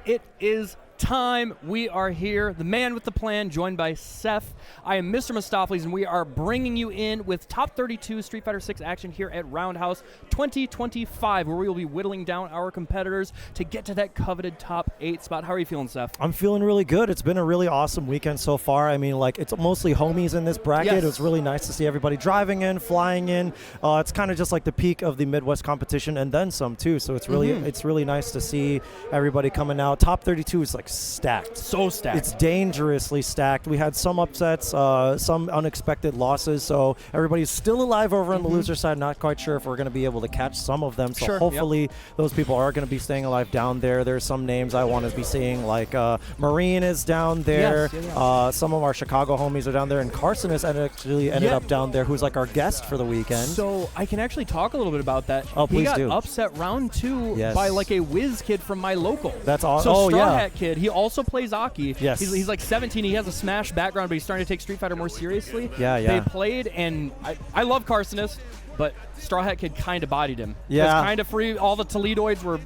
It is time. We are here, the man with the plan, joined by Seth. I am Mr. Mistopheles, and we are bringing you in with top 32 Street Fighter 6 action here at Roundhouse 2025, where we will be whittling down our competitors to get to that coveted top 8 spot. How are you feeling, Seth? I'm feeling really good. It's been a really awesome weekend so far. I mean, like, it's mostly homies in this bracket. Yes. It was really nice to see everybody driving in, flying in. It's kind of just like the peak of the Midwest competition, and then some too. So it's really nice to see everybody coming out. Top 32 is like stacked. So stacked. It's dangerously stacked. We had some upsets, some unexpected losses, so everybody's still alive over on the loser side. Not quite sure if we're going to be able to catch some of them, so hopefully those people are going to be staying alive down there. There's some names I want to be seeing, like Marine is down there. Yes, some of our Chicago homies are down there, and Carson has actually ended up down there, who's like our guest for the weekend. So I can actually talk a little bit about that. Oh, please do. He got upset round 2 by like a whiz kid from my local. That's awesome. So Straw Hat Kid, he also plays Aki. Yes. He's like 17. He has a Smash background, but he's starting to take Street Fighter more seriously. They played, and I love Carsonist, but Straw Hat Kid kind of bodied him. Yeah. It was kind of free. All the Toledoids were,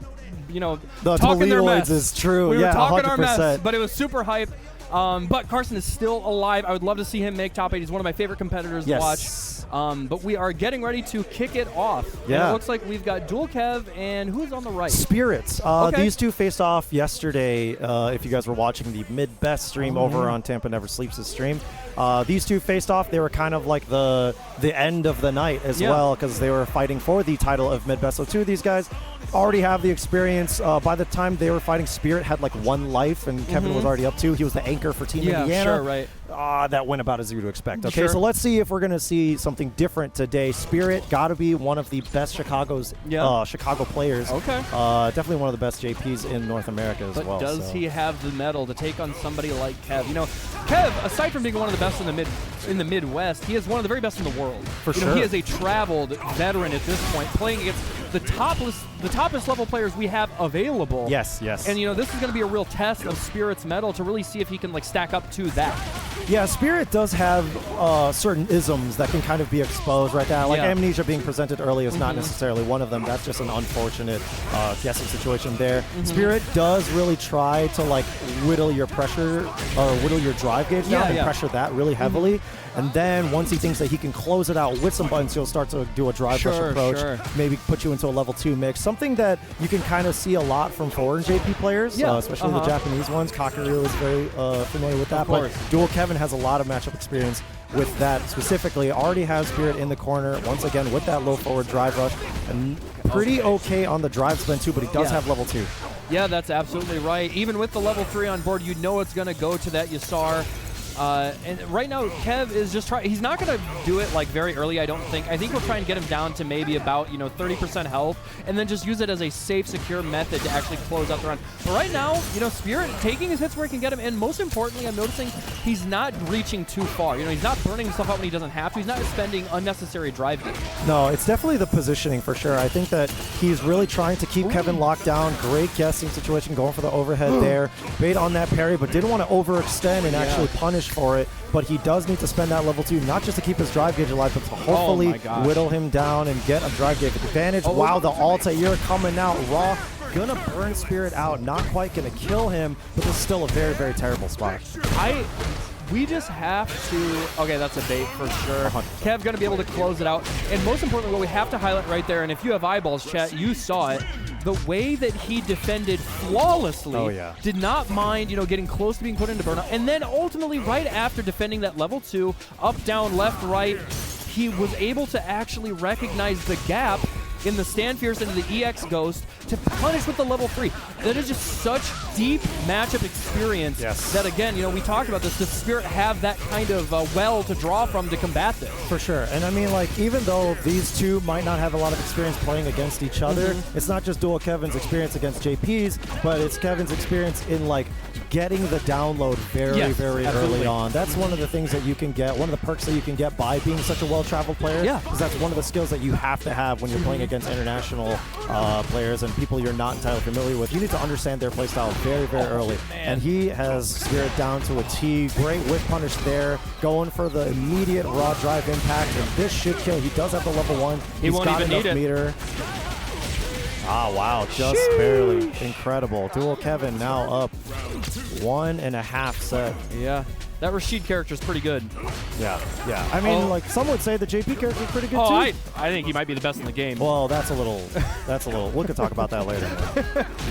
the talking their mess. Toledoids is true. We were talking 100%. our mess, but it was super hype. But Carson is still alive. I would love to see him make top 8. He's one of my favorite competitors to watch. But we are getting ready to kick it off. Yeah. And it looks like we've got Dual Kev and who's on the right? Spirits. These two faced off yesterday. If you guys were watching the Mid-Best stream over on Tampa Never Sleeps' stream. These two faced off. They were kind of like the end of the night as well, because they were fighting for the title of Mid-Best. So two of these guys already have the experience. By the time they were fighting, Spirit had like 1 life, and Kevin was already up 2. He was the anchor for Team Indiana. Sure, right. That went about as you would expect. Okay, so let's see if we're going to see something different today. Spirit got to be one of the best Chicago players. Okay. Definitely one of the best JPs in North America as well. But does he have the mettle to take on somebody like Kev? Kev, aside from being one of the best in the Midwest, he is one of the very best in the world. For sure. He is a traveled veteran at this point, playing against the toppest level players we have available. Yes. And this is going to be a real test of Spirit's mettle to really see if he can like stack up to that. Yeah, Spirit does have certain isms that can kind of be exposed right now. Like Amnesia being presented early is not necessarily one of them. That's just an unfortunate guessing situation there. Spirit does really try to like whittle your pressure or whittle your drive gauge down and pressure that really heavily. And then once he thinks that he can close it out with some buttons, he'll start to do a drive rush approach, maybe put you into a level 2 mix. Something that you can kind of see a lot from foreign JP players, especially the Japanese ones. Kakaru is very familiar with that. But Dual Kevin has a lot of matchup experience with that specifically. Already has Spirit in the corner, once again, with that low forward drive rush. And pretty okay on the drive spin too, but he does have level 2. Yeah, that's absolutely right. Even with the level 3 on board, you know it's going to go to that Yasar. And right now, Kev is just trying. He's not going to do it like very early, I don't think. I think we'll try and get him down to maybe about 30% health, and then just use it as a safe, secure method to actually close out the round. But right now, Spirit taking his hits where he can get him, and most importantly, I'm noticing he's not reaching too far. He's not burning himself out when he doesn't have to. He's not spending unnecessary drive gauge. No, it's definitely the positioning for sure. I think that he's really trying to keep Kevin locked down. Great guessing situation, going for the overhead there. Bait on that parry, but didn't want to overextend and actually punish for it. But he does need to spend that level 2, not just to keep his drive gauge alive, but to hopefully whittle him down and get a drive gauge advantage. Wow, the Altair coming out raw. Gonna burn Spirit out, not quite gonna kill him, but this is still a very, very terrible spot. We just have to... Okay, that's a bait for sure. Kev's going to be able to close it out. And most importantly, what we have to highlight right there, and if you have eyeballs, chat, you saw it, the way that he defended flawlessly, did not mind, getting close to being put into burnout. And then ultimately, right after defending that level 2, up, down, left, right, he was able to actually recognize the gap in the Stand Fierce into the EX Ghost to punish with the level 3. That is just such deep matchup experience that, again, we talked about this. Does Spirit have that kind of well to draw from to combat this? For sure. And I mean, like, even though these two might not have a lot of experience playing against each other, it's not just Dual Kevin's experience against JP's, but it's Kevin's experience in, like, getting the download very early on. That's one of the things that you can get, one of the perks that you can get by being such a well-traveled player, because that's one of the skills that you have to have when you're playing against international players and people you're not entirely familiar with. You need to understand their playstyle very, very early. And he has Spirit down to a T. Great whip punish there, going for the immediate raw drive impact, and this should kill. He does have the level 1. He won't got even enough need it. meter. Ah, wow, just barely. Incredible. Dual Kevin now up 1.5 set. Yeah. That Rashid character is pretty good. Yeah, yeah. I mean, like, some would say the JP character is pretty good, too. I think he might be the best in the game. Well, that's a little, we could talk about that later.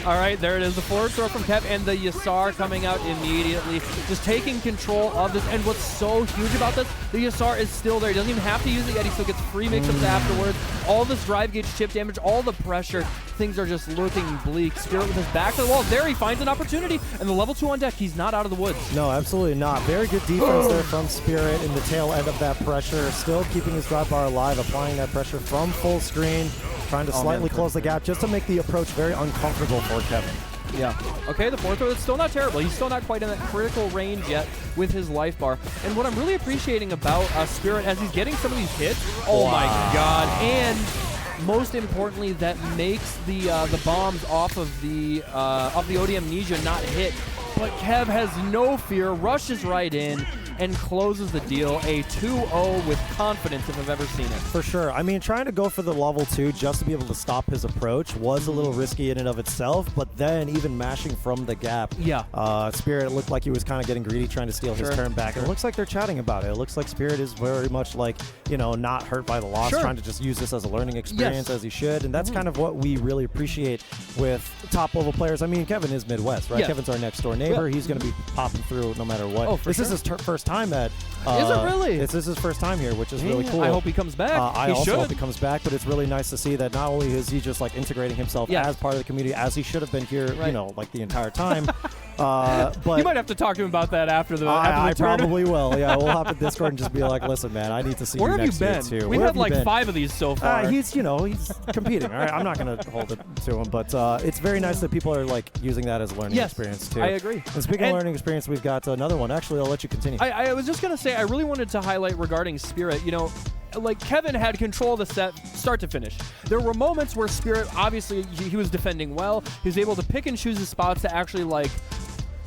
All right, there it is. The forward throw from Kev and the Yasar coming out immediately. Just taking control of this. And what's so huge about this, the Yasar is still there. He doesn't even have to use it yet. He still gets free mix-ups afterwards. All this drive gauge chip damage, all the pressure. Things are just looking bleak. Spirit with his back to the wall. There he finds an opportunity. And the level 2 on deck, he's not out of the woods. No, absolutely not. Very good defense there from Spirit in the tail end of that pressure. Still keeping his drive bar alive, applying that pressure from full screen, trying to slightly close the gap just to make the approach very uncomfortable for Kevin. Yeah. Okay, the forward throw is still not terrible. He's still not quite in that critical range yet with his life bar. And what I'm really appreciating about Spirit as he's getting some of these hits, oh my god, and most importantly, that makes the bombs off of the OD Amnesia not hit. But Kev has no fear, rushes right in, and closes the deal. A 2-0 with confidence if I've ever seen it. For sure. I mean, trying to go for the level 2 just to be able to stop his approach was a little risky in and of itself, but then even mashing from the gap. Yeah. Spirit looked like he was kind of getting greedy, trying to steal his turn back. It looks like they're chatting about it. It looks like Spirit is very much like, you know, not hurt by the loss, trying to just use this as a learning experience as he should. And that's kind of what we really appreciate with top-level players. I mean, Kevin is Midwest, right? Kevin's our next-door neighbor. He's going to be popping through no matter what. This is his first time at... is it really? This is his first time here, which is really cool. I hope he comes back. I also hope he comes back, but it's really nice to see that not only is he just like integrating himself as part of the community, as he should have been here, you know, like the entire time. But you might have to talk to him about that after the I probably will. Yeah, we'll hop in Discord and just be like, listen, man, I need to see you next year too. We've had like 5 of these so far. He's, you know, he's competing. All right, I'm not going to hold it to him, but it's very nice that people are like using that as a learning experience too. I agree. And speaking of learning experience, we've got another one. Actually, I'll let you continue. I was just going to say, I really wanted to highlight regarding Spirit, you know, like Kevin had control of the set start to finish. There were moments where Spirit, obviously, he was defending well. He was able to pick and choose his spots to actually like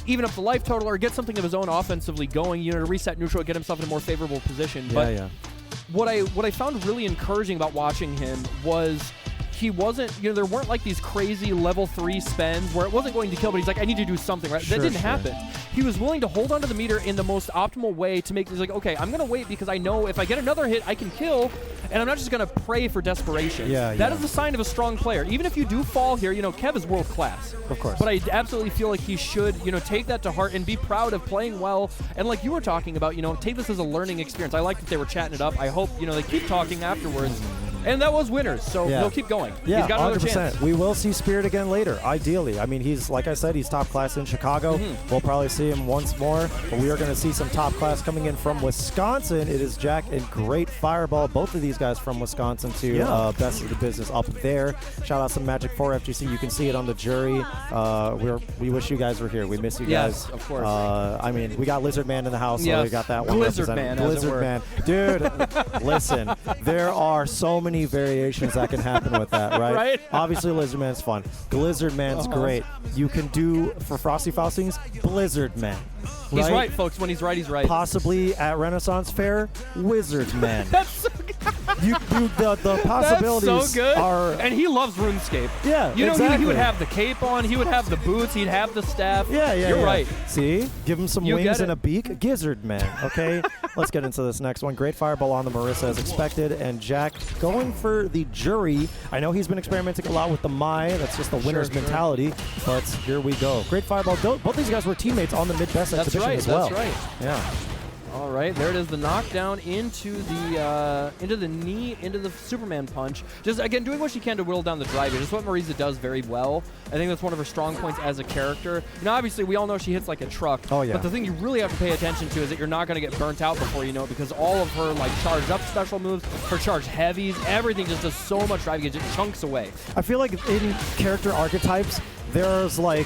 even up the life total or get something of his own offensively going, you know, to reset neutral, get himself in a more favorable position. But what I found really encouraging about watching him was he wasn't, you know, there weren't like these crazy level 3 spends where it wasn't going to kill, but he's like, I need to do something, right? That didn't happen. He was willing to hold onto the meter in the most optimal way to make, he's like, okay, I'm going to wait because I know if I get another hit, I can kill, and I'm not just going to pray for desperation. That is a sign of a strong player. Even if you do fall here, you know, Kev is world class. Of course. But I absolutely feel like he should, you know, take that to heart and be proud of playing well. And like you were talking about, you know, take this as a learning experience. I like that they were chatting it up. I hope, you know, they keep talking afterwards. And that was winners, so they'll keep going. Yeah, he's got another 100%. Chance. We will see Spirit again later, ideally. I mean, he's, like I said, he's top class in Chicago. We'll probably see him once more, but we are going to see some top class coming in from Wisconsin. It is Jack and Great Fireball, both of these guys from Wisconsin, to best of the business up there. Shout out to Magic 4 FGC. You can see it on the jury. We wish you guys were here. We miss you guys. Yes, of course. I mean, we got Lizard Man in the house, so we got that one. Blizzard Man, Blizzard Man. Dude, listen, there are so many variations that can happen with that, right? Obviously, Lizard Man's fun. Blizzard Man's great. You can do, for Frosty Faustings, Blizzard Man. He's right, folks. When he's right, he's right. Possibly at Renaissance Fair, Wizard Man. That's so good. The possibilities That's so good. Are... And he loves RuneScape. Yeah, you know, exactly. he would have the cape on. He would have the boots. He'd have the staff. You're right. See? Give him some wings and a beak. Gizzard Man, okay? Let's get into this next one. Great Fireball on the Marissa as expected. And Jack going for the jury. I know he's been experimenting a lot with the Mai. That's just the winner's mentality. But here we go. Great Fireball. Both these guys were teammates on the mid-best exhibition as well. That's right. Yeah. All right, there it is, the knockdown into the knee, into the Superman punch. Just, again, doing what she can to whittle down the drive. Just what Marisa does very well. I think that's one of her strong points as a character. You know, obviously, we all know she hits like a truck. Oh, yeah. But the thing you really have to pay attention to is that you're not going to get burnt out before you know it, because all of her, like, charged up special moves, her charged heavies, everything just does so much drive, it just chunks away. I feel like in character archetypes, there's, like,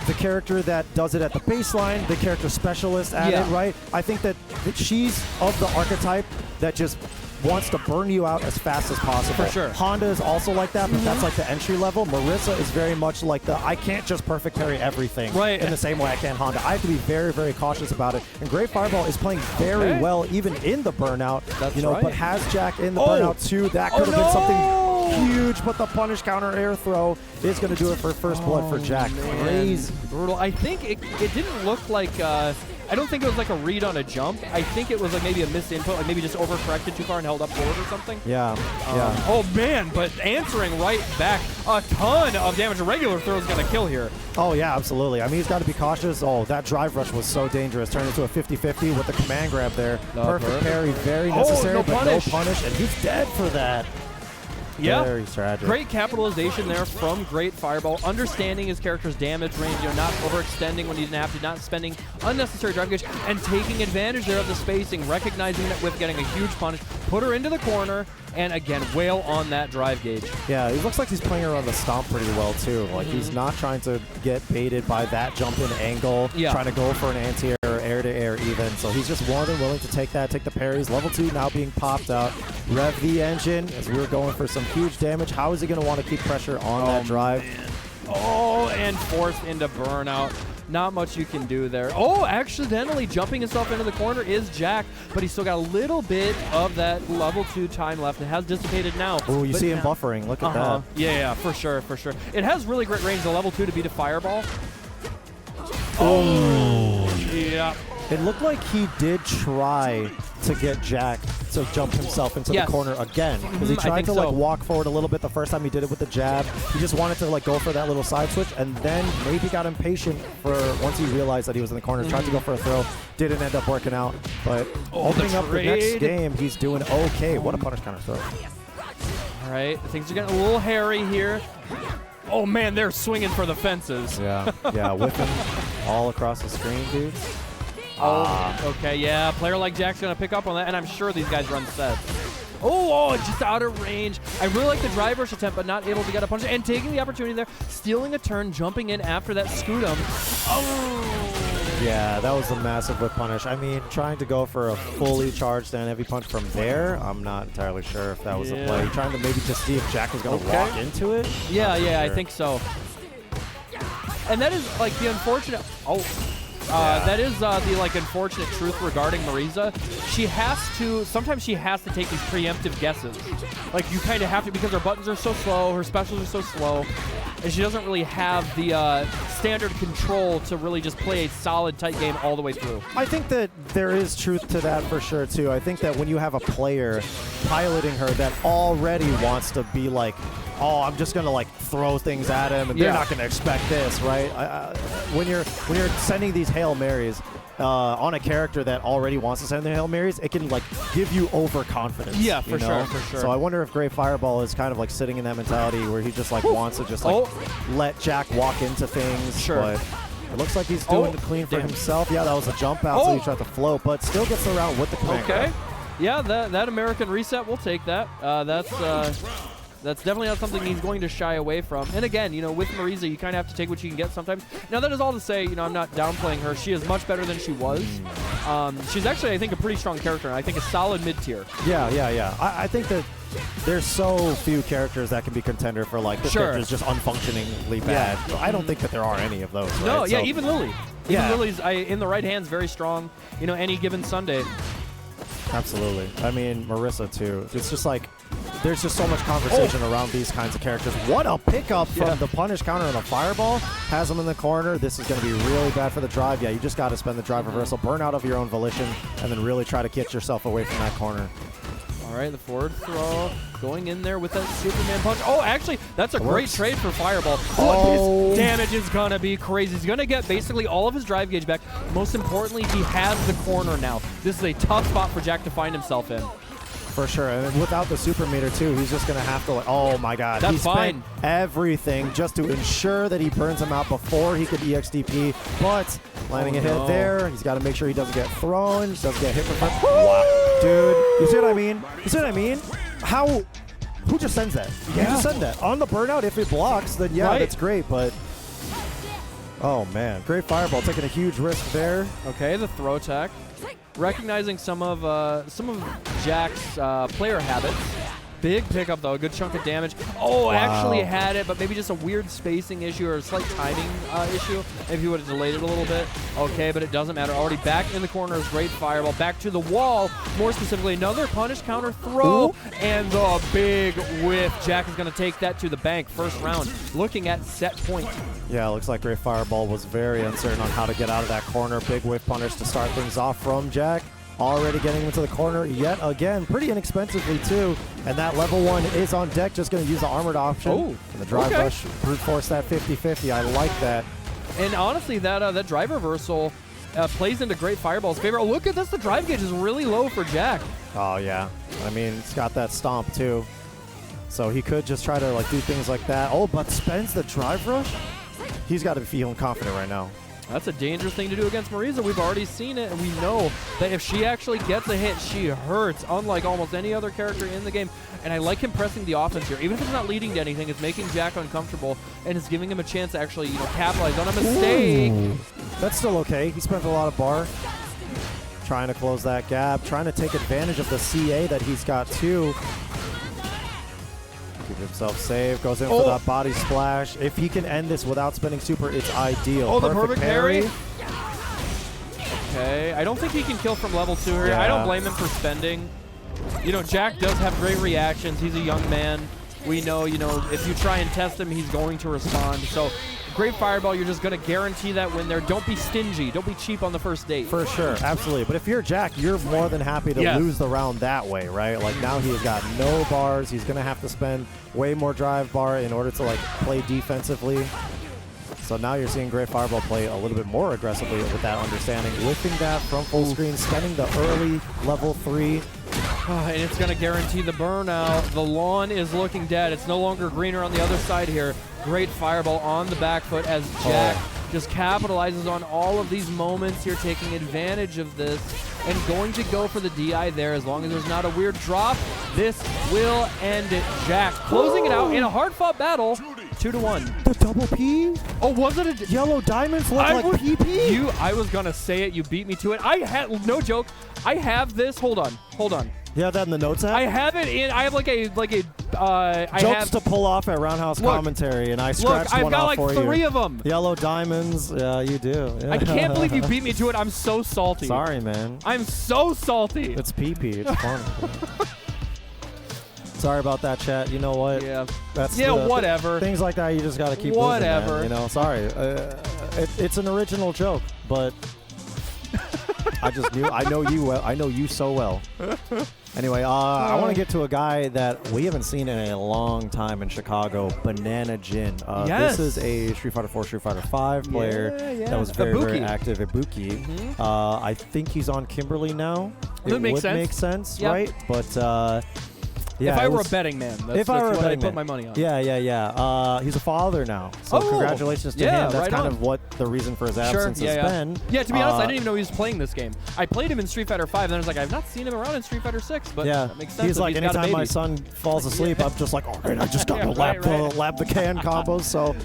the character that does it at the baseline, the character specialist at it, right? I think that she's of the archetype that just wants to burn you out as fast as possible. For sure. Honda is also like that, but that's like the entry level. Marissa is very much like the, I can't just perfect parry everything in the same way I can Honda. I have to be very, very cautious about it. And Great Fireball is playing very well even in the burnout, but has Jack in the burnout too. That could have been something huge, but the punish counter air throw is going to do it for first blood for Jack. Crazy. Brutal. I think it didn't look like, I don't think it was like a read on a jump. I think it was like maybe a missed input, like maybe just overcorrected too far and held up forward or something. Yeah, yeah. Oh, man, but answering right back. A ton of damage. A regular throw is going to kill here. Oh, yeah, absolutely. I mean, he's got to be cautious. Oh, that drive rush was so dangerous. Turned into a 50-50 with the command grab there. Perfect parry, very necessary, no but punish. no punish, and he's dead for that. Yeah, very tragic. Great capitalization there from Great Fireball. Understanding his character's damage range, not overextending when he didn't have to, not spending unnecessary drive gauge, and taking advantage there of the spacing, recognizing that with getting a huge punish, put her into the corner, and again, wail on that drive gauge. Yeah, it looks like he's playing around the stomp pretty well, too. Like, he's not trying to get baited by that jump-in angle, trying to go for an anti-air, air-to-air even. So he's just more than willing to take that, take the parries. Level 2 now being popped out. Rev the engine as we're going for some huge damage. How is he going to want to keep pressure on that drive? Man. Oh, and forced into burnout. Not much you can do there. Oh, accidentally jumping himself into the corner is Jack, but he's still got a little bit of that level 2 time left. It has dissipated now. Oh, you see him buffering. Look at that. Yeah, for sure, for sure. It has really great range, the level 2 to beat a fireball. Oh, yeah. It looked like he did try to get Jack to jump himself into the corner again, because he tried to like walk forward a little bit the first time he did it with the jab. He just wanted to like go for that little side switch, and then maybe got impatient for once he realized that he was in the corner. Tried to go for a throw, didn't end up working out. But opening up the next game, he's doing okay. What a punish counter throw! All right, things are getting a little hairy here. Oh man, they're swinging for the fences. Yeah, yeah, whipping all across the screen, dude. Okay, yeah. A player like Jack's going to pick up on that, and I'm sure these guys run sets. Oh, just out of range. I really like the drive rush attempt, but not able to get a punch. And taking the opportunity there, stealing a turn, jumping in after that scoot-em. Oh! Yeah, that was a massive whip punish. I mean, trying to go for a fully charged down heavy punch from there, I'm not entirely sure if that was a play. Trying to maybe just see if Jack was going to walk into it. Yeah, yeah, I think so. And that is, like, the unfortunate... that is the like unfortunate truth regarding Marisa. She has to, sometimes she has to take these preemptive guesses. Like you kind of have to, because her buttons are so slow, her specials are so slow, and she doesn't really have the standard control to really just play a solid tight game all the way through. I think that there is truth to that for sure too. I think that when you have a player piloting her that already wants to be like, oh, I'm just gonna like throw things at him, and they're not gonna expect this, right? When you're sending these Hail Marys on a character that already wants to send the Hail Marys, it can like give you overconfidence. Yeah, for sure, for sure. So I wonder if Great Fireball is kind of like sitting in that mentality where he just like wants to just like let Jack walk into things. Sure. But it looks like he's doing the clean for himself. Yeah, that was a jump out, so he tried to float, but still gets around with the command. Okay. Yeah, that American reset, we'll take that. That's definitely not something he's going to shy away from. And again, you know, with Marisa, you kind of have to take what you can get sometimes. Now, that is all to say, you know, I'm not downplaying her. She is much better than she was. She's actually, I think, a pretty strong character, and I think a solid mid-tier. Yeah. I think that there's so few characters that can be contender for, like, this character is just unfunctioningly bad. Yeah. I don't think that there are any of those, right? No, yeah, even Lily. Even Lily's in the right hands very strong, you know, any given Sunday. Absolutely. I mean, Marisa, too. It's just like, there's just so much conversation around these kinds of characters. What a pickup from the punish counter and the fireball. Has him in the corner. This is going to be really bad for the drive. Yeah, you just got to spend the drive reversal, burn out of your own volition, and then really try to get yourself away from that corner. All right, the forward throw going in there with that Superman punch. Oh, actually, that's a great trade for Fireball. Oh, his damage is going to be crazy. He's going to get basically all of his drive gauge back. Most importantly, he has the corner now. This is a tough spot for Jack to find himself in. For sure, and without the super meter too, he's just going to have to, like, oh my god. That's he spent everything just to ensure that he burns him out before he could EXDP, but landing a hit there, he's got to make sure he doesn't get thrown, doesn't get hit from front. Wow. Dude, you see what I mean? You see what I mean? Who just sends that? You just send that. On the burnout, if it blocks, then that's great, but oh man. Great Fireball taking a huge risk there. Okay, the throw attack. Recognizing some of Jack's player habits, Big pickup, though. A good chunk of damage. Oh, actually had it, but maybe just a weird spacing issue or a slight timing issue. Maybe he would have delayed it a little bit. Okay, but it doesn't matter. Already back in the corner is great fireball. Back to the wall. More specifically, another punish counter throw. Ooh. And the big whiff. Jack is going to take that to the bank. First round. Looking at set point. Yeah, looks like Great Fireball was very uncertain on how to get out of that corner. Big whiff punish to start things off from Jack. Already getting into the corner yet again, pretty inexpensively too. And that level 1 is on deck, just going to use the armored option. Oh, and the drive rush, brute force that 50-50. I like that. And honestly, that drive reversal plays into Great Fireball's favor. Oh, look at this. The drive gauge is really low for Jack. Oh, yeah. I mean, it's got that stomp too. So he could just try to like do things like that. Oh, but spends the drive rush? He's got to be feeling confident right now. That's a dangerous thing to do against Marisa. We've already seen it, and we know that if she actually gets a hit, she hurts, unlike almost any other character in the game. And I like him pressing the offense here. Even if it's not leading to anything, it's making Jack uncomfortable, and it's giving him a chance to actually, capitalize on a mistake. Ooh. That's still okay. He spent a lot of bar trying to close that gap, trying to take advantage of the CA that he's got too. Keep himself safe, goes in for that body splash. If he can end this without spending super, it's ideal. Oh, the perfect parry. Okay, I don't think he can kill from level 2 here. Yeah. I don't blame him for spending. Jack does have great reactions. He's a young man. We know, if you try and test him, he's going to respond. So, Great Fireball, you're just going to guarantee that win there. Don't be stingy. Don't be cheap on the first date. For sure, absolutely. But if you're Jack, you're more than happy to lose the round that way, right? Like now he's got no bars. He's going to have to spend way more drive bar in order to play defensively. So now you're seeing Great Fireball play a little bit more aggressively with that understanding. Lifting that from full screen, spending the early level 3. And it's going to guarantee the burnout. The lawn is looking dead. It's no longer greener on the other side here. Great Fireball on the back foot as Jack just capitalizes on all of these moments here, taking advantage of this and going to go for the DI there. As long as there's not a weird drop, this will end it. Jack closing it out in a hard-fought battle. 2-1. The double P? Oh, was it a yellow diamonds look like PP? I was gonna say it. You beat me to it. I had no joke. I have this. Hold on. You have that in the notes app? I have it in. I have jokes to pull off at Roundhouse commentary, and I scratched one off for you. I've got 3 of them. Yellow diamonds. Yeah, you do. Yeah. I can't believe you beat me to it. I'm so salty. Sorry, man. I'm so salty. It's PP. It's fun. Sorry about that, chat. You know what? Yeah. That's whatever. Things like that, you just got to keep whatever. Losing, man. Sorry. It's an original joke, but I just knew. I know you well. I know you so well. Anyway, I want to get to a guy that we haven't seen in a long time in Chicago, Banana Jin. Yes. This is a Street Fighter 4, Street Fighter 5 player that was very active at Ibuki. I think he's on Kimberly now. It would make sense, right? But yeah, if I were a betting man, that's what I put my money on. Yeah. He's a father now. So congratulations to him. That's kind of what the reason for his absence has been. Yeah, to be honest, I didn't even know he was playing this game. I played him in Street Fighter 5, and then I was like, I've not seen him around in Street Fighter 6, but that makes sense. He's like, anytime my son falls asleep, I'm just like, all right, I just got to lab the can combos. So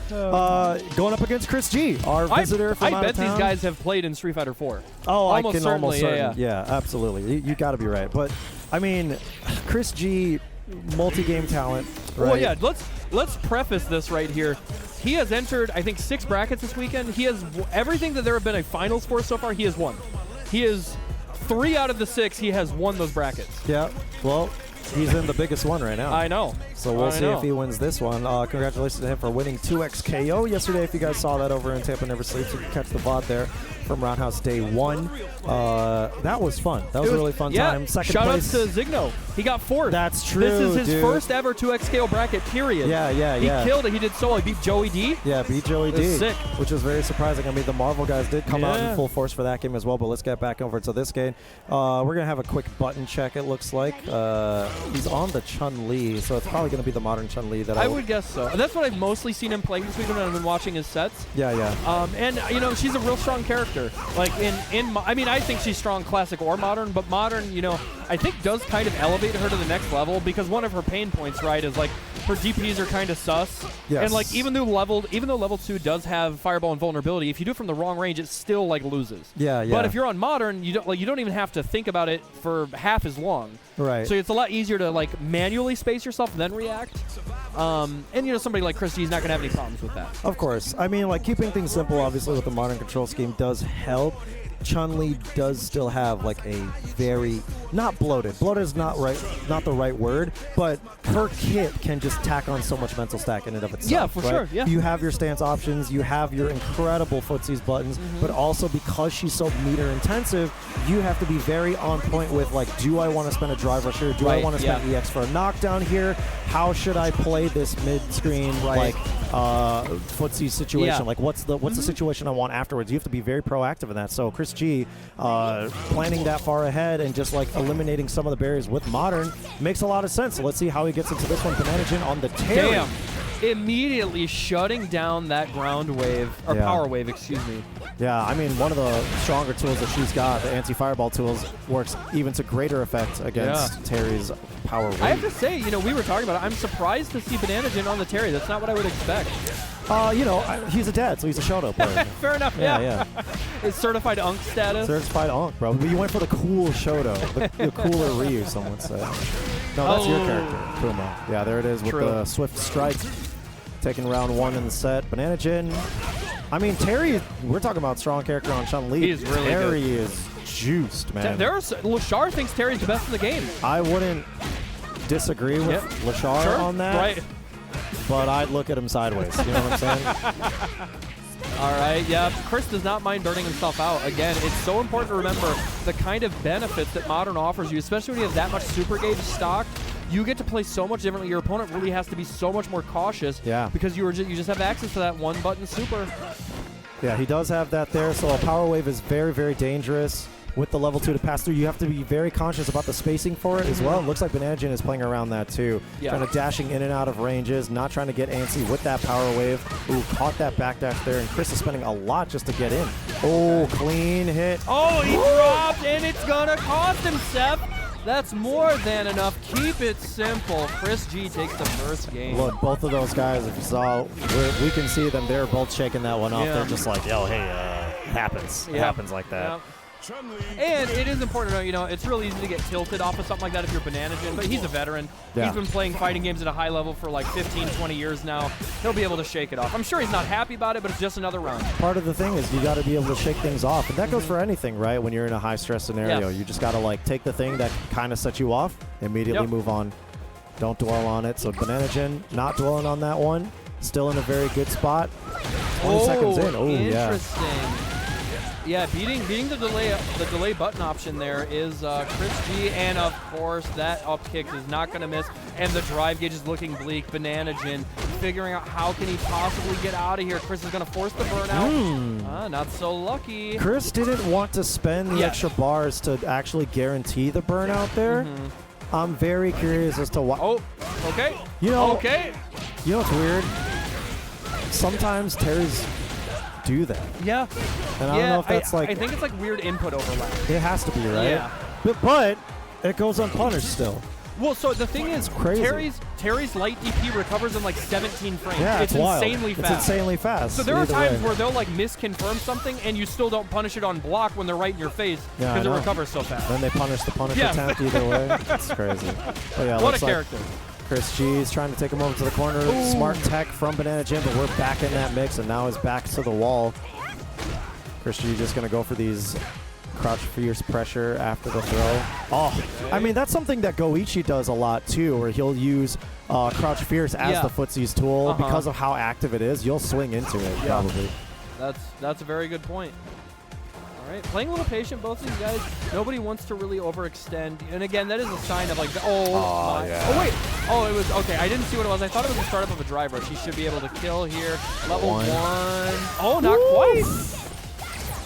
going up against CHRISG, our visitor from I bet these guys have played in Street Fighter 4. Oh, I can almost certain. Yeah, absolutely. You got to be right. But I mean, CHRISG, multi-game talent. Right? Well, yeah. Let's preface this right here. He has entered, I think, 6 brackets this weekend. He has everything that there have been a finals for so far. He has won. He is 3 out of the 6. He has won those brackets. Yeah. Well, he's in the biggest one right now. I know. So we'll see if he wins this one. Congratulations to him for winning 2x KO yesterday. If you guys saw that over in Tampa Never Sleeps, you can catch the VOD there from Roundhouse Day 1. That was fun. That was a really fun time. Second Shout place. out to Zigno. He got 4th. That's true, This is his first ever 2x KO bracket, period. Yeah. He killed it. He did solo. He beat Joey D. Yeah, beat Joey D. Sick. Which was very surprising. I mean, the Marvel guys did come out in full force for that game as well, but let's get back over to this game. We're going to have a quick button check, it looks like. He's on the Chun-Li, so it's probably going to be the modern Chun-Li that I would guess so. That's what I've mostly seen him playing this week when I've been watching his sets. Yeah. And, she's a real strong character. Like, I mean, I think she's strong classic or modern, but modern, I think does kind of elevate her to the next level because one of her pain points, right, is like her DPs are kind of sus. Yes. And like even though level 2 does have fireball and vulnerability, if you do it from the wrong range, it still like loses. Yeah, yeah. But if you're on modern, you don't even have to think about it for half as long. Right. So it's a lot easier to like manually space yourself and then react. And somebody like CHRISG is not going to have any problems with that. Of course. I mean, like keeping things simple, obviously, with the modern control scheme does help. Chun-Li does still have like a very not bloated. Bloated is not the right word, but her kit can just tack on so much mental stack in and of itself. Yeah, for sure. Yeah. You have your stance options, you have your incredible footsies buttons, but also because she's so meter intensive, you have to be very on point with like, do I want to spend a drive rush here? Do I want to spend EX for a knockdown here? How should I play this mid-screen like footsie situation? Like what's the situation I want afterwards? You have to be very proactive in that. So CHRISG planning that far ahead and just like eliminating some of the barriers with modern makes a lot of sense. So let's see how he gets into this one. Bananagen on the tail. Damn. Immediately shutting down that ground wave, or power wave, excuse me. Yeah, I mean, one of the stronger tools that she's got, the anti-fireball tools, works even to greater effect against Terry's power wave. I have to say, we were talking about it. I'm surprised to see Bananagen on the Terry. That's not what I would expect. He's a dad, so he's a Shoto player. Fair enough, yeah. It's certified Unk status. Certified Unk, bro. But you went for the cool Shoto, the cooler Ryu, some would say. No, that's your character, Kuma. Yeah, there it is with the Swift Strike. Taking round 1 in the set. Bananagen. I mean, Terry, we're talking about strong character on Chun-Li. He's really good. Terry is juiced, man. Lashar thinks Terry's the best in the game. I wouldn't disagree with Lashar on that. Right. But I'd look at him sideways. You know what I'm saying? All right, yeah. Chris does not mind burning himself out. Again, it's so important to remember the kind of benefits that Modern offers you, especially when you have that much super gauge stock. You get to play so much differently. Your opponent really has to be so much more cautious because you just have access to that one-button super. Yeah, he does have that there, so a power wave is very, very dangerous. With the level 2 to pass through, you have to be very conscious about the spacing for it as well. It looks like Bananagen is playing around that too. Kind of dashing in and out of ranges, not trying to get antsy with that power wave. Ooh, caught that backdash there, and Chris is spending a lot just to get in. Oh, clean hit. Oh, he dropped, and it's going to cost him, Seth. That's more than enough. Keep it simple. CHRISG takes the first game. Look, both of those guys, if you saw, we can see them. They're both shaking that one off. They're just like, yo, hey, it happens. It happens like that. And it is important to know, it's really easy to get tilted off of something like that if you're Bananagen, but he's a veteran. He's been playing fighting games at a high level for like 15, 20 years now. He'll be able to shake it off. I'm sure he's not happy about it, but it's just another round. Part of the thing is you got to be able to shake things off, and that goes for anything, right? When you're in a high-stress scenario, you just got to like take the thing that kind of sets you off, immediately move on. Don't dwell on it. So Bananagen not dwelling on that one. Still in a very good spot. 20 seconds in. Oh, interesting. Yeah, beating the delay button option there is CHRISG, and of course that up kick is not going to miss, and the drive gauge is looking bleak. Bananagen figuring out how can he possibly get out of here. Chris is going to force the burnout. Not so lucky. Chris didn't want to spend the extra bars to actually guarantee the burnout there. I'm very curious as to why. Oh, okay. You know what's weird? Sometimes Terry's do that. Yeah. And I don't know if that's I think it's like weird input overlap. It has to be, right? Yeah. But it goes unpunished still. Well, so the thing is, crazy. Terry's light DP recovers in like 17 frames. Yeah, it's insanely fast. It's insanely fast. So there are times where they'll like misconfirm something and you still don't punish it on block when they're right in your face because it recovers so fast. Then they punish the punish attempt either way. It's crazy. But yeah, what a character. CHRISG is trying to take him over to the corner. Ooh. Smart tech from Bananagen, but we're back in that mix, and now his back's to the wall. CHRISG just going to go for these crouch fierce pressure after the throw. Oh, I mean, that's something that Goichi does a lot, too, where he'll use crouch fierce as the footsie's tool. Because of how active it is, you'll swing into it, probably. That's a very good point. All right, playing a little patient, both of these guys. Nobody wants to really overextend. And again, that is a sign of like, oh wait. Oh, it was, okay, I didn't see what it was. I thought it was the startup of a drive rush. He should be able to kill here. Level 1. Oh, not quite.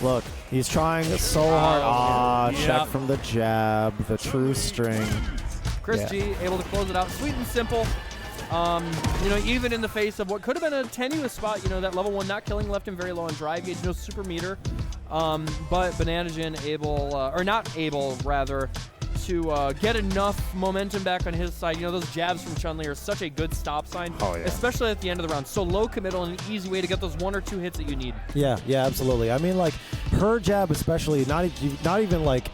Look, he's trying so hard. Check from the jab, the true string. CHRISG able to close it out. Sweet and simple. Even in the face of what could have been a tenuous spot, that level 1 not killing left him very low on drive gauge, no super meter. But Bananagen able, or not able, rather, to get enough momentum back on his side. You know, those jabs from Chun-Li are such a good stop sign, especially at the end of the round. So low committal and an easy way to get those 1 or 2 hits that you need. Yeah, absolutely. I mean, like, her jab especially, not even like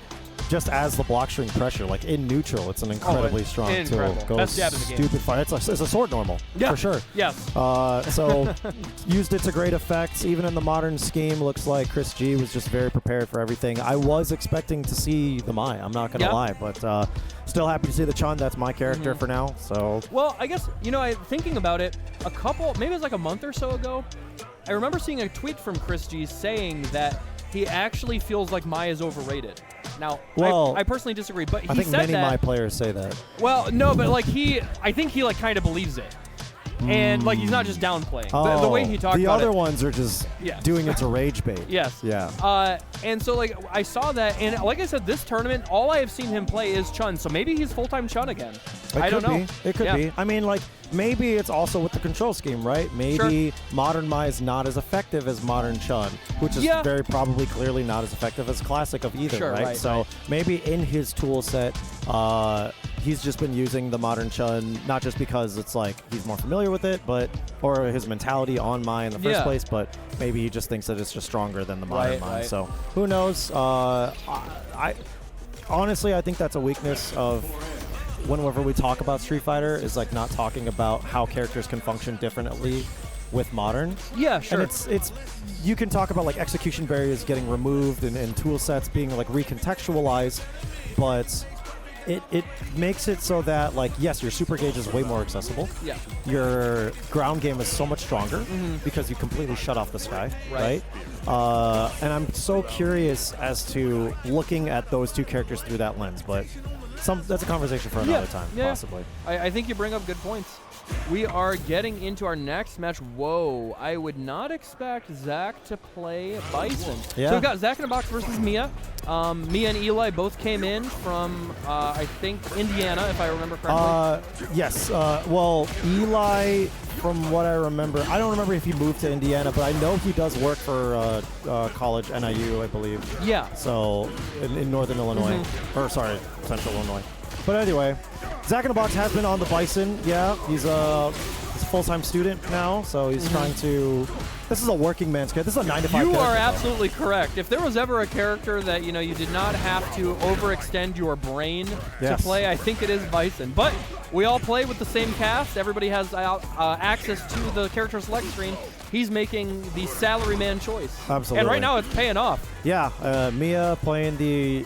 just as the block string pressure, like in neutral, it's an incredibly strong tool. Best jab in the game. Stupid fire. It's a sword normal, for sure. Yes. So used it to great effect. Even in the modern scheme, looks like CHRISG was just very prepared for everything. I was expecting to see the Mai, I'm not going to lie, but still happy to see the Chun. That's my character for now. So. Well, I guess, you know, thinking about it, maybe it was like a month or so ago, I remember seeing a tweet from CHRISG saying that he actually feels like Mai is overrated. Now, well, I personally disagree, but he said that. I think many Mai players say that. Well, no, but like I think he like kind of believes it. And like he's not just downplaying. The way he talked about it. The other ones are just doing it to rage bait. Yes. Yeah. And so like I saw that, and like I said, this tournament, all I have seen him play is Chun. So maybe he's full-time Chun again. I don't know. It could be. I mean, like maybe it's also with the control scheme, right? Maybe modern Mai is not as effective as modern Chun, which is very probably clearly not as effective as classic of either, right? So maybe in his tool set, he's just been using the modern Chun, not just because it's like he's more familiar with it, or his mentality on Mai in the first place, but maybe he just thinks that it's just stronger than the modern Mai. So who knows? Honestly, I think that's a weakness of whenever we talk about Street Fighter, is like not talking about how characters can function differently with modern. Yeah, sure. And it's you can talk about like execution barriers getting removed and tool sets being like recontextualized, but it makes it so that, like, yes, your super gauge is way more accessible. Yeah. Your ground game is so much stronger because you completely shut off the sky, right? And I'm so curious as to looking at those two characters through that lens, but that's a conversation for another time, possibly. I think you bring up good points. We are getting into our next match. Whoa, I would not expect Zach to play Bison. Yeah. So we've got Zach in a Box versus Mia. Mia and Eli both came in from, I think, Indiana, if I remember correctly. Yes. Well, Eli, from what I remember, I don't remember if he moved to Indiana, but I know he does work for college, NIU, I believe. Yeah. So, in Northern Illinois. Or, sorry, Central Illinois. But anyway, Zach in a Box has been on the Bison. Yeah, he's a full-time student now, so he's trying to. This is a working man's character. This is a 9 to 5. You are absolutely correct. If there was ever a character that you did not have to overextend your brain to play, I think it is Bison. But we all play with the same cast. Everybody has access to the character select screen. He's making the salaryman choice. Absolutely. And right now it's paying off. Yeah, Mia playing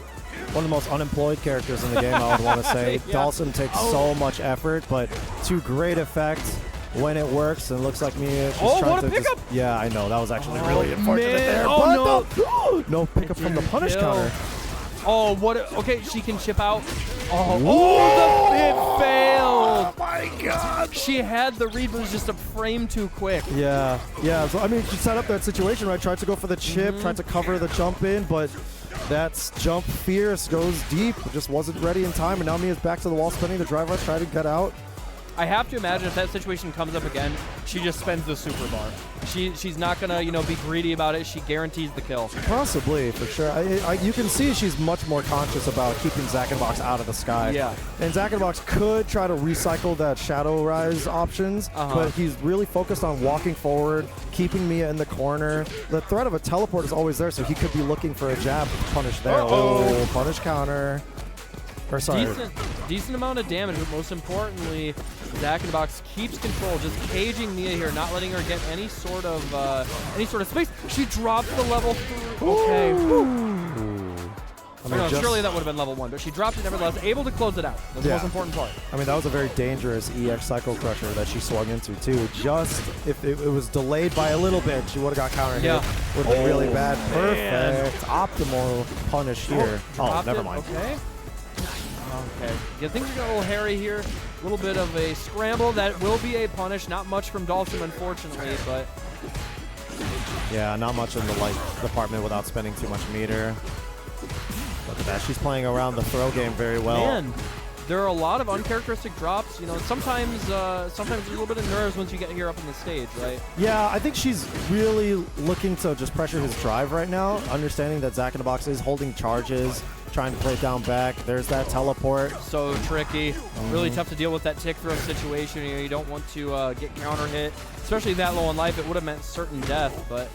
one of the most unemployed characters in the game, I would want to say. Dawson takes so much effort, but to great effect when it works, and it looks like Mia is trying what to a pickup! Yeah, I know. That was actually really unfortunate there. Oh, but no pickup from the punish counter. Oh, okay, she can chip out. It failed. Oh, my God. She had the read, but it was just a frame too quick. Yeah. So, I mean, she set up that situation, right? Tried to go for the chip, tried to cover the jump in, but that's jump fierce, goes deep, just wasn't ready in time, and now Mia's back to the wall spinning. The driver trying to get out. I have to imagine if that situation comes up again, she just spends the super bar. She's not gonna be greedy about it. She guarantees the kill. Possibly, for sure. You can see she's much more conscious about keeping Zach in Box out of the sky. Yeah. And Zach in Box could try to recycle that Shadow Rise options, but he's really focused on walking forward, keeping Mia in the corner. The threat of a teleport is always there, so he could be looking for a jab to punish there. Oh, punish counter. Decent amount of damage, but most importantly, Zach in the Box keeps control, just caging Mia here, not letting her get any sort of space. She dropped the level 3. Okay. Surely that would have been level 1, but she dropped it nevertheless, able to close it out. That's the most important part. I mean, that was a very dangerous EX Cycle Crusher that she swung into, too. Just if it was delayed by a little bit, she would have got counter hit. Would have been really bad. Perfect. Optimal punish here. Never mind. Okay. Yeah, things are getting a little hairy here. A little bit of a scramble. That will be a punish. Not much from Dalton, unfortunately, but... Yeah, not much in the light department without spending too much meter. Look at that. She's playing around the throw game very well. Man, there are a lot of uncharacteristic drops. You know, sometimes there's a little bit of nerves once you get here up on the stage, right? Yeah, I think she's really looking to just pressure his drive right now, understanding that Zack in the Box is holding charges, trying to play down back. There's that teleport. So tricky. Really tough to deal with that tick throw situation. You know, you don't want to get counter hit, especially that low on life. It would have meant certain death, but...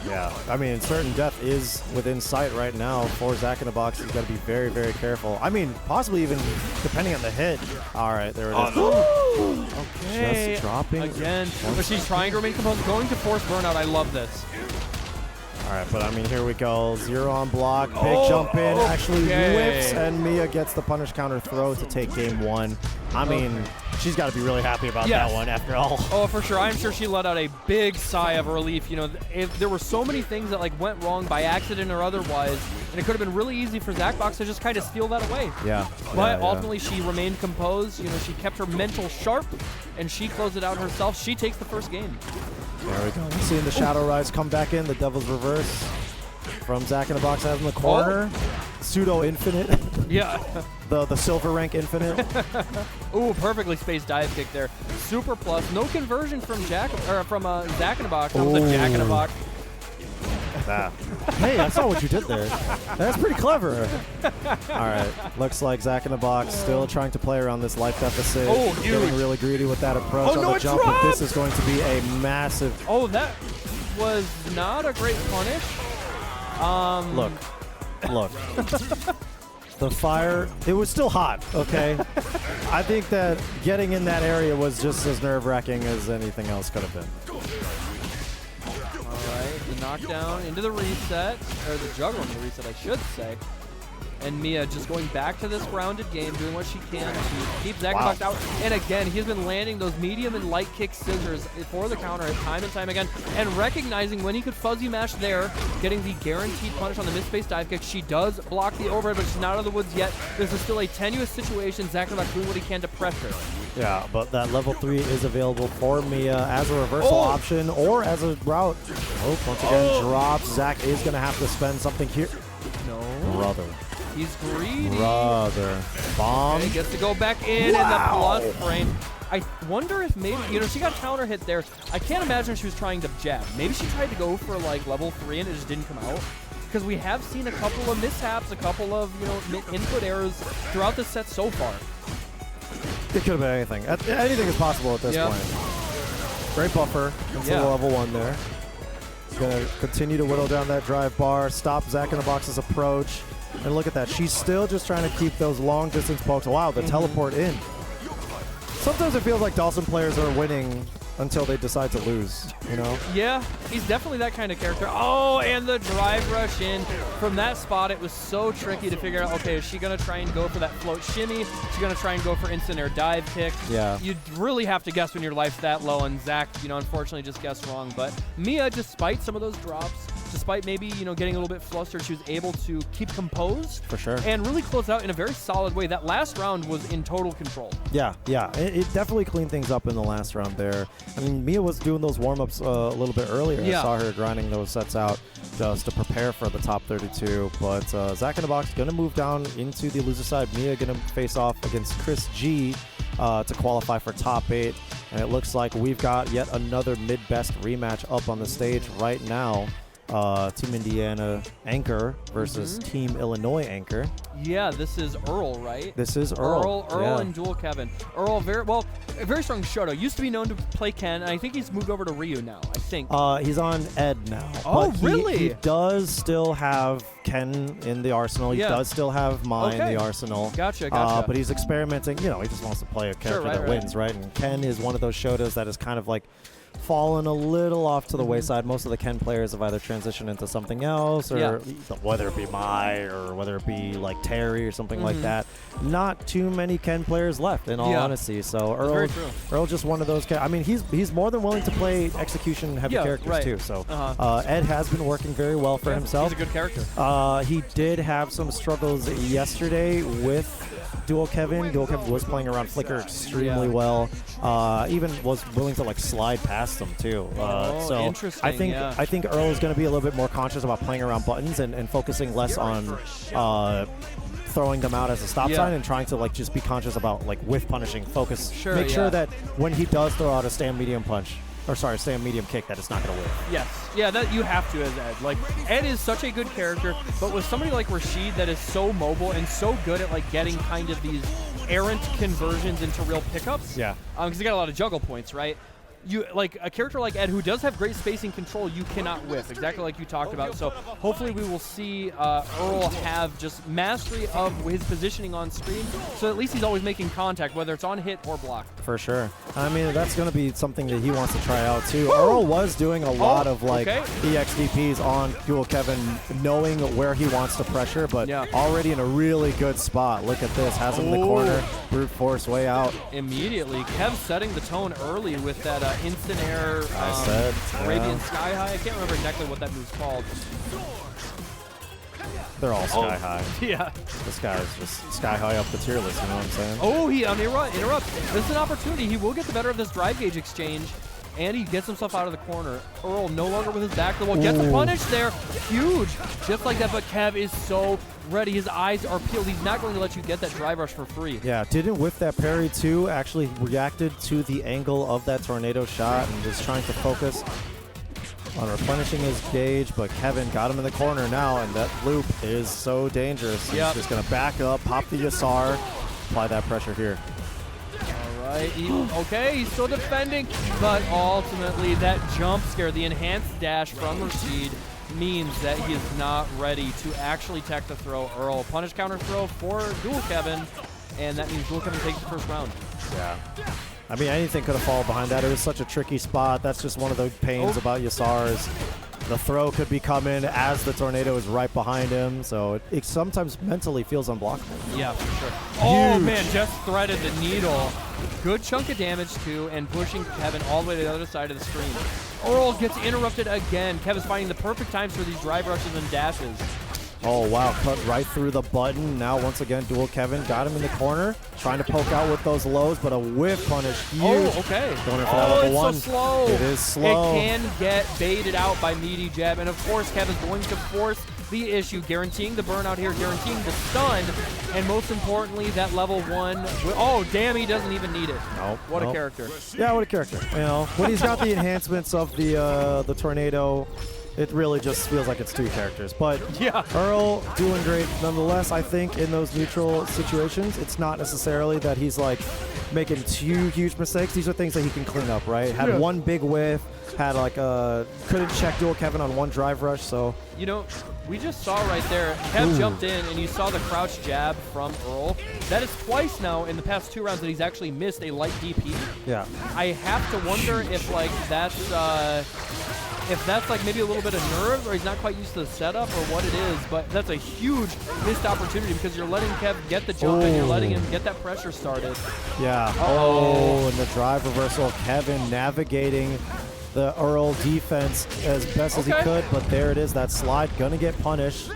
Yeah, I mean, certain death is within sight right now for Zack in the Box. He's got to be very, very careful. I mean, possibly even depending on the hit. All right, there it is. Okay. Just dropping. Again. But she's trying to remain composed, going to force burnout. I love this. All right, but I mean, here we go. 0 on block. Big jump in. Actually whips, and Mia gets the punish counter throw to take game 1. I mean, she's got to be really happy about that one after all. Oh, for sure. I'm sure she let out a big sigh of relief. You know, if there were so many things that like went wrong by accident or otherwise, and it could have been really easy for Zackbox to just kind of steal that away. Yeah. But ultimately, she remained composed. You know, she kept her mental sharp, and she closed it out herself. She takes the first game. There we go. Seeing the Shadow Rise come back in, the Devil's Reverse from Zack in the Box out in the corner. Pseudo Infinite. Yeah. the silver rank Infinite. Ooh, perfectly spaced dive kick there. Super plus. No conversion from Zack in the Box. Comes a Jack in the Box. Hey, I saw what you did there. That's pretty clever. All right, looks like Zack in the Box still trying to play around this life deficit. Oh, huge. Getting really greedy with that approach on the jump. But this is going to be a massive... Oh, that was not a great punish. Look. The fire, it was still hot, okay? I think that getting in that area was just as nerve-wracking as anything else could have been. The knockdown into the reset, or the juggle into the reset, I should say. And Mia just going back to this grounded game, doing what she can to keep Zack Box out. And again, he's been landing those medium and light kick scissors for the counter time and time again, and recognizing when he could fuzzy mash there, getting the guaranteed punish on the mid-space dive kick. She does block the overhead, but she's not out of the woods yet. This is still a tenuous situation. Zack Box doing what he can to pressure. Yeah, but that level 3 is available for Mia as a reversal option or as a route. Oh, once again, drops. Zack is going to have to spend something here. No. Brother. He's greedy. Brother. Bomb. Okay, gets to go back in and the plus frame. I wonder if maybe, you know, she got counter hit there. I can't imagine she was trying to jab. Maybe she tried to go for like level 3 and it just didn't come out. Because we have seen a couple of mishaps, a couple of, you know, input errors throughout the set so far. It could have been anything. Anything is possible at this point. Great buffer until level 1 there. Going to continue to whittle down that drive bar, stop Zack in the Box's approach. And look at that. She's still just trying to keep those long distance pokes. Wow, the teleport in. Sometimes it feels like Dawson players are winning until they decide to lose, you know? Yeah, he's definitely that kind of character. Oh, and the drive rush in. From that spot, it was so tricky to figure out, okay, is she going to try and go for that float shimmy? Is she going to try and go for instant air dive kick? Yeah. You really have to guess when your life's that low, and Zack, you know, unfortunately just guessed wrong. But Mia, despite some of those drops, despite maybe, you know, getting a little bit flustered, she was able to keep composed. For sure. And really close out in a very solid way. That last round was in total control. Yeah. It definitely cleaned things up in the last round there. I mean, Mia was doing those warm-ups a little bit earlier. I saw her grinding those sets out just to prepare for the top 32. But Zack in the Box going to move down into the loser side. Mia going to face off against CHRISG to qualify for top 8. And it looks like we've got yet another mid-best rematch up on the stage right now. Team Indiana Anchor versus Team Illinois Anchor. Yeah, this is Earl, right? This is Earl. Earl and Dual Kevin. Earl, a very strong Shoto. Used to be known to play Ken, and I think he's moved over to Ryu now, I think. He's on Ed now. Oh, but really? He does still have Ken in the arsenal. He does still have Mai in the arsenal. Gotcha. But he's experimenting. You know, he just wants to play a character that wins, right? And Ken is one of those Shotos that is kind of like fallen a little off to the wayside. Most of the Ken players have either transitioned into something else, or whether it be Mai or whether it be like Terry or something like that. Not too many Ken players left, in all honesty. So Earl just one of those. I mean, he's more than willing to play execution heavy characters too. So Ed has been working very well for himself. He's a good character. He did have some struggles yesterday with Dual Kevin. Dual Kevin was playing around Flicker extremely well. Even was willing to like slide past them too. So interesting. I think Earl is going to be a little bit more conscious about playing around buttons and focusing less on throwing them out as a stop sign and trying to like just be conscious about like whiff punishing, focus, make sure that when he does throw out a stand medium punch, or sorry, stand medium kick, that it's not going to whiff. Yes, yeah, that you have to as Ed. Like, Ed is such a good character, but with somebody like Rashid that is so mobile and so good at like getting kind of these errant conversions into real pickups. Yeah. Because he got a lot of juggle points, right? You like a character like Ed who does have great spacing control, you cannot whiff, exactly like you talked about. So hopefully we will see Earl have just mastery of his positioning on screen, so at least he's always making contact, whether it's on hit or block. For sure. I mean, that's going to be something that he wants to try out too. Earl was doing a lot of like EXDPs on Dual Kevin, knowing where he wants to pressure, but already in a really good spot. Look at this, has him in the corner, brute force way out. Immediately, Kev setting the tone early with that instant air Arabian Sky High. I can't remember exactly what that move's called. They're all sky high. Yeah. This guy's just sky high up the tier list, you know what I'm saying? Oh, he interrupts. This is an opportunity. He will get the better of this drive gauge exchange, and he gets himself out of the corner. Earl no longer with his back to the wall. Gets a punish there. Huge. Just like that, but Kev is so ready. His eyes are peeled. He's not going to let you get that drive rush for free. Yeah, didn't whiff that parry too. Actually reacted to the angle of that tornado shot and just trying to focus on replenishing his gauge, but Kevin got him in the corner now, and that loop is so dangerous. He's just going to back up, pop the Yasar, apply that pressure here. All right. He's still defending, but ultimately that jump scare, the enhanced dash from Rashid, means that he is not ready to actually tech the throw. Earl, punish counter throw for Dual Kevin, and that means Dual Kevin takes the first round. Yeah. I mean, anything could have fallen behind that. It was such a tricky spot. That's just one of the pains about Yasar is the throw could be coming as the tornado is right behind him, so it sometimes mentally feels unblockable. Yeah, for sure. Oh, man, just threaded the needle. Good chunk of damage, too, and pushing Kevin all the way to the other side of the screen. Earl gets interrupted again. Kevin's finding the perfect times for these drive rushes and dashes. Oh, wow, cut right through the button. Now, once again, Dual Kevin got him in the corner, trying to poke out with those lows, but a whiff punish. Huge. Oh, okay. Going in for that level one. So slow. It is slow. It can get baited out by meaty jab, and of course, Kevin's going to force the issue, guaranteeing the burnout here, guaranteeing the stun, and most importantly, that level one. Oh, damn, he doesn't even need it. Nope. What a character. Yeah, what a character. You know, when he's got the enhancements of the tornado, it really just feels like it's two characters. But Earl doing great nonetheless. I think in those neutral situations, it's not necessarily that he's like making two huge mistakes. These are things that he can clean up, right? Had one big whiff, had like couldn't check Dual Kevin on one drive rush, so. You know, we just saw right there, Kev jumped in and you saw the crouch jab from Earl. That is twice now in the past 2 rounds that he's actually missed a light DP. Yeah. I have to wonder if like that's like maybe a little bit of nerves, or he's not quite used to the setup, or what it is, but that's a huge missed opportunity because you're letting Kev get the jump and you're letting him get that pressure started. Yeah. Oh, and the drive reversal. Kevin navigating the Earl defense as best as he could, but there it is, that slide gonna get punished.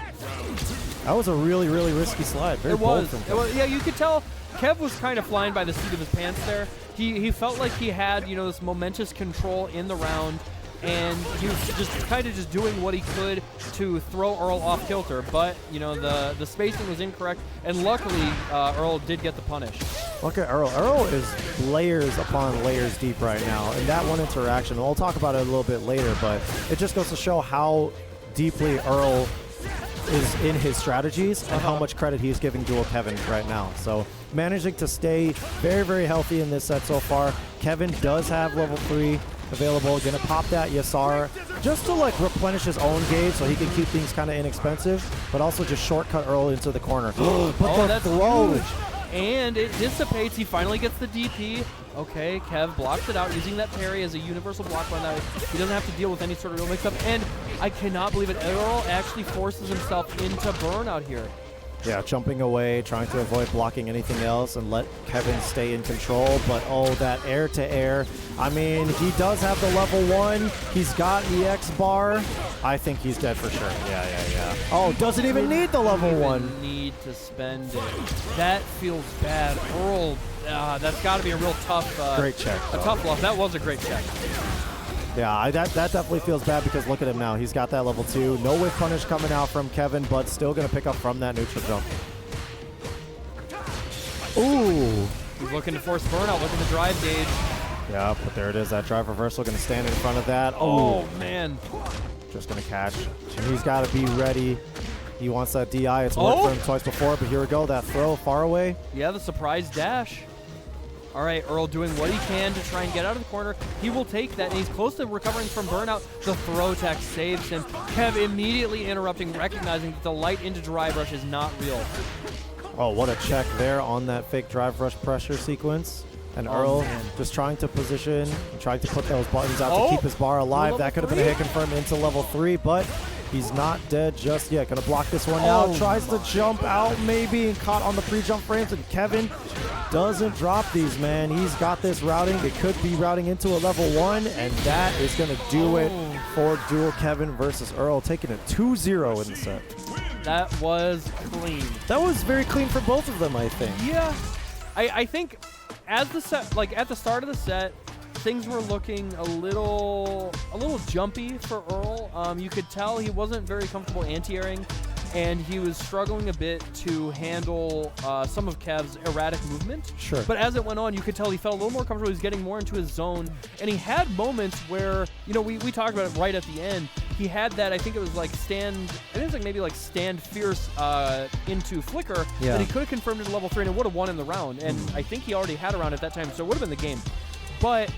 That was a really, really risky slide. Very bold from Kevin. Yeah, you could tell Kev was kind of flying by the seat of his pants there. He felt like he had, you know, this momentous control in the round, and he was just kind of just doing what he could to throw Earl off kilter, but you know the spacing was incorrect, and luckily Earl did get the punish. Look at Earl. Earl is layers upon layers deep right now, and that one interaction, we'll talk about it a little bit later, but it just goes to show how deeply Earl is in his strategies and how much credit he's giving Dual Kevin right now. So managing to stay very, very healthy in this set so far. Kevin does have level 3 available. Gonna pop that Yasar just to like replenish his own gauge so he can keep things kind of inexpensive, but also just shortcut Earl into the corner. But that's huge. And it dissipates. He finally gets the DP. Okay, Kev blocks it out using that parry as a universal block run. That he doesn't have to deal with any sort of real mix-up. And I cannot believe it. Earl actually forces himself into burnout here. Yeah, jumping away, trying to avoid blocking anything else and let Kevin stay in control. But, oh, that air-to-air. I mean, he does have the level 1. He's got EX bar. I think he's dead for sure. Yeah. Oh, doesn't even need the level 1. Need to spend it. That feels bad. Earl, that's got to be a real tough... great check. A tough loss. That was a great check. Yeah, that definitely feels bad because look at him now. He's got that level 2. No whiff punish coming out from Kevin, but still going to pick up from that neutral jump. Ooh. He's looking to force burnout, looking to drive gauge. Yeah, but there it is. That drive reversal going to stand in front of that. Oh, man. Just going to catch. And he's got to be ready. He wants that DI. It's worked for him twice before, but here we go. That throw far away. Yeah, the surprise dash. All right, Earl doing what he can to try and get out of the corner. He will take that, and he's close to recovering from burnout. The throw tech saves him. Kev immediately interrupting, recognizing that the light into drive rush is not real. Oh, what a check there on that fake drive rush pressure sequence. And Earl just trying to position, and trying to put those buttons out to keep his bar alive. That could have been a hit confirm into level 3, but he's not dead just yet. Gonna block this one out. Tries to jump out maybe, and caught on the pre-jump frames. And Kevin doesn't drop these, man. He's got this routing. It could be routing into a level 1, and that is gonna do it for dual Kevin versus Earl, taking it 2-0 in the set. That was clean. That was very clean for both of them, I think. Yeah, I think as the set, like at the start of the set, things were looking a little jumpy for Earl. You could tell he wasn't very comfortable anti-airing, and he was struggling a bit to handle some of Kev's erratic movement. Sure. But as it went on, you could tell he felt a little more comfortable. He was getting more into his zone, and he had moments where, you know, we talked about it right at the end. He had that, I think it was like stand fierce into flicker that he could have confirmed into level 3, and it would have won in the round. And I think he already had a round at that time, so it would have been the game. But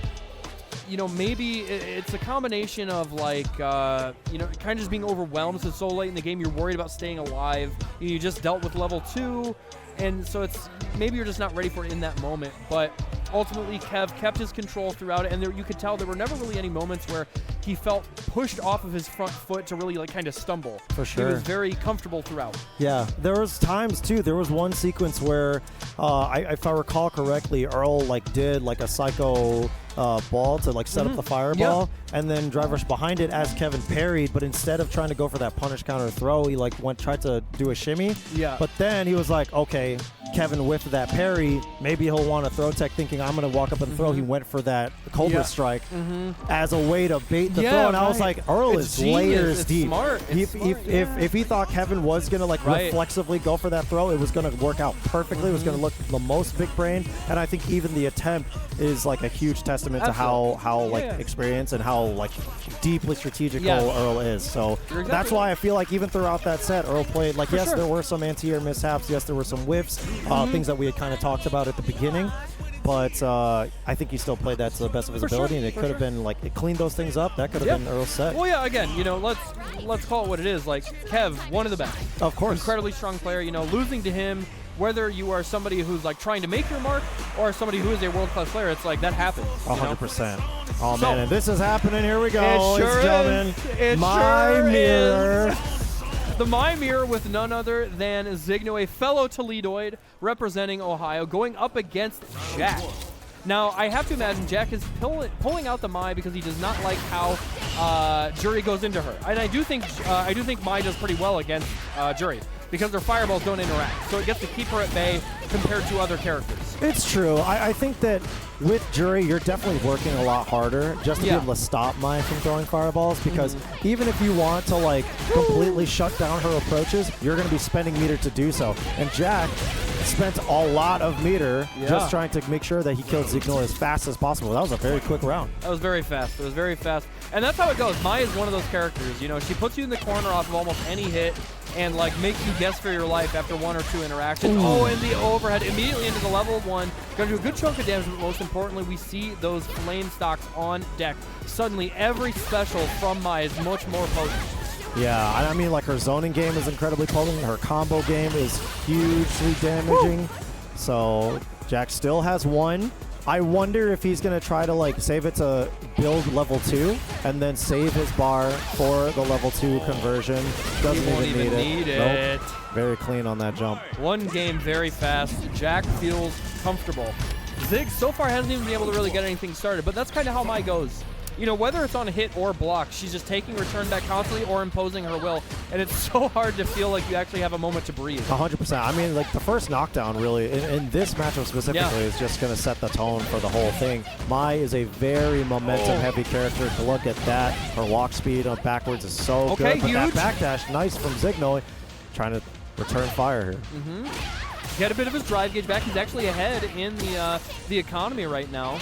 you know, maybe it's a combination of like, you know, kind of just being overwhelmed. So late in the game, you're worried about staying alive. You just dealt with level 2, and so it's maybe you're just not ready for it in that moment. But ultimately, Kev kept his control throughout it, and you could tell there were never really any moments where he felt pushed off of his front foot to really like kind of stumble. For sure. He was very comfortable throughout. Yeah, there was times too. There was one sequence where, if I recall correctly, Earl like did like a psycho ball to like set up the fireball, and then drive rush behind it as Kevin parried, but instead of trying to go for that punish counter throw, he like tried to do a shimmy. Yeah. But then he was like, okay, Kevin whiffed that parry. Maybe he'll want a throw tech, thinking I'm gonna walk up and throw. He went for that Cobra strike as a way to bait the throw, and I was like, Earl is layers deep. Smart. If he thought Kevin was gonna like reflexively go for that throw, it was gonna work out perfectly. It was gonna look the most big brain, and I think even the attempt is like a huge testament to how like experienced and how like deeply strategical Earl is. So that's why I feel like even throughout that set, Earl played like there were some anti-air mishaps. Yes, there were some whiffs, things that we had kind of talked about at the beginning. But I think he still played that to the best of his ability, and it could have been like it cleaned those things up. That could have been Earl's set. Well, yeah. Again, you know, let's call it what it is. Like Kev, one of the best. Of course, incredibly strong player. You know, losing to him, whether you are somebody who's like trying to make your mark or somebody who is a world-class player, it's like that happens. 100%. Oh man, and this is happening. Here we go. It sure is. My mirror. The My Mirror with none other than Zigno, a fellow Toledoid representing Ohio, going up against Jack. Now, I have to imagine Jack is pulling out the Mai because he does not like how Jury goes into her. And I do think Mai does pretty well against Jury because their fireballs don't interact. So it gets to keep her at bay compared to other characters. It's true. I think that with Jury, you're definitely working a lot harder just to be able to stop Mai from throwing fireballs, because even if you want to like completely shut down her approaches, you're going to be spending meter to do so. And Jack spent a lot of meter just trying to make sure that he killed Zigno as fast as possible. That was a very quick round. That was very fast. It was very fast. And that's how it goes. Mai is one of those characters. You know, she puts you in the corner off of almost any hit and like makes you guess for your life after 1 or 2 interactions. Oh, and the overhead immediately into the level 1. Going to do a good chunk of damage, but most importantly, we see those flame stocks on deck. Suddenly, every special from Mai is much more potent. Yeah, I mean, like her zoning game is incredibly potent. Her combo game is hugely damaging. So Jack still has 1. I wonder if he's going to try to like save it to build level 2 and then save his bar for the level 2 conversion. Doesn't even need it. Nope. Very clean on that jump. One game very fast. Jack feels comfortable. Zig so far hasn't even been able to really get anything started, but that's kind of how Mai goes. You know, whether it's on a hit or block, she's just taking return back constantly or imposing her will, and it's so hard to feel like you actually have a moment to breathe. 100%. I mean, like the first knockdown really, in this matchup specifically, is just going to set the tone for the whole thing. Mai is a very momentum-heavy character. To look at that, her walk speed up backwards is so good. But huge. that backdash, nice from Zigno, trying to return fire here. Get a bit of his drive gauge back. He's actually ahead in the economy right now.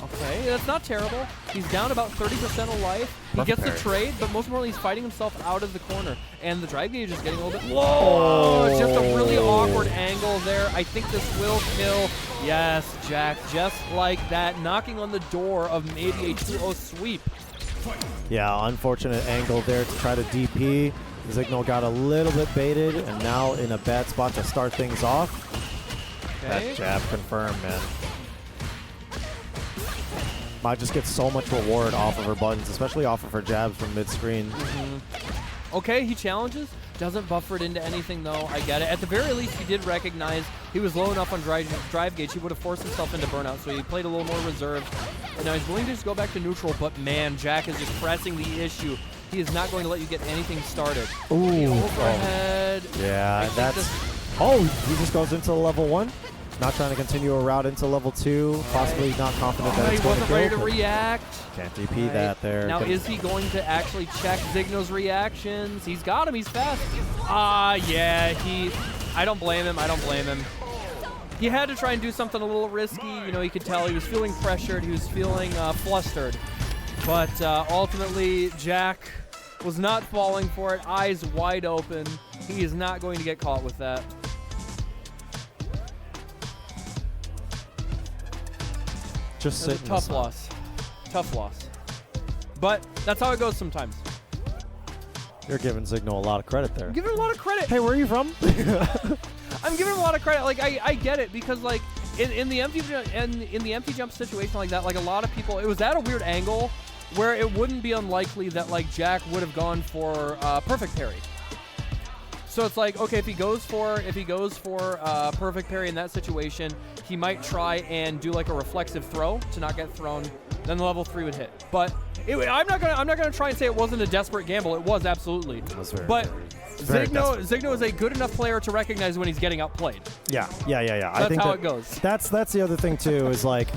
Okay, that's not terrible. He's down about 30% of life. He gets the trade, but most importantly, he's fighting himself out of the corner. And the drive gauge is getting a little bit... Whoa! It's just a really awkward angle there. I think this will kill. Yes, Jack, just like that, knocking on the door of maybe a 2-0 sweep. Yeah, unfortunate angle there to try to DP. Zignal got a little bit baited, and now in a bad spot to start things off. Okay. That jab confirmed, man. Might just get so much reward off of her buttons, especially off of her jabs from mid-screen. Okay, he challenges. Doesn't buffer it into anything, though. I get it. At the very least, he did recognize he was low enough on drive gauge. He would have forced himself into burnout, so he played a little more reserved. And now he's willing to just go back to neutral, but man, Jack is just pressing the issue. He is not going to let you get anything started. Ooh. The overhead. Yeah, that's... Oh, he just goes into level 1. Not trying to continue a route into level 2. Possibly not confident that it's he going wasn't to ready to react. Can't DP that there. Now, is he going to actually check Zignal's reactions? He's got him. He's fast. Yeah, I don't blame him. I don't blame him. He had to try and do something a little risky. You know, you could tell he was feeling pressured. He was feeling flustered. But ultimately, Jack was not falling for it. Eyes wide open. He is not going to get caught with that. Just a tough loss. Tough loss. But that's how it goes sometimes. You're giving Zignal a lot of credit there. I'm giving him a lot of credit. Hey, where are you from? I'm giving him a lot of credit. Like I get it, because like in the empty jump situation like that, like a lot of people, it was at a weird angle where it wouldn't be unlikely that like Jack would have gone for perfect parry. So it's like, okay, if he goes for perfect parry in that situation, he might try and do like a reflexive throw to not get thrown. Then the level 3 would hit. But I'm not gonna try and say it wasn't a desperate gamble. It was absolutely. But Zigno is a good enough player to recognize when he's getting outplayed. Yeah. I think how it goes. That's the other thing too, is like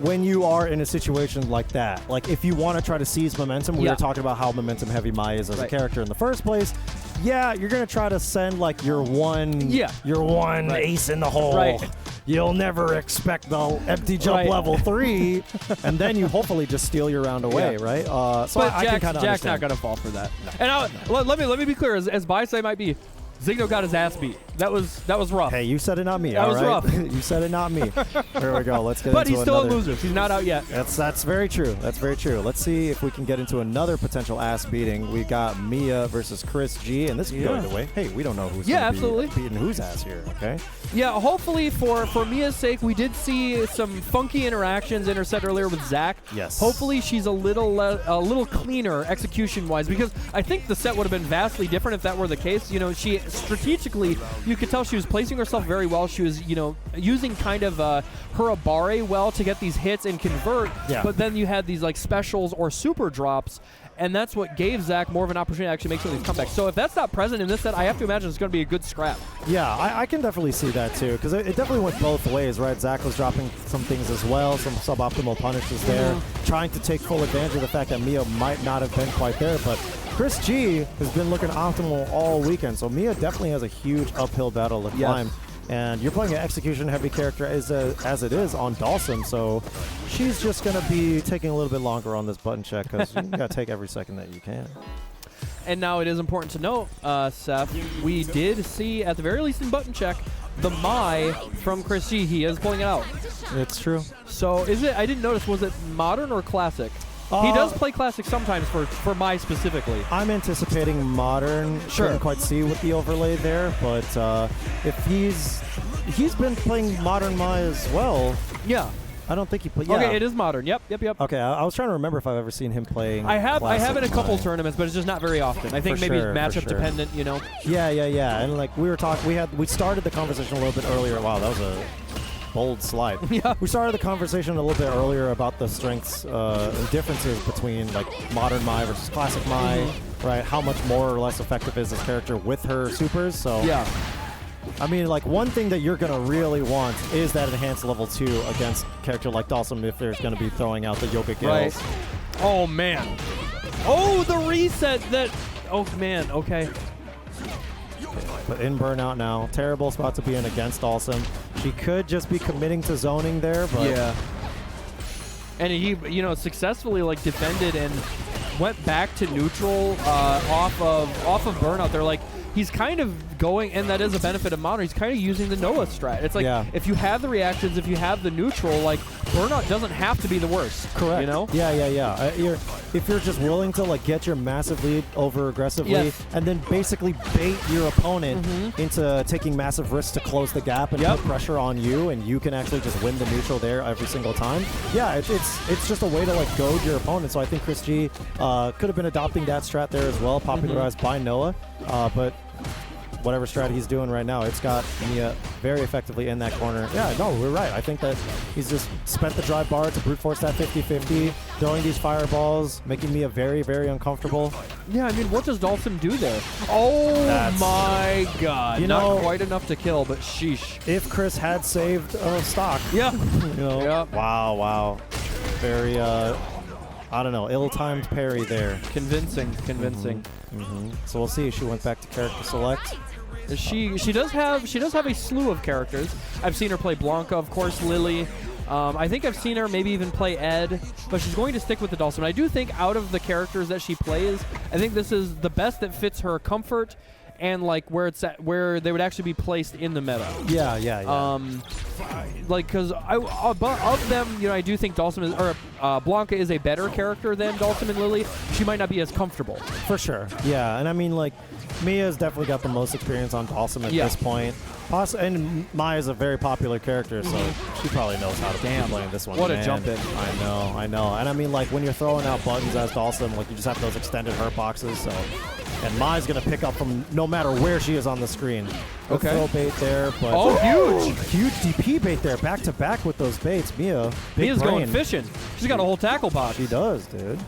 when you are in a situation like that, like if you want to try to seize momentum, we were talking about how momentum heavy Mai is as a character in the first place. Yeah, you're gonna try to send like your one ace in the hole. Right. You'll never expect the empty jump level 3, and then you hopefully just steal your round away, right? So but I can kind of Jack's not gonna fall for that. No. And let me be clear, as biased as I might be, Zigno got his ass beat. That was rough. Hey, you said it, not me. That was rough. You said it, not me. There we go. Let's get but into he's still another. a loser. He's not out yet. That's very true. That's very true. Let's see if we can get into another potential ass beating. We got Mia versus CHRISG, and this can go either way. Hey, we don't know who's gonna be beating whose ass here. Okay. Yeah, hopefully for Mia's sake, we did see some funky interactions in her set earlier with Zach. Yes. Hopefully she's a little cleaner execution-wise, because I think the set would have been vastly different if that were the case. You know, she strategically, you could tell she was placing herself very well. She was, you know, using kind of her Abare well to get these hits and convert. Yeah. But then you had these like specials or super drops, and that's what gave Zach more of an opportunity to actually make some of these comebacks. So if that's not present in this set, I have to imagine it's going to be a good scrap. Yeah, I can definitely see that too, because it definitely went both ways, right? Zach was dropping some things as well, some suboptimal punishes there, trying to take full advantage of the fact that Mia might not have been quite there, but CHRISG has been looking optimal all weekend, so Mia definitely has a huge uphill battle to climb. And you're playing an execution-heavy character as it is on Dawson, so she's just going to be taking a little bit longer on this button check, because you got to take every second that you can. And now it is important to note, Seth, we did see, at the very least in button check, the Mai from CHRISG. He is pulling it out. It's true. So is it, I didn't notice, was it modern or classic? He does play classic sometimes for Mai specifically. I'm anticipating modern. Sure. Couldn't quite see with the overlay there, but if he's been playing modern Mai as well. Yeah. I don't think he played. Okay, it is modern. Yep. Okay, I was trying to remember if I've ever seen him playing. I have in a couple Mai. tournaments, but it's just not very often. I think maybe matchup dependent, you know. Yeah. And like we were talking, we started the conversation a little bit earlier. Wow, that was a bold slide. Yeah. We started the conversation a little bit earlier about the strengths and differences between like modern Mai versus classic Mai, right? How much more or less effective is this character with her supers? So yeah. I mean, like one thing that you're gonna really want is that enhanced level 2 against a character like Dawson if there's gonna be throwing out the yoga gills. Right. Oh man. Oh, the reset that. Oh man. Okay. But in burnout now. Terrible spot to be in against Dhalsim. She could just be committing to zoning there, but yeah. And he, successfully like defended and went back to neutral off of burnout. They're like, he's kind of going, and that is a benefit of Modern. He's kind of using the Noah strat. It's like if you have the reactions, if you have the neutral, like burnout doesn't have to be the worst. Correct. You know? Yeah. If you're just willing to like get your massive lead over aggressively, and then basically bait your opponent into taking massive risks to close the gap and put pressure on you, and you can actually just win the neutral there every single time. Yeah, it's just a way to like goad your opponent. So I think CHRISG could have been adopting that strat there as well, popularized by Noah, but whatever strat he's doing right now, it's got Mia very effectively in that corner. Yeah, no, we're right. I think that he's just spent the drive bar to brute force that 50-50, throwing these fireballs, making Mia very, very uncomfortable. Yeah, I mean, what does Dhalsim do there? Oh my God. Not quite enough to kill, but sheesh. If Chris had saved stock. Yeah. Wow. Very, I don't know, ill-timed parry there. Convincing. So we'll see. She went back to character select. She does have a slew of characters. I've seen her play Blanca, of course, Lily. I think I've seen her maybe even play Ed, but she's going to stick with the Dhalsim. I do think out of the characters that she plays, I think this is the best that fits her comfort and like where it's at, where they would actually be placed in the meta. Yeah. Like, because of them, I do think Blanca is a better character than Dhalsim and Lily. She might not be as comfortable. For sure. Yeah, and I mean, like, Mia's definitely got the most experience on Dhalsim at this point. And Maya's a very popular character, so she probably knows how to be playing this one. What a jump in. I know. And I mean, like, when you're throwing out buttons as Dhalsim, like, you just have those extended hurt boxes, so... And Maya's going to pick up from no matter where she is on the screen. Okay. Throw bait there, but... Oh, huge! Huge DP bait there, back-to-back with those baits. Mia's going fishing. She's got a whole tackle pod. She does, dude.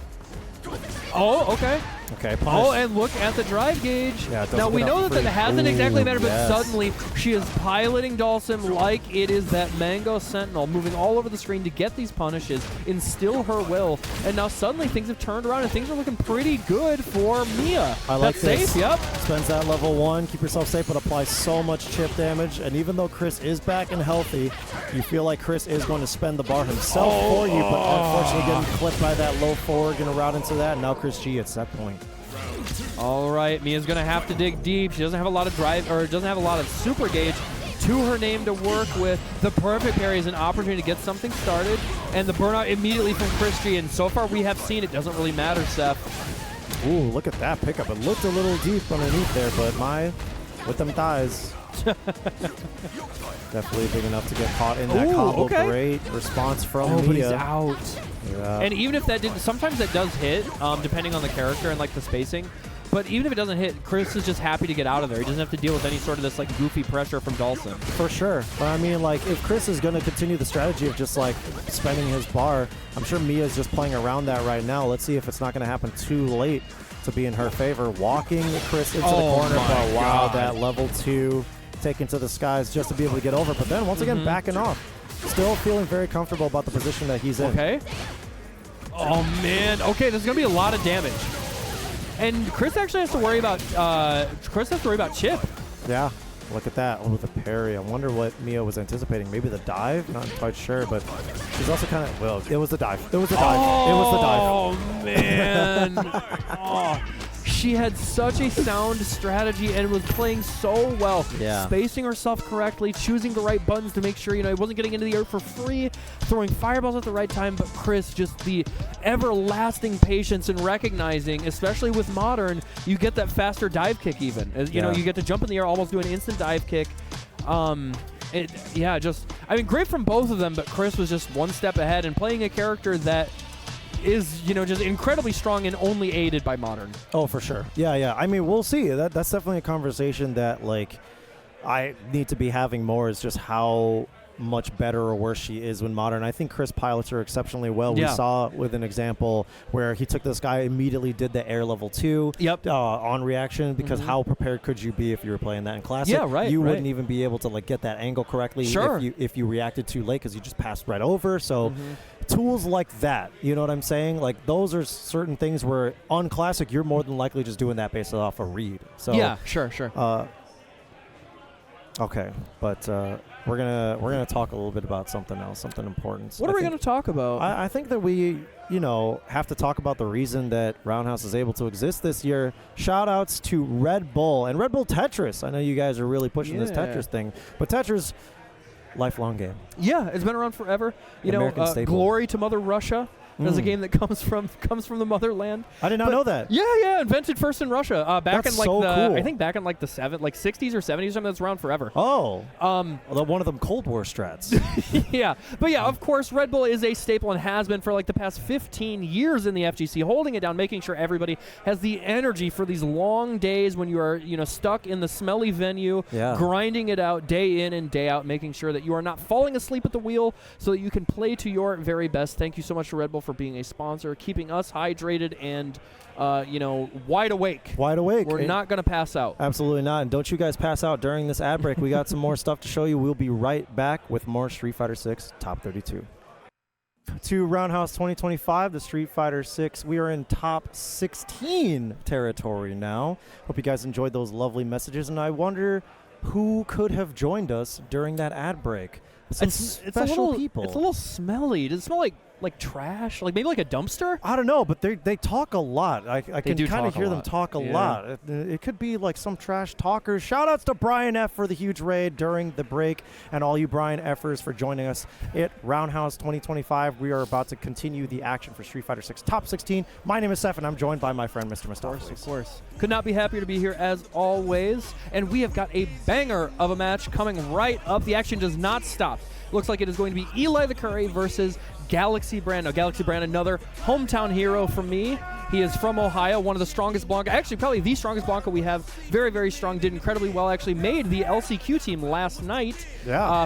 Oh, okay. Okay, punish. Oh, and look at the drive gauge. Yeah, now, we know that hasn't exactly mattered, but yes. suddenly she is piloting Dhalsim like it is that Mango Sentinel, moving all over the screen to get these punishes, instill her will, and now suddenly things have turned around and things are looking pretty good for Mia. I like That's safe, yep. Spends that level 1, keep yourself safe, but applies so much chip damage, and even though Chris is back and healthy, you feel like Chris is going to spend the bar himself for you, but unfortunately getting clipped by that low forward, going to route into that, and now CHRISG at set point. All right, Mia's going to have to dig deep. She doesn't have a lot of drive, or doesn't have a lot of super gauge to her name to work with. The perfect parry is an opportunity to get something started, and the burnout immediately from CHRISG, and so far we have seen it doesn't really matter, Seth. Ooh, look at that pickup. It looked a little deep underneath there, but Maya, with them thighs. Definitely big enough to get caught in that combo. Okay. Great response from Mia. But he's out. Yeah. And even if that didn't, sometimes that does hit, depending on the character and like the spacing. But even if it doesn't hit, Chris is just happy to get out of there. He doesn't have to deal with any sort of this like goofy pressure from Dhalsim. For sure. But I mean, like, if Chris is going to continue the strategy of just like spending his bar, I'm sure Mia's just playing around that right now. Let's see if it's not going to happen too late to be in her favor. Walking Chris into the corner, but wow, that level 2 taken to the skies just to be able to get over. But then once again, backing off. Still feeling very comfortable about the position that he's in. Okay. Oh man. Okay, there's gonna be a lot of damage, and Chris actually has to worry about. Chip. Yeah. Look at that. Oh, the parry. I wonder what Mia was anticipating. Maybe the dive? Not quite sure, but she's also kind of... Well, it was the dive. It was the dive. It was the dive. Oh, man. She had such a sound strategy and was playing so well. Yeah. Spacing herself correctly, choosing the right buttons to make sure, it wasn't getting into the air for free, throwing fireballs at the right time, but Chris, just the everlasting patience and recognizing, especially with Modern, you get that faster dive kick even. You get to jump in the air, almost do an instant dive kick. Great from both of them, but Chris was just one step ahead and playing a character that is, just incredibly strong and only aided by Modern. Oh, for sure. Yeah. I mean, we'll see. That's definitely a conversation that, like, I need to be having more, is just how much better or worse she is when Modern. I think Chris pilots her exceptionally well. Yeah. We saw with an example where he took this guy, immediately did the air level 2 on reaction, because how prepared could you be if you were playing that in Classic? Yeah, right. You wouldn't even be able to like get that angle correctly if you reacted too late, because you just passed right over. So tools like that, you know what I'm saying? Like, those are certain things where on Classic you're more than likely just doing that based off a read. So yeah, sure. Okay, but we're gonna talk a little bit about something else, something important. What are we gonna talk about? I think that we, have to talk about the reason that Roundhouse is able to exist this year. Shout outs to Red Bull and Red Bull Tetris. I know you guys are really pushing this Tetris thing, but Tetris, lifelong game. Yeah, it's been around forever. American staple. Glory to Mother Russia. That's a game that comes from the motherland. I did not know that. Yeah, invented first in Russia. Back That's in so cool. I think back in the 60s or 70s, something that's around forever. Oh. One of them Cold War strats. Yeah. But yeah, of course, Red Bull is a staple and has been for the past 15 years in the FGC, holding it down, making sure everybody has the energy for these long days when you are, stuck in the smelly venue, grinding it out day in and day out, making sure that you are not falling asleep at the wheel so that you can play to your very best. Thank you so much to Red Bull for being a sponsor, keeping us hydrated and wide awake. Wide awake. We're not going to pass out. Absolutely not. And don't you guys pass out during this ad break. We got some more stuff to show you. We'll be right back with more Street Fighter 6 Top 32. To Roundhouse 2025, the Street Fighter 6. We are in top 16 territory now. Hope you guys enjoyed those lovely messages. And I wonder who could have joined us during that ad break. Some special people. It's a little smelly. Does it smell like trash? Like maybe like a dumpster? I don't know, but they talk a lot. I can kind of hear them talk a lot. It could be like some trash talkers. Shout outs to Brian F for the huge raid during the break, and all you Brian F'ers for joining us at Roundhouse 2025. We are about to continue the action for Street Fighter 6 Top 16. My name is Seth, and I'm joined by my friend Mr. Mustafa. Of course. Could not be happier to be here as always. And we have got a banger of a match coming right up. The action does not stop. Looks like it is going to be Eli the Curry versus Galaxy Brand. Now, Galaxy Brand, another hometown hero for me. He is from Ohio, one of the strongest Blanca. Actually, probably the strongest Blanca we have. Very, very strong. Did incredibly well. Actually made the LCQ team last night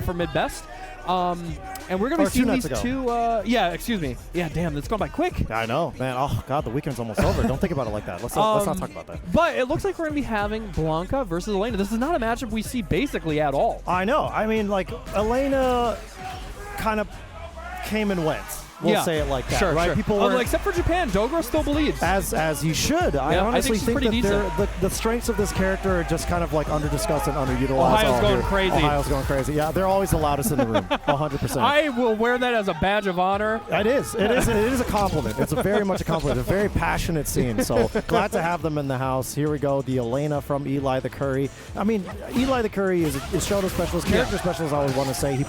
for mid-best. And we're going to be seeing these two. Excuse me. Yeah, damn, it's gone by quick. I know, man. Oh, God, the weekend's almost over. Don't think about it like that. Let's not talk about that. But it looks like we're going to be having Blanca versus Elena. This is not a matchup we see basically at all. I know. I mean, Elena kind of came and went. We'll say it like that, right? Sure. People were, except for Japan, Dogro still believes. As you should. I honestly think that the strengths of this character are just kind of under-discussed and underutilized. Ohio's going crazy. Ohio's going crazy. Yeah, they're always the loudest in the room, 100%. I will wear that as a badge of honor. It is a compliment. It's very much a compliment. It's a very passionate scene. So glad to have them in the house. Here we go. The Elena from Eli the Curry. I mean, Eli the Curry is Shoto specialist, character specialist, I always want to say.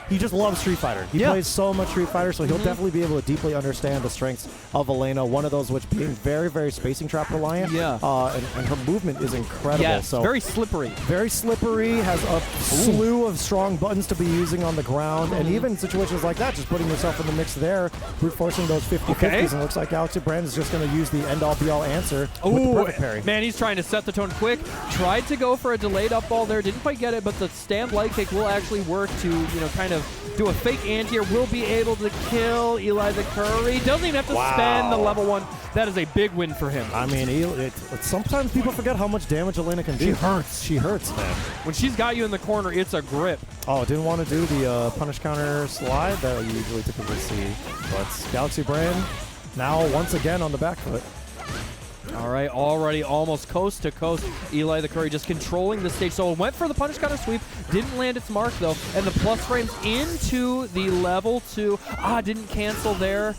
He just loves Street Fighter. He plays so much Street Fighter, so he'll definitely be able to deeply understand the strengths of Elena, one of those which being very, very spacing trap reliant. And her movement is incredible. Yes, so very slippery. Very slippery, has a slew of strong buttons to be using on the ground, and even in situations like that, just putting yourself in the mix there, brute forcing those 50-50s, and it looks like Galaxy Brand is just going to use the end-all be-all answer with the perfect parry. Man, he's trying to set the tone quick. Tried to go for a delayed up ball there, didn't quite get it, but the stand light kick will actually work to, kind of do a fake and here. Will be able to kill Eli the Curry. Doesn't even have to spend the level 1. That is a big win for him. I mean, sometimes people forget how much damage Elena can do. She hurts, man. When she's got you in the corner, it's a grip. Oh, didn't want to do the punish counter slide that you usually typically see. But Galaxy Brand now once again on the back foot. All right, already almost coast to coast. Eli the Curry just controlling the stage. So it went for the punish counter sweep. Didn't land its mark, though. And the plus frames into the level 2. Didn't cancel there.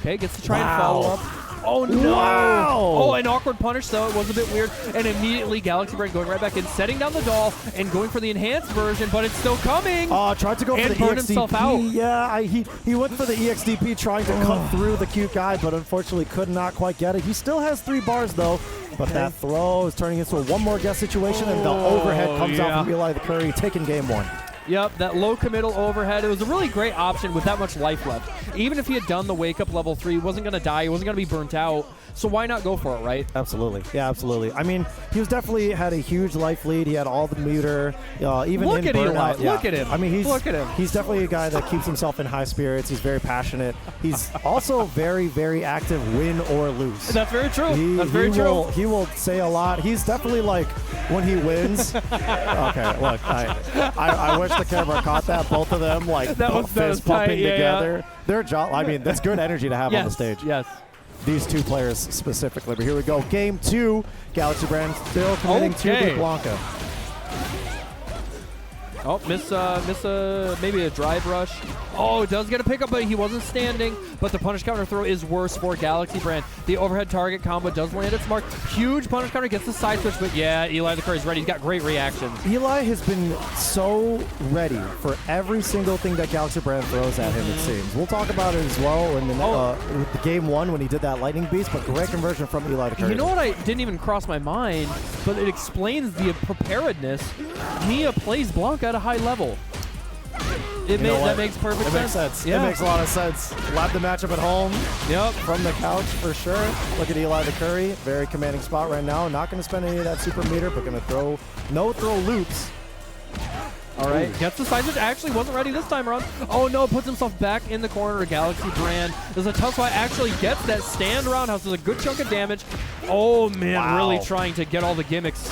Okay, gets to try and follow up. Oh, no. Wow. Oh, an awkward punish, though. It was a bit weird. And immediately Galaxy Brand going right back in, setting down the doll and going for the enhanced version, but it's still coming. Tried to go for the burned EXDP. Himself out. Yeah, he went for the EXDP trying to cut through the cute guy, but unfortunately could not quite get it. He still has 3 bars, though. But that throw is turning into a one more guess situation, and the overhead comes out from Eli the Curry, taking game 1. Yep, that low committal overhead. It was a really great option with that much life left. Even if he had done the wake-up level 3, he wasn't going to die. He wasn't going to be burnt out. So why not go for it, right? Absolutely. Yeah, absolutely. I mean, he was definitely had a huge life lead. He had all the meter, even Look in at burnout. Eli. Look at him. I mean, Look at him. He's definitely a guy that keeps himself in high spirits. He's very passionate. He's also very, very active, win or lose. That's very true. That's very true. He will say a lot. He's definitely like, when he wins. Okay, look, I wish the camera caught that. Both of them, like, fist pumping together. Their jaw. I mean, that's good energy to have on the stage. Yes. These two players specifically. But here we go. Game 2. Galaxy Brand still committing to the Blanca. Oh, miss maybe a drive rush. Oh, it does get a pickup, but he wasn't standing. But the punish counter throw is worse for Galaxy Brand. The overhead target combo does land its mark. Huge punish counter, gets the side switch, but yeah, Eli the Curry's ready. He's got great reactions. Eli has been so ready for every single thing that Galaxy Brand throws at him, it seems. We'll talk about it as well in with the game 1 when he did that lightning beast, but great conversion from Eli the Curry. You know what I didn't even cross my mind, but it explains the preparedness. Mia plays Blanca at a high level. That makes perfect sense. It makes sense. Yeah. It makes a lot of sense. Lap the matchup at home. Yep. From the couch for sure. Look at Eli the Curry. Very commanding spot right now. Not going to spend any of that super meter, but going to throw no-throw loops. All right. Gets the side switch. Actually wasn't ready this time around. Oh, no. Puts himself back in the corner of Galaxy Brand. There's a tough spot. Actually gets that stand roundhouse. There's a good chunk of damage. Oh, man. Really trying to get all the gimmicks.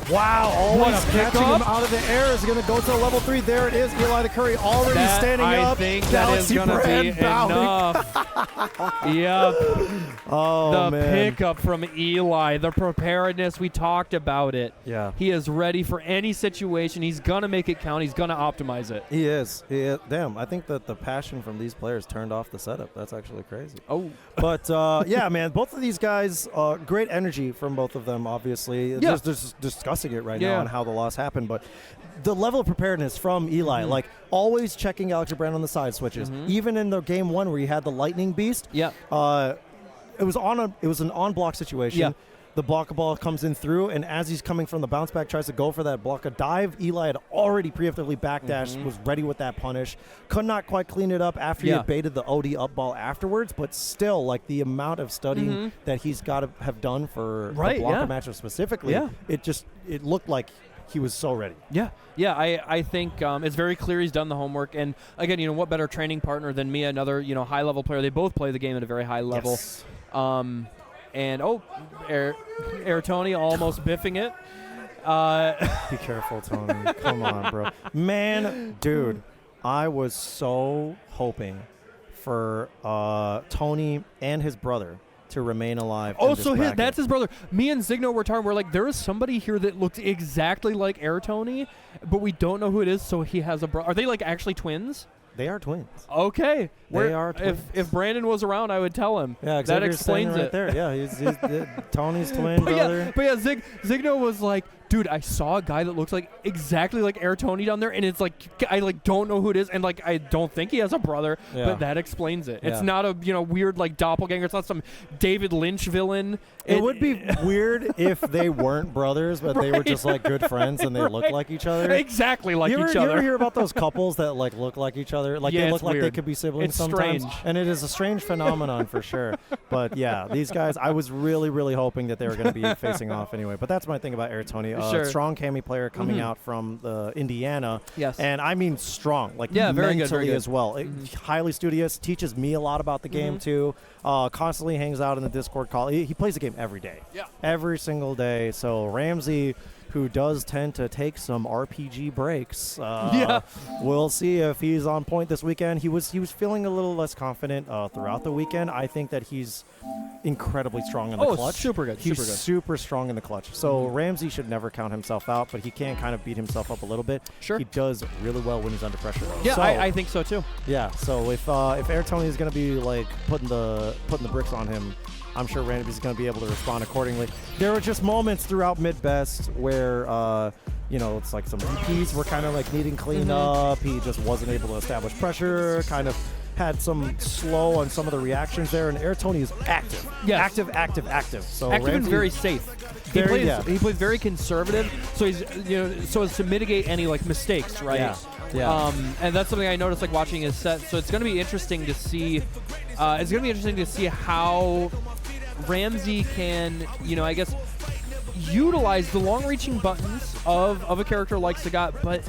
Wow, always catching him up out of the air is going to go to level 3. There it is, Eli the Curry already standing up. I think that is going to be enough. Yep. Oh, the pickup from Eli, the preparedness, we talked about it. Yeah. He is ready for any situation. He's going to make it count. He's going to optimize it. He is. Damn, I think that the passion from these players turned off the setup. That's actually crazy. Oh. But, yeah, man, both of these guys, great energy from both of them, obviously. Yeah. Just discussing it right now and how the loss happened, but the level of preparedness from Eli, like always checking Galaxy Brand on the side switches, even in the game 1 where he had the lightning beast. Yeah, it was an on block situation. Yeah. The block ball comes in through, and as he's coming from the bounce back, tries to go for that block a dive. Eli had already preemptively backdashed, was ready with that punish. Could not quite clean it up after he had baited the OD up ball afterwards, but still, like the amount of studying that he's got to have done for the Blanca matchup specifically, it looked like he was so ready. Yeah, I think it's very clear he's done the homework. And again, what better training partner than Mia, another high level player. They both play the game at a very high level. Yes. And Air Tony almost biffing it. Be careful, Tony. Come on, bro. Man, dude, I was so hoping for Tony and his brother to remain alive. Oh, so that's his brother. Me and Zigno were talking. We're like, there is somebody here that looks exactly like Air Tony, but we don't know who it is. So he has a brother. Are they like actually twins? They are twins. Okay. They are twins. If Brandon was around, I would tell him. Yeah, that explains right it. There. Yeah, he's Tony's twin brother. But Zigno was like, dude, I saw a guy that looks like exactly like Air Tony down there, and it's like I don't know who it is, and like I don't think he has a brother, but that explains it. It's not a weird like doppelganger. It's not some David Lynch villain. It would be weird if they weren't brothers, but they were just like good friends and they look like each other. Exactly like each other. You ever hear about those couples that like look like each other? Like they look like they could be siblings sometimes. Strange. And it is a strange phenomenon for sure. But yeah, these guys, I was really, really hoping that they were going to be facing off anyway. But that's my thing about Air Tony. Strong Cami player coming out from Indiana. Yes. And I mean strong, like very mentally good. as well. Highly studious, teaches me a lot about the game too. Constantly hangs out in the Discord call. He plays the game every day. Yeah. Every single day. So Ramsey, who does tend to take some RPG breaks. We'll see if he's on point this weekend. He was feeling a little less confident throughout the weekend. I think that he's incredibly strong in the clutch. Super good. He's super strong in the clutch. So Ramsey should never count himself out, but he can kind of beat himself up a little bit. Sure. He does really well when he's under pressure, though. Yeah, I think so too. Yeah. So if Air Tony is going to be like putting the bricks on him, I'm sure Ramsey's going to be able to respond accordingly. There were just moments throughout mid-best where, it's like some DPs were kind of like needing cleanup. He just wasn't able to establish pressure, kind of had some slow on some of the reactions there, and Air Tony is active. Yes. Active. So active and very safe. He plays very conservative, so he's so as to mitigate any like mistakes, right? Yeah. And that's something I noticed like watching his set. So it's going to be interesting to see. How Ramsey can, I guess, utilize the long-reaching buttons of a character like Sagat, but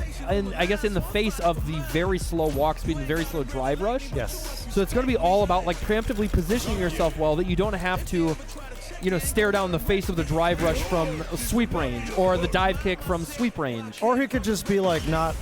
I guess in the face of the very slow walk speed and very slow drive rush. Yes. So it's going to be all about like preemptively positioning yourself well that you don't have to, stare down the face of the drive rush from sweep range or the dive kick from sweep range. Or he could just be like not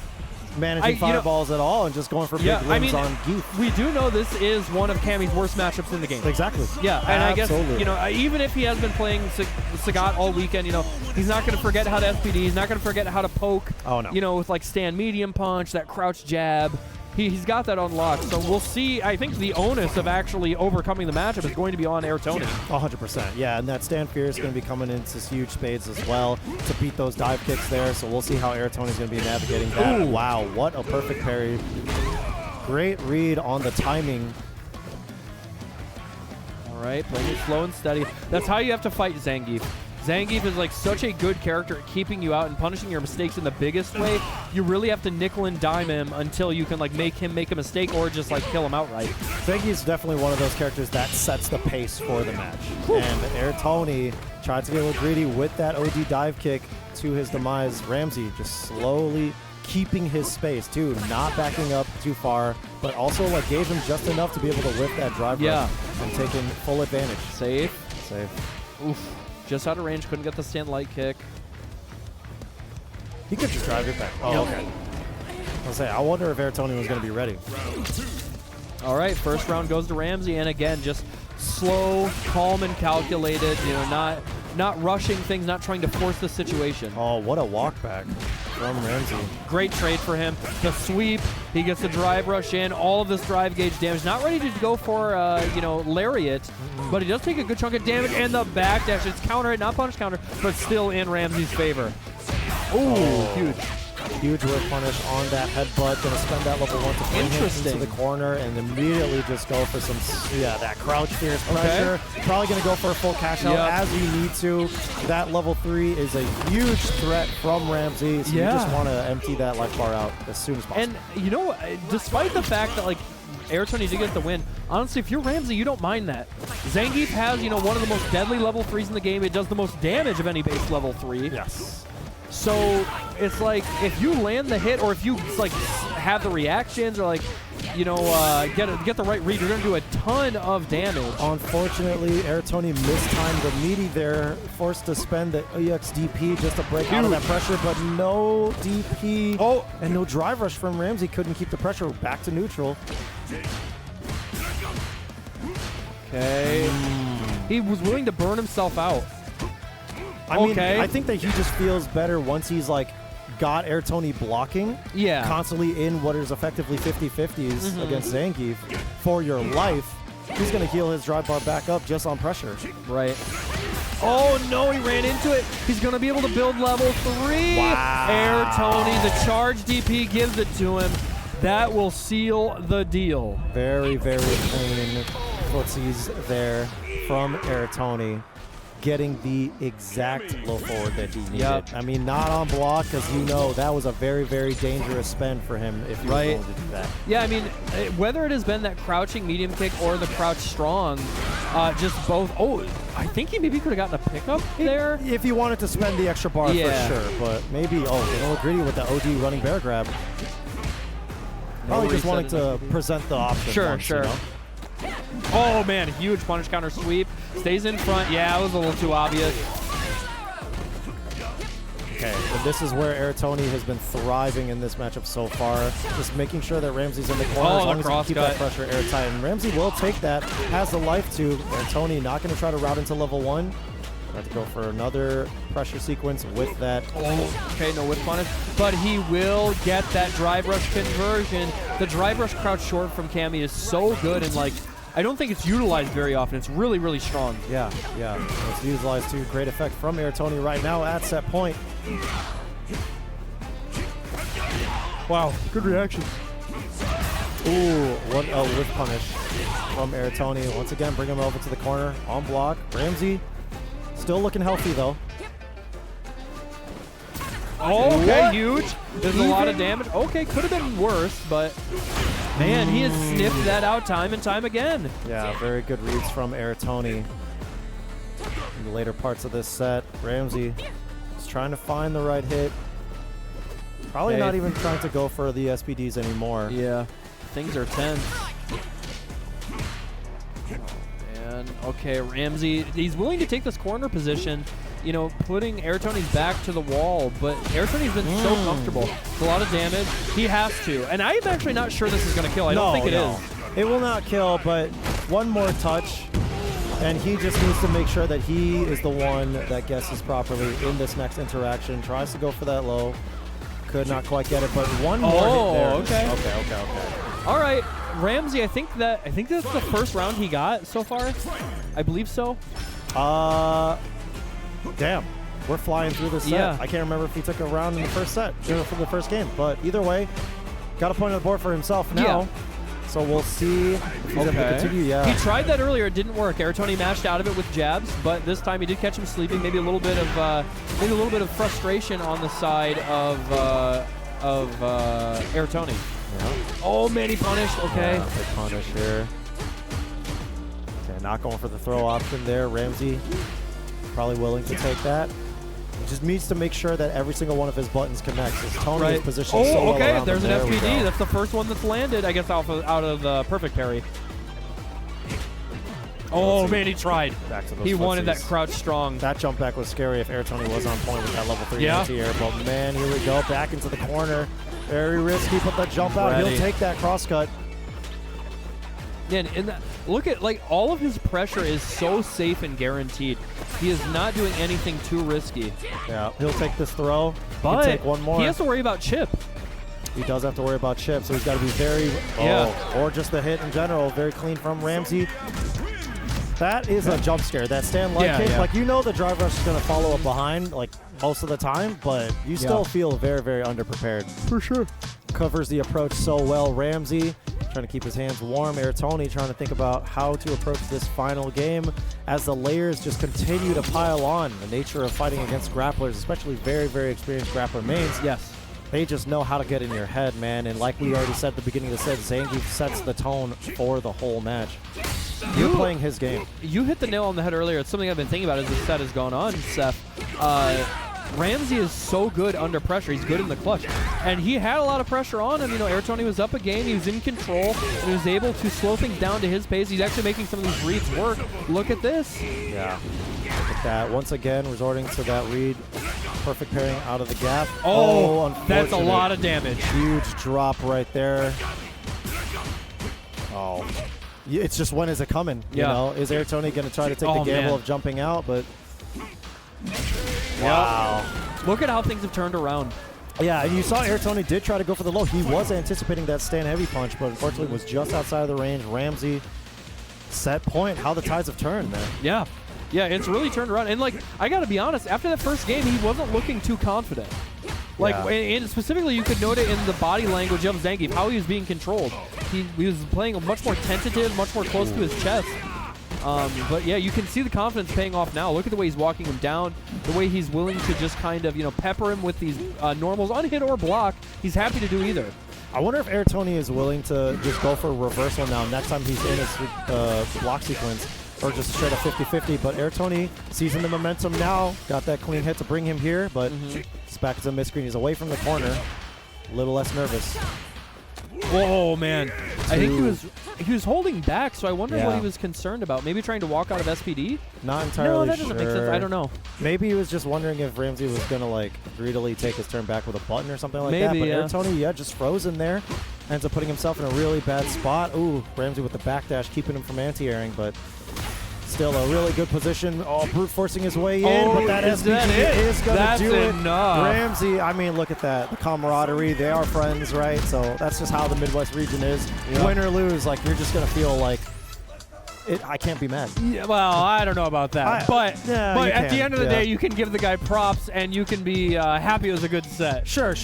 managing fireballs at all and just going for big wins on Geef. We do know this is one of Cammy's worst matchups in the game. Exactly. Yeah, and I guess, even if he has been playing Sagat all weekend, he's not going to forget how to SPD. He's not going to forget how to poke. Oh, no. With like stand medium punch, that crouch jab. He's got that unlocked. So we'll see. I think the onus of actually overcoming the matchup is going to be on Airtoni. 100%. Yeah, and that stand fear is going to be coming into huge spades as well to beat those dive kicks there. So we'll see how Airtoni is going to be navigating that. Ooh. Wow, what a perfect parry. Great read on the timing. All right, playing it slow and steady. That's how you have to fight Zangief. Zangief is like such a good character at keeping you out and punishing your mistakes in the biggest way. You really have to nickel and dime him until you can like make him make a mistake or just like kill him outright. Zangief's definitely one of those characters that sets the pace for the match. Whew. And Airtoni tried to get a little greedy with that OD dive kick to his demise. Ramsey just slowly keeping his space too, not backing up too far, but also like gave him just enough to be able to whip that drive rush and taking full advantage. Safe. Oof. Just out of range, couldn't get the stand light kick. He could just drive it back. Oh, okay. I'll say, I wonder if Airtoni was going to be ready. All right, first round goes to Ramsey, and again, just slow, calm, and calculated. Not rushing things, not trying to force the situation. Oh, what a walk back from Ramsey. Great trade for him. The sweep, he gets the drive rush in, all of this drive gauge damage. Not ready to go for, lariat, but he does take a good chunk of damage, and the backdash. It's counter, not punish counter, but still in Ramsey's favor. Ooh, huge. Huge whip punish on that headbutt. Going to spend that level 1 to bring him into the corner and immediately just go for some, that crouch fierce pressure. Okay. Probably going to go for a full cash out as you need to. That level 3 is a huge threat from Ramsey, so you just want to empty that life bar out as soon as possible. And despite the fact that Airtoni did get the win, honestly, if you're Ramsey, you don't mind that. Zangief has, one of the most deadly level 3s in the game. It does the most damage of any base level 3. Yes. So it's like if you land the hit, or if you have the reactions, or get the right read, you're gonna do a ton of damage. Unfortunately, Airtoni mistimed the meaty there, forced to spend the EX DP just to break out of that pressure, but no DP and no drive rush from Ramsey. Couldn't keep the pressure back to neutral. Okay. He was willing to burn himself out. I mean, I think that he just feels better once he's got Airtoni blocking. Yeah. Constantly in what is effectively 50-50s against Zangief for your life. He's going to heal his drive bar back up just on pressure. Right. Oh, no, he ran into it. He's going to be able to build level 3. Wow. Airtoni, the charge DP gives it to him. That will seal the deal. Very, very clean footsies there from Airtoni. Getting the exact low forward that he needed. Yep. I mean, not on block, because that was a very, very dangerous spend for him if he was willing to do that. Yeah, I mean, whether it has been that crouching medium kick or the crouch strong, just both. Oh, I think he maybe could have gotten a pickup there. If he wanted to spend the extra bar for sure, but maybe, a little greedy with the OD running bear grab. Probably just wanting to present the option. Sure. Oh, man, huge punish counter sweep. Stays in front. Yeah, it was a little too obvious. Okay, and this is where Airtoni has been thriving in this matchup so far. Just making sure that Ramsey's in the corner as long as he can keep that pressure airtight. And Ramsey will take that, has the life to. Airtoni not going to try to route into level 1. Have to go for another pressure sequence with that. Oh, okay, no whip punish. But he will get that drive rush conversion. The drive rush crouch short from Cammy is so good, and I don't think it's utilized very often. It's really, really strong. Yeah. It's utilized to great effect from Airtoni right now at set point. Wow, good reaction. Ooh, what a whip punish from Airtoni. Once again, bring him over to the corner on block. Ramsey still looking healthy, though. Oh, okay, huge. There's a lot of damage. Okay, could have been worse, but man, he has sniffed that out time and time again. Yeah, very good reads from Airtoni in the later parts of this set. Ramsey is trying to find the right hit. Probably not even trying to go for the SPDs anymore. Yeah, things are tense. And okay, Ramsey, he's willing to take this corner position. you know, putting Air Tony's back to the wall, but Air Tony's been so comfortable. It's a lot of damage. He has to. And I'm actually not sure this is going to kill. I don't think it is. It will not kill, but one more touch, and he just needs to make sure that he is the one that guesses properly in this next interaction. Tries to go for that low. Could not quite get it, but one more hit there. Okay. All right, Ramsey, I think that's the first round he got so far. I believe so. Damn. We're flying through this set. Yeah. I can't remember if he took a round in the first set, for the first game, but either way, got a point on the board for himself now. Yeah. So we'll see if he's able to continue. Yeah. He tried that earlier. It didn't work. Air Tony mashed out of it with jabs, but this time he did catch him sleeping. Maybe a little bit of frustration on the side of Air Tony. Yeah. Oh man, he punished. Okay. Yeah, big punish here. Okay, not going for the throw option there. Ramsey probably willing to take that. Just needs to make sure that every single one of his buttons connects. His Tony is positioned so well around there's an him. FPD. That's the first one that's landed, I guess, out of the perfect parry. Oh, man, he tried. Back to those he footsies. wanted that crouch strong. That jump back was scary if Air Tony was on point with that level 3 anti-air. But, man, here we go. Back into the corner. Very risky. Put that jump out. He'll take that crosscut. Yeah, and look at, like, all of his pressure is so safe and guaranteed. He is not doing anything too risky. Yeah, he'll take this throw. But take one more. He has to worry about chip. He does have to worry about chip, so he's got to be very, or just the hit in general, very clean from Ramsey. That is a jump scare. That stand light kick, like, you know the drive rush is going to follow up behind, like, most of the time, but you still feel very, very underprepared. For sure. Covers the approach so well. Ramsey trying to keep his hands warm. Air Tony trying to think about how to approach this final game as the layers just continue to pile on. The nature of fighting against grapplers, especially very, very experienced grappler mains. Yes. They just know how to get in your head, man. And like we already said at the beginning of the set, Zangief sets the tone for the whole match. You're playing his game. You hit the nail on the head earlier. It's something I've been thinking about as this set has gone on, Seth. Ramsey is so good under pressure. He's good in the clutch. And he had a lot of pressure on him. You know, Air Tony was up a game. He was in control. And he was able to slow things down to his pace. He's actually making some of these reads work. Look at this. Yeah. Look at that. Once again, resorting to that read. Perfect pairing out of the gap. Oh, that's a lot of damage. Huge drop right there. Oh. It's just, when is it coming? You know, is Air Tony going to try to take the gamble of jumping out? But wow. Look at how things have turned around. Yeah, and you saw Air Tony did try to go for the low. He was anticipating that stand heavy punch, but unfortunately was just outside of the range. Ramsey, set point. How the tides have turned, man. Yeah. Yeah, it's really turned around. And, like, I got to be honest, after that first game, he wasn't looking too confident. Like, and specifically, you could note it in the body language of Zangief, how he was being controlled. He was playing much more tentative, much more close to his chest. But yeah, you can see the confidence paying off now. Look at the way he's walking him down, the way he's willing to just kind of, you know, pepper him with these normals, unhit or block. He's happy to do either. I wonder if Air Tony is willing to just go for a reversal now next time he's in his block sequence, or just straight up 50-50. But Air Tony seizing the momentum now, got that clean hit to bring him here, but it's back to the mid-screen. He's away from the corner, a little less nervous. Whoa, man. I think he was holding back, so I wonder what he was concerned about. Maybe trying to walk out of SPD? Not entirely sure. No, that doesn't make sense. I don't know. Maybe he was just wondering if Ramsey was going to, like, greedily take his turn back with a button or something like that. But Air Tony, just frozen there. Ends up putting himself in a really bad spot. Ooh, Ramsey with the backdash, keeping him from anti-airing, but still a really good position. Oh, brute forcing his way in, but that SPG is going to do it. Ramsey, I mean, look at that. The camaraderie, they are friends, right? So that's just how the Midwest region is. Win or lose, like, you're just going to feel like, I can't be mad. Yeah, well, I don't know about that. But at the end of the day, you can give the guy props, and you can be happy it was a good set. Sure.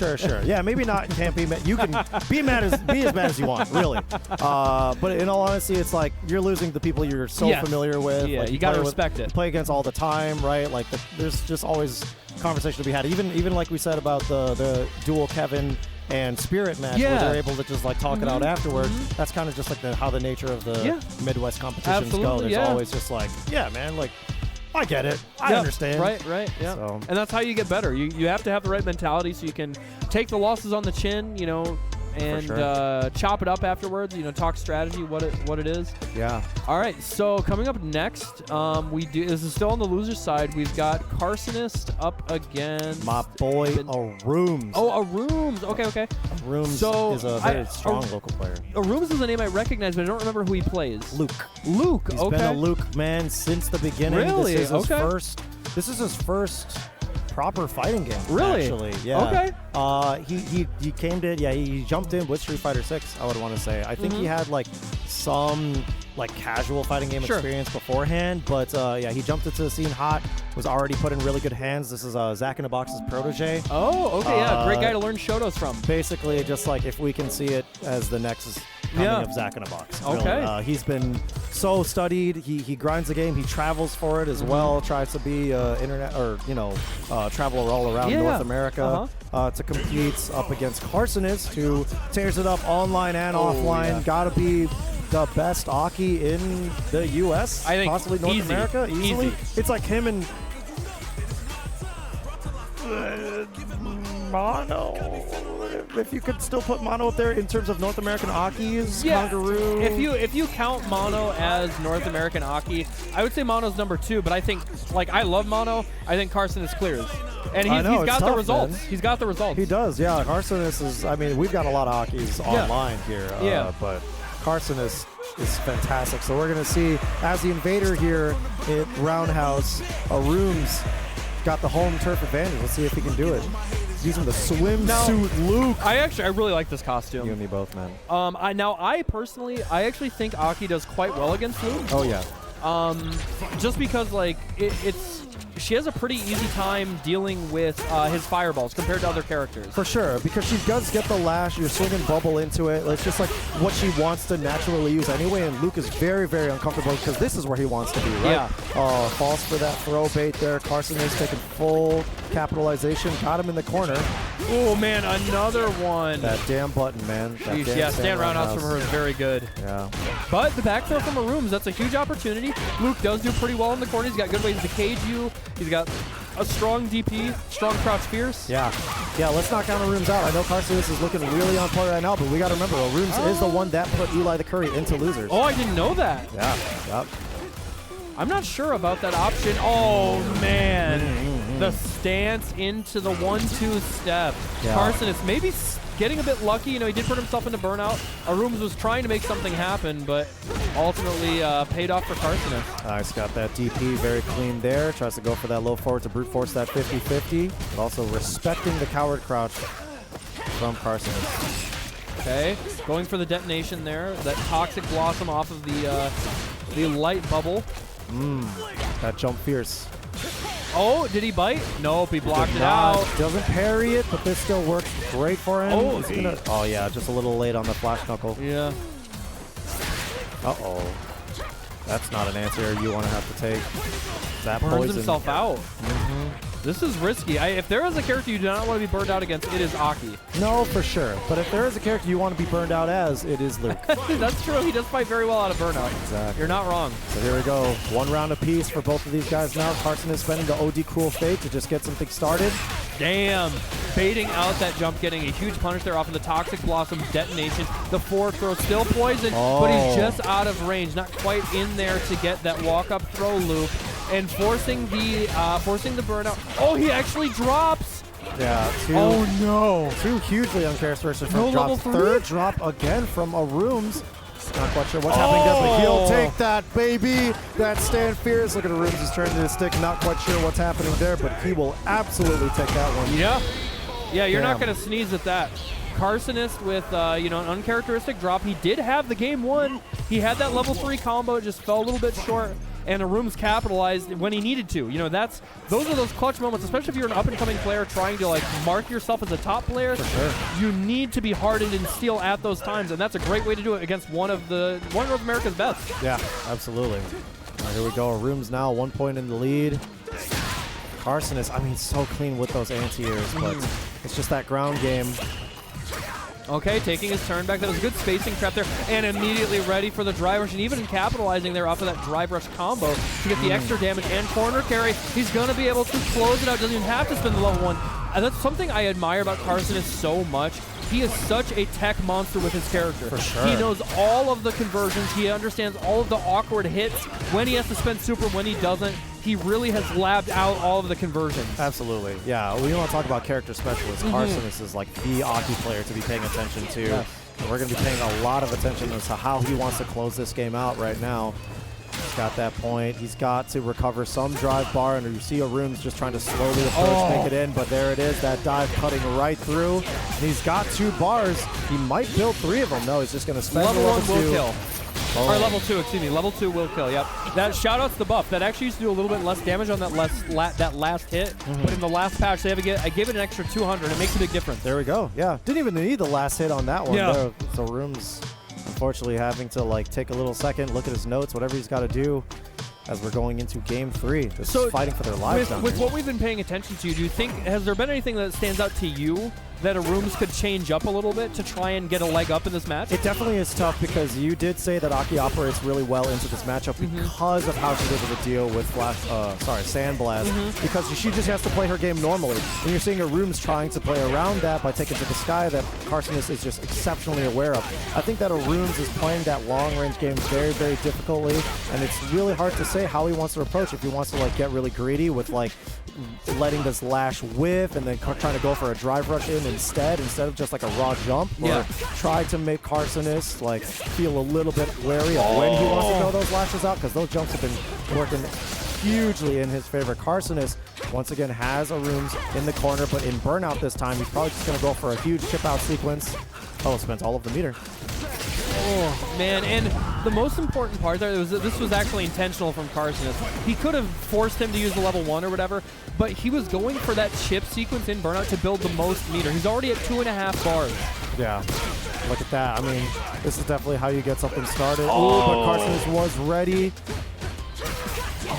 Yeah, maybe not. Can't be mad. You can be as mad as you want, really. But in all honesty, it's like you're losing the people you're so familiar with. Yeah, like, you got to respect it. Play against all the time, right? Like there's just always conversation to be had. Even like we said about the dual Kevin and Spirit match, where they're able to just like talk it out afterward. That's kind of just like how the nature of the Midwest competitions go. There's always just like, yeah, man, like, I get it. I understand. Right, yeah. So. And that's how you get better. You have to have the right mentality so you can take the losses on the chin, you know, and sure. chop it up afterwards. Talk strategy, what it is. Yeah. All right. So coming up next, this is still on the loser side. We've got Carsonist up against my boy Arooms. Oh, Arooms. Okay. Arooms is a very strong local player. Arooms is a name I recognize, but I don't remember who he plays. Luke. He's been a Luke man since the beginning. Really? This is his first proper fighting game. Really? Actually, yeah. Okay. He came to he jumped in with Street Fighter 6. I would want to say. I think he had some casual fighting game experience beforehand, but he jumped into the scene hot. Was already put in really good hands. This is Zach in the Box's protege. Oh, okay, yeah, great guy to learn Shotos from. Basically, just if we can see it as the next coming of Zach in a Box. Really. Okay. He's been so studied. He grinds the game. He travels for it as well. Tries to be internet or travel all around North America to compete up against Carsonist, who tears it up online and offline. Yeah. Gotta be the best Aki in the U.S. I think possibly North America easily. Easy. It's like him and Mono. If you could still put Mono up there in terms of North American Akis, Kangaroo. If you count Mono as North American Aki, I would say Mono's number 2. But I think I love Mono. I think Carsonist clears, and he's got the results. Man. He's got the results. He does. Yeah, Carsonist is. I mean, we've got a lot of Akis online here. But Carsonist is fantastic. So we're gonna see as the invader here at Roundhouse, Arooms got the home turf advantage. Let's see if he can do it. Using the swimsuit Luke. I really like this costume. You and me both, man. I personally actually think Aki does quite well against Luke. Oh yeah. Just because she has a pretty easy time dealing with his fireballs compared to other characters. For sure, because she does get the lash. You're swinging bubble into it. It's just what she wants to naturally use anyway, and Luke is very, very uncomfortable because this is where he wants to be, right? Yeah. Falls for that throw bait there. Carson is taking full capitalization. Got him in the corner. Oh, man, another one. That damn button, man. Stand roundhouse from her is very good. Yeah. But the back throw from Arooms, that's a huge opportunity. Luke does do pretty well in the corner. He's got good ways to cage you. He's got a strong DP, strong crouch fierce. Yeah, let's not count Arooms out. I know Carsonist is looking really on point right now, but we got to remember, Arooms is the one that put Eli the Curry into losers. Oh, I didn't know that. Yeah, yep. I'm not sure about that option. Oh, man. The stance into the 1-2 step. Yeah. Carsonist maybe getting a bit lucky. He did put himself into burnout. Arooms was trying to make something happen, but ultimately paid off for Carsonist. Nice, got that DP very clean there. Tries to go for that low forward to brute force that 50-50, but also respecting the coward crouch from Carsonist. Okay, going for the detonation there. That toxic blossom off of the light bubble. That jump fierce. Oh, did he bite? Nope, he blocked it out. Doesn't parry it, but this still works great for him. Oh, yeah, just a little late on the flash knuckle. Yeah. Uh-oh. That's not an answer you want to have to take. That burns poison. Himself out. This is risky. If there is a character you do not want to be burned out against, it is Aki. No, for sure. But if there is a character you want to be burned out as, it is Luke. That's true. He does fight very well out of burnout. Exactly. You're not wrong. So here we go. 1 round apiece for both of these guys now. Carson is spending the OD Cruel Fate to just get something started. Damn. Baiting out that jump, getting a huge punish there off of the Toxic Blossom detonation. The forward throw still poisoned, but he's just out of range. Not quite in there to get that walk-up throw loop. And forcing the burnout. Oh, he actually drops. Yeah. Two hugely uncharacteristic from drops. Third drop again from Arooms. Not quite sure what's happening there, but he'll take that, baby. That stand fierce. Look at Arooms is turning his stick. Not quite sure what's happening there, but he will absolutely take that one. Yeah, you're not going to sneeze at that. Carsonist with an uncharacteristic drop. He did have the game won. He had that level 3 combo. It just fell a little bit short. And Arooms capitalized when he needed to. Those are those clutch moments, especially if you're an up-and-coming player trying to mark yourself as a top player. For sure. You need to be hardened and steel at those times, and that's a great way to do it against one of North America's best. Yeah, absolutely. All right, here we go. Arooms now 1 point in the lead. Carsonist, so clean with those anti-airs, but it's just that ground game. Okay, taking his turn back. That was a good spacing trap there, and immediately ready for the drive rush, and even capitalizing there off of that drive rush combo to get the extra damage and corner carry. He's going to be able to close it out. Doesn't even have to spend the level 1. that's something I admire about Carson is so much. He is such a tech monster with his character. For sure. He knows all of the conversions. He understands all of the awkward hits, when he has to spend super, when he doesn't. He really has labbed out all of the conversions. Absolutely. Yeah, we want to talk about character specialists. Carcinus is like the Aki player to be paying attention to. Yes. And we're going to be paying a lot of attention as to how he wants to close this game out right now. He's got that point. He's got to recover some drive bar, and you see Arun's just trying to slowly approach, make it in, but there it is, that dive cutting right through. And he's got 2 bars. He might build 3 of them. No, he's just going to spend level 1 will 2. kill. Or level 2, excuse me. Level 2 will kill, yep. That shout-out's the buff. That actually used to do a little bit less damage on that last hit, but in the last patch, I gave it an extra 200. It makes a big difference. There we go. Yeah, didn't even need the last hit on that one. Yeah. So Room's unfortunately having to like take a little second, look at his notes, whatever he's got to do as we're going into game 3. Just fighting for their lives down with here. what we've been paying attention to, do you think, has there been anything that stands out to you that Arums could change up a little bit to try and get a leg up in this match? It definitely is tough because you did say that Aki operates really well into this matchup because of how she's able to deal with Sandblast, because she just has to play her game normally. And you're seeing Arums trying to play around that by taking to the sky that Carcinus is just exceptionally aware of. I think that Arums is playing that long-range game very, very difficultly, and it's really hard to say how he wants to approach. If he wants to like get really greedy with like letting this lash whiff and then trying to go for a drive rush in instead of just like a raw jump, or try to make Carcinus like feel a little bit wary of when he wants to throw those lashes out, because those jumps have been working hugely in his favor. Carcinus once again has Arums in the corner, but in burnout this time he's probably just going to go for a huge chip out sequence. Oh, spends all of the meter. Oh, man, and the most important part there was that this was actually intentional from Carcinus. He could have forced him to use the level 1 or whatever, but he was going for that chip sequence in burnout to build the most meter. He's already at 2.5 bars. Yeah, look at that. I mean, this is definitely how you get something started. Oh, but Carcinus was ready.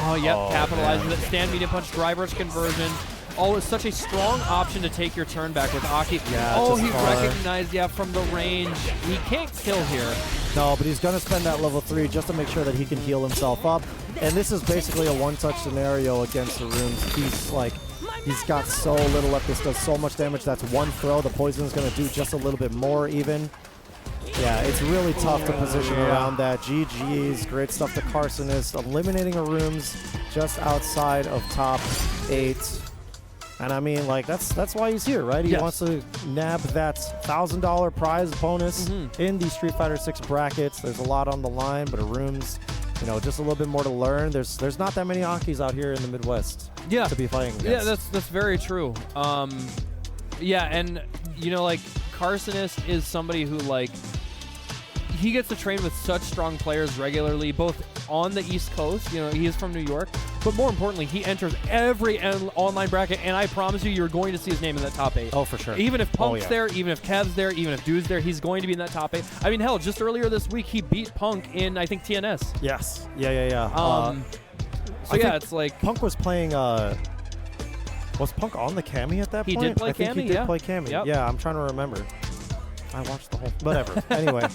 Oh, yep, capitalizing it. Stand medium punch, drive rush conversion. Oh, it's such a strong option to take your turn back with Aki. Yeah, oh, he recognized, from the range. He can't kill here. No, but he's going to spend that level 3 just to make sure that he can heal himself up. And this is basically a one-touch scenario against the Runes. He's got so little left. This does so much damage. That's one throw. The poison is going to do just a little bit more even. Yeah, it's really tough to position around that. GG's, great stuff to Carcinus, eliminating Arums just outside of top 8. And I mean, like, that's why he's here, right? He wants to nab that $1,000 prize bonus in the Street Fighter 6 brackets. There's a lot on the line, but Arums, you know, just a little bit more to learn. There's not that many Akis out here in the Midwest to be fighting against. Yeah, that's very true. Yeah, and, you know, like, Carcinus is somebody who, like, he gets to train with such strong players regularly, both on the East Coast, you know, he is from New York, but more importantly, he enters every online bracket, and I promise you, you're going to see his name in that top 8. Oh, for sure. Even if Punk's there, even if Kev's there, even if Dude's there, he's going to be in that top 8. I mean, hell, just earlier this week, he beat Punk in, I think, TNS. Yes. Yeah. So yeah, it's like... Punk was playing... was Punk on the Cammy at that point? He did play Cammy, I think he did play Cammy. Yep. Yeah, I'm trying to remember. I watched the whole... Whatever. Anyway.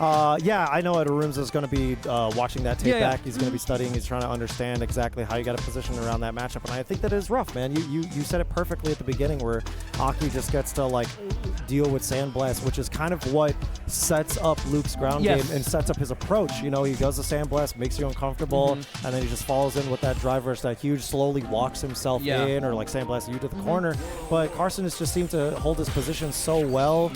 Yeah, I know Arums is going to be watching that tape back. He's going to be studying. He's trying to understand exactly how you got to position around that matchup. And I think that is rough, man. You said it perfectly at the beginning, where Aki just gets to like deal with Sandblast, which is kind of what sets up Luke's ground game and sets up his approach. You know, he does the Sandblast, makes you uncomfortable, and then he just falls in with that drive rush, that huge, slowly walks himself in, or like Sandblast you to the corner. But Carcinus just seemed to hold his position so well.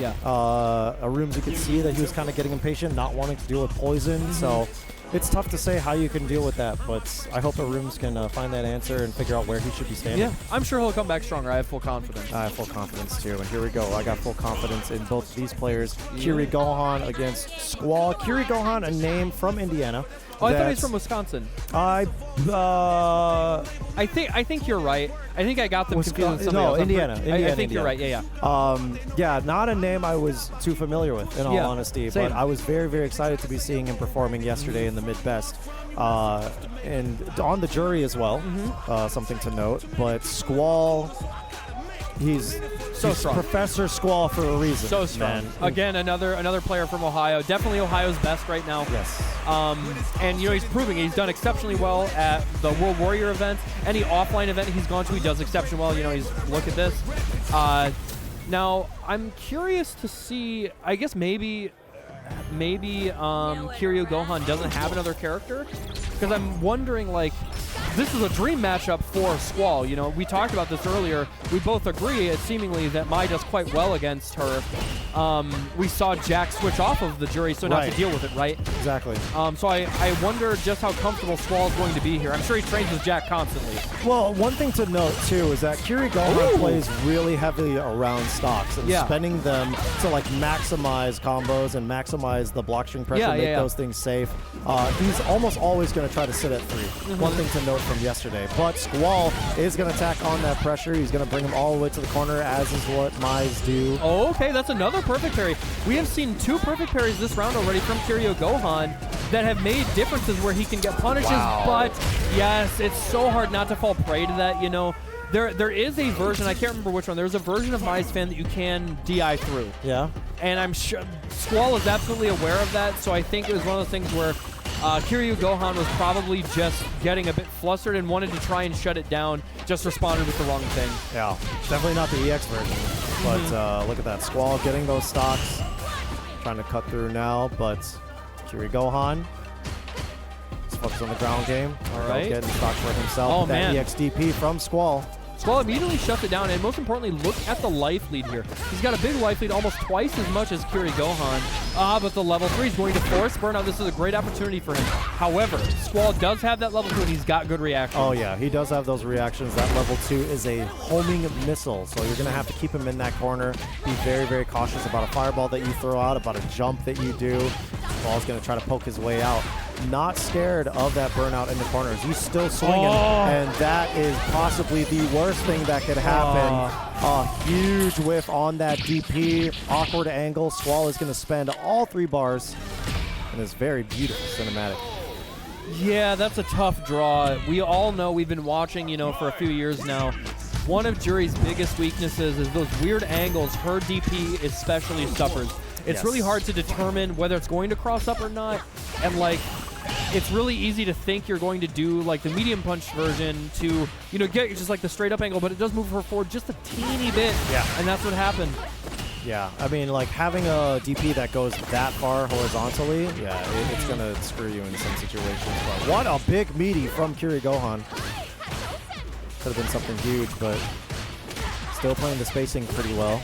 Arums, you could see that he was kind of getting impatient, not wanting to deal with poison. So it's tough to say how you can deal with that, but I hope Arums can find that answer and figure out where he should be standing. Yeah, I'm sure he'll come back stronger. I have full confidence. I have full confidence too, and here we go. I got full confidence in both of these players. Kiri Gohan against Squall. Kiri Gohan, a name from Indiana. Oh, I thought he was from Wisconsin. I think you're right. I think I got them confused with something else. Indiana. I think you're right. Yeah. Yeah, not a name I was too familiar with, in all honesty. Same. But I was very, very excited to be seeing him performing yesterday in the Mid-Best. And on the jury as well, something to note. But Squall, he's strong. Professor Squall for a reason. So strong. Man. Again, another player from Ohio. Definitely Ohio's best right now. Yes. And, you know, he's proving it. He's done exceptionally well at the World Warrior event. Any offline event he's gone to, he does exceptionally well. You know, look at this. Now, I'm curious to see, I guess maybe Kiryu Gohan doesn't have another character, because I'm wondering, like, this is a dream matchup for Squall. You know, we talked about this earlier. We both agree, seemingly, that Mai does quite well against her. We saw Jack switch off of the jury, so not to deal with it, right? Exactly. So I wonder just how comfortable Squall is going to be here. I'm sure he trains with Jack constantly. Well, one thing to note, too, is that Kiryu Gohan plays really heavily around stocks and spending them to, like, maximize combos and maximize the block string pressure, make those things safe. He's almost always going to try to sit at 3. One thing to note from yesterday. But Squall is going to attack on that pressure. He's going to bring him all the way to the corner, as is what Mai's do. Oh, okay, that's another perfect parry. We have seen 2 perfect parries this round already from Kiryu Gohan that have made differences where he can get punishes, but yes, it's so hard not to fall prey to that, you know. There is a version, I can't remember which one, there's a version of Mai's fan that you can DI through. Yeah. And I'm sure Squall is absolutely aware of that, so I think it was one of those things where Kiryu Gohan was probably just getting a bit flustered and wanted to try and shut it down, just responded with the wrong thing. Yeah, definitely not the EX version. But look at that. Squall getting those stocks. Trying to cut through now, but Kiryu Gohan. Let's focus on the ground game. All right. Getting stocks for himself. Oh, that man. EXDP from Squall. Squall immediately shuts it down, and most importantly, look at the life lead here. He's got a big life lead, almost twice as much as Kiryu Gohan. But the level 3 is going to force burnout. This is a great opportunity for him. However, Squall does have that level 2, and he's got good reactions. Oh, yeah, he does have those reactions. That level 2 is a homing missile, so you're going to have to keep him in that corner. Be very, very cautious about a fireball that you throw out, about a jump that you do. Squall's going to try to poke his way out. Not scared of that burnout in the corners. He's still swinging, and that is possibly the worst thing that could happen. A huge whiff on that DP. Awkward angle. Squall is going to spend all 3 bars in this very beautiful cinematic. Yeah, that's a tough draw. We all know, we've been watching, you know, for a few years now. One of Juri's biggest weaknesses is those weird angles her DP especially suffers. It's really hard to determine whether it's going to cross up or not, and like, it's really easy to think you're going to do like the medium punch version to, you know, get just like the straight up angle, but it does move her forward just a teeny bit. Yeah. And that's what happened. Yeah, I mean, like having a DP that goes that far horizontally, it's going to screw you in some situations. But what a big meaty from Kiryu Gohan. Could have been something huge, but still playing the spacing pretty well.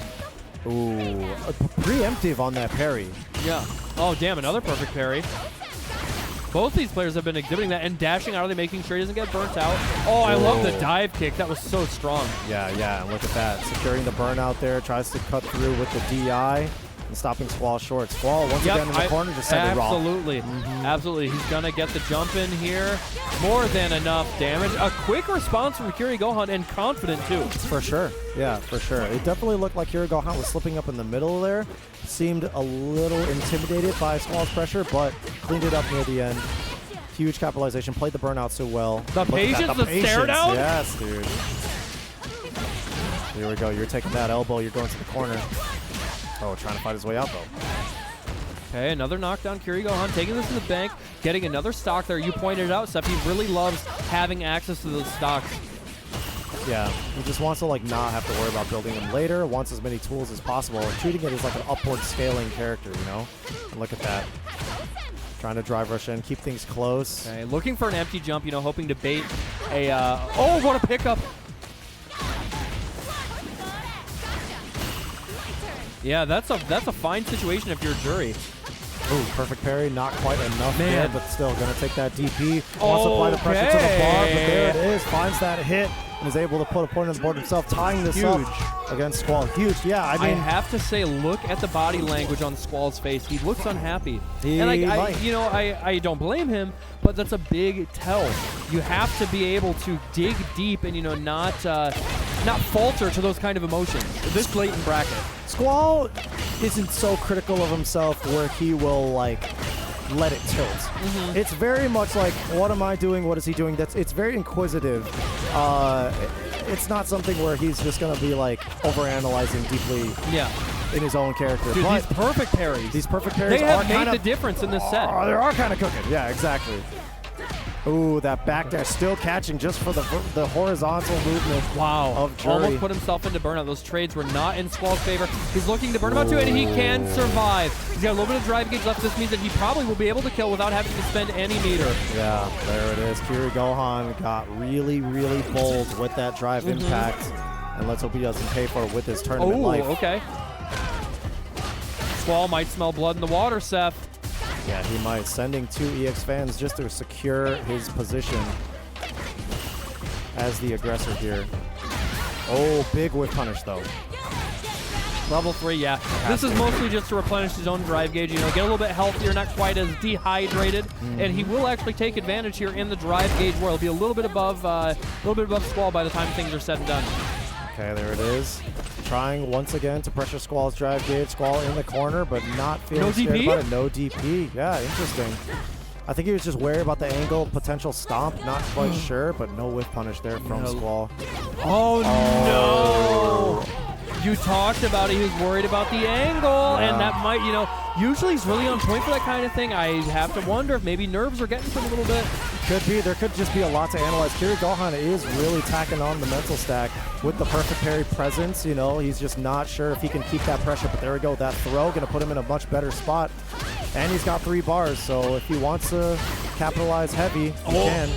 Ooh, preemptive on that parry. Yeah. Oh, damn, another perfect parry. Both these players have been exhibiting that and dashing out of the, making sure he doesn't get burnt out. Oh, I love the dive kick. That was so strong. Yeah, and look at that. Securing the burnout there, tries to cut through with the DI and stopping Squall short. Squall, once again in the corner, just send it raw. Absolutely. Absolutely. He's going to get the jump in here. More than enough damage. A quick response from Kiryu Gohan, and confident, too. For sure. Yeah, for sure. It definitely looked like Kiryu Gohan was slipping up in the middle there. Seemed a little intimidated by Squall's pressure, but cleaned it up near the end. Huge capitalization. Played the burnout so well. The patience, the stare down? Yes, dude. Here we go. You're taking that elbow. You're going to the corner. Oh, trying to fight his way out, though. Okay, another knockdown. Kiryu Gohan taking this to the bank, getting another stock there. You pointed it out, Seth. He really loves having access to those stocks. Yeah, he just wants to like not have to worry about building them later, wants as many tools as possible, and treating it as like an upward scaling character, you know? And look at that. Trying to drive rush in, keep things close. Okay, looking for an empty jump, you know, hoping to bait a, oh, what a pickup. Yeah, that's a fine situation if you're Juri. Ooh, perfect parry, not quite enough there, but still going to take that DP. Wants to apply the pressure to the bar, but there it is. Finds that hit and is able to put a point on the board himself, tying this up against Squall. Huge, yeah. I mean, I have to say, look at the body language on Squall's face. He looks unhappy. And I don't blame him, but that's a big tell. You have to be able to dig deep and, you know, not falter to those kind of emotions. This blatant bracket. Squall isn't so critical of himself where he will like let it tilt. It's very much like, what am I doing? What is he doing? It's very inquisitive. It's not something where he's just gonna be like overanalyzing deeply. In his own character. Dude, these perfect parries. These perfect parries they have made the difference in this set. They are kind of cooking. Yeah, exactly. Ooh, that back dash still catching just for the horizontal movement. Wow. Of Jury. Almost put himself into burnout. Those trades were not in Squall's favor. He's looking to burn him out too, and he can survive. He's got a little bit of drive gauge left. This means that he probably will be able to kill without having to spend any meter. Yeah, there it is. Kiri Gohan got really, really bold with that drive impact. And let's hope he doesn't pay for it with his tournament life. Okay. Squall might smell blood in the water, Seth. Yeah, he might. Sending 2 EX fans just to secure his position as the aggressor here. Oh, big whip punish, though. Level 3, yeah. This is mostly just to replenish his own drive gauge, you know, get a little bit healthier, not quite as dehydrated, and he will actually take advantage here in the drive gauge where he'll be a little bit above Squall by the time things are said and done. Okay, there it is. Trying once again to pressure Squall's drive gauge. Squall in the corner, but not feeling scared about it. No DP. Yeah, interesting. I think he was just wary about the angle, potential stomp, not quite sure, but no whiff punish there from Squall. Oh, no! You talked about it. He was worried about the angle, and that might, you know, usually he's really on point for that kind of thing. I have to wonder if maybe nerves are getting to him a little bit. Could be. There could just be a lot to analyze. Kiri Gohan is really tacking on the mental stack with the perfect parry presence. You know, he's just not sure if he can keep that pressure, but there we go. That throw going to put him in a much better spot. And he's got 3 bars, so if he wants to capitalize heavy, he can.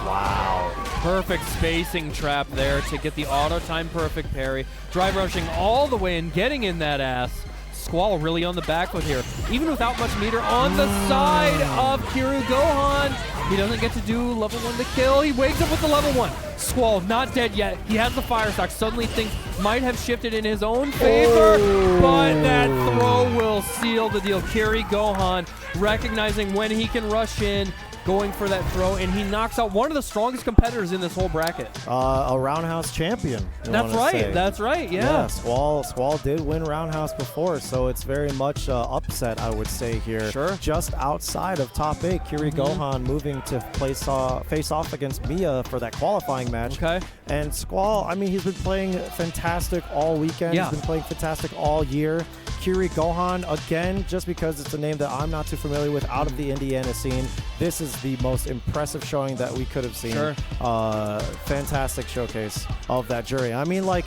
Wow. Perfect spacing trap there to get the auto time perfect parry. Drive rushing all the way and getting in that ass. Squall really on the back foot here. Even without much meter on the side of Kiri Gohan. He doesn't get to do level 1 to kill. He wakes up with the level 1. Squall not dead yet. He has the fire stock. Suddenly things might have shifted in his own favor, but that throw will seal the deal. Kiri Gohan recognizing when he can rush in, going for that throw, and he knocks out one of the strongest competitors in this whole bracket. A Roundhouse champion. That's right. That's right. Yeah. Squall did win Roundhouse before, so it's very much upset, I would say here. Sure. Just outside of top 8, Kiri Gohan moving to face off against Mia for that qualifying match. Okay. And Squall, I mean, he's been playing fantastic all weekend. Yeah. He's been playing fantastic all year. Kiri Gohan, again, just because it's a name that I'm not too familiar with out of the Indiana scene, this is the most impressive showing that we could have seen. Sure. Fantastic showcase of that jury. I mean, like,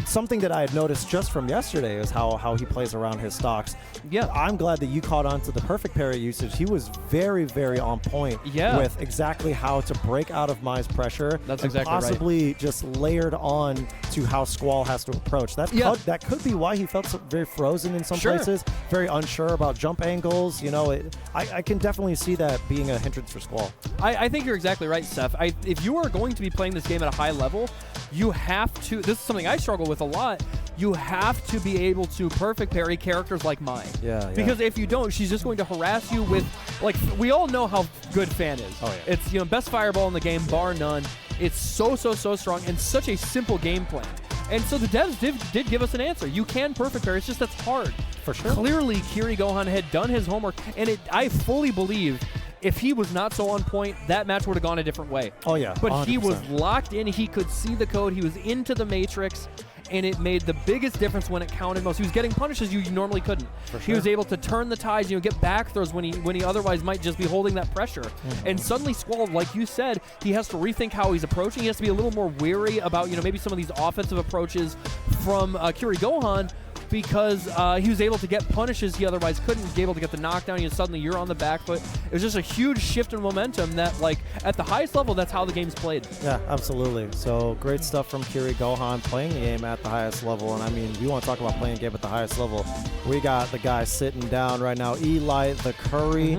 something that I had noticed just from yesterday is how he plays around his stocks. Yeah. I'm glad that you caught on to the perfect parry usage. He was very, very on point with exactly how to break out of Mai's pressure. That's and exactly possibly just layered on to how Squall has to approach. That could be why he felt very frozen in some places, very unsure about jump angles. You know, I can definitely see that being a hindrance for Squall. I think you're exactly right, Seth. If you are going to be playing this game at a high level, you have to, this is something I struggle with a lot, you have to be able to perfect parry characters like Mai. Yeah. Because if you don't, she's just going to harass you with, like, we all know how good Fan is. Oh, yeah. It's, you know, best fireball in the game, bar none. It's so strong and such a simple game plan. And so the devs did give us an answer. You can perfect parry, it's just that's hard. For sure. Clearly, Kiri Gohan had done his homework, and I fully believe if he was not so on point, that match would have gone a different way. Oh, yeah. But 100%. he was locked in. He could see the code. He was into the matrix, and it made the biggest difference when it counted most. He was getting punishes you normally couldn't. For sure. He was able to turn the tides, you know, get back throws when he otherwise might just be holding that pressure. And suddenly Squall, like you said, he has to rethink how he's approaching. He has to be a little more wary about, you know, maybe some of these offensive approaches from Kiri Gohan, because he was able to get punishes he otherwise couldn't, be able to get the knockdown, and suddenly you're on the back foot. It was just a huge shift in momentum that, like, at the highest level, that's how the game's played. Yeah, absolutely. So great stuff from Kiri Gohan, playing the game at the highest level. And I mean, you want to talk about playing a game at the highest level, we got the guy sitting down right now, Eli the Curry.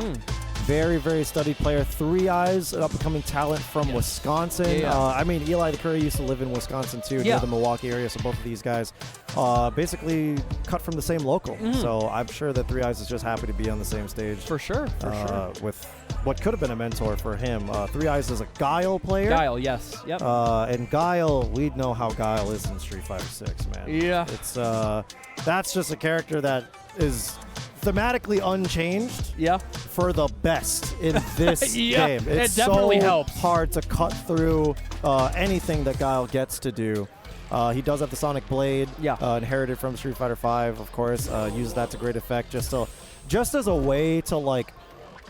Very, very studied player. 3 Eyes, an up-and-coming talent from Wisconsin. I mean, Eli the Curry used to live in Wisconsin, too, near the Milwaukee area, so both of these guys basically cut from the same local. So I'm sure that 3 Eyes is just happy to be on the same stage. For sure. With what could have been a mentor for him. 3 Eyes is a Guile player. Guile, yes. Yep. And Guile, we know how Guile is in Street Fighter 6, man. Yeah. It's that's just a character that is thematically unchanged for the best in this game. It's it definitely so helps. hard to cut through anything that Guile gets to do. He does have the Sonic Blade, inherited from Street Fighter V, of course. Uses that to great effect, just as a way to, like,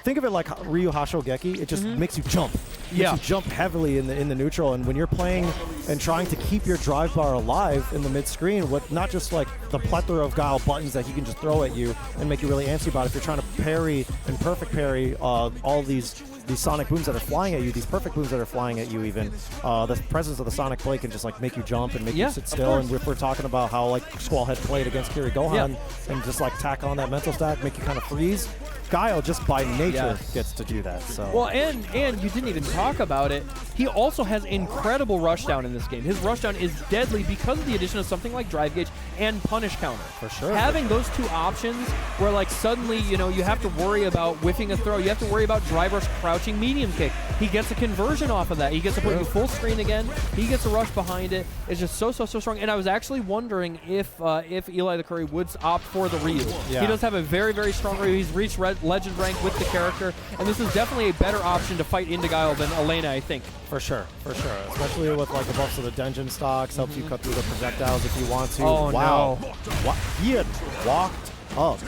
think of it like Ryu Hashogeki. It just makes you jump. Yeah. Makes you jump heavily in the neutral, and when you're playing and trying to keep your drive bar alive in the mid-screen with not just like the plethora of Guile buttons that he can just throw at you and make you really antsy about it, if you're trying to parry and perfect parry all these sonic booms that are flying at you, these perfect booms that are flying at you even, the presence of the sonic play can just like make you jump and make you sit still. And if we're talking about how like Squall had played against Kiri Gohan and just like tack on that mental stack, make you kind of freeze, Guile just by nature gets to do that. So well, and you didn't even talk about it. He also has incredible rushdown in this game. His rushdown is deadly because of the addition of something like Drive Gauge and Punish Counter. For sure. Having those two options where like suddenly, you know, you have to worry about whiffing a throw. You have to worry about Drive Rush crouching medium kick. He gets a conversion off of that. He gets to put you full screen again. He gets a rush behind it. It's just so strong. And I was actually wondering if Eli the Curry would opt for the Ryu. Yeah. He does have a very, very strong Ryu. He's reached Legend rank with the character, and this is definitely a better option to fight into Guile than Elena, I think. For sure. Especially with like the buffs of the Denjin stocks, helps you cut through the projectiles if you want to. Oh, wow. no. He had walked up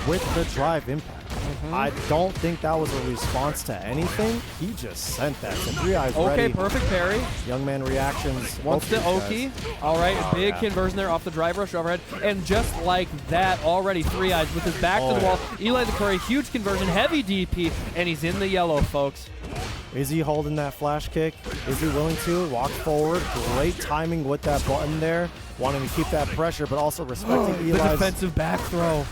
with the drive impact. I don't think that was a response to anything. He just sent that. So 3 eyes ready. Okay, perfect parry. Young man reactions. Wants the Oki. All right, big conversion there off the drive rush overhead. And just like that, already 3 eyes with his back to the wall. Eli the Curry, huge conversion, heavy DP, and he's in the yellow, folks. Is he holding that flash kick? Is he willing to walk forward? Great timing with that button there. Wanting to keep that pressure, but also respecting Eli's the defensive back throw.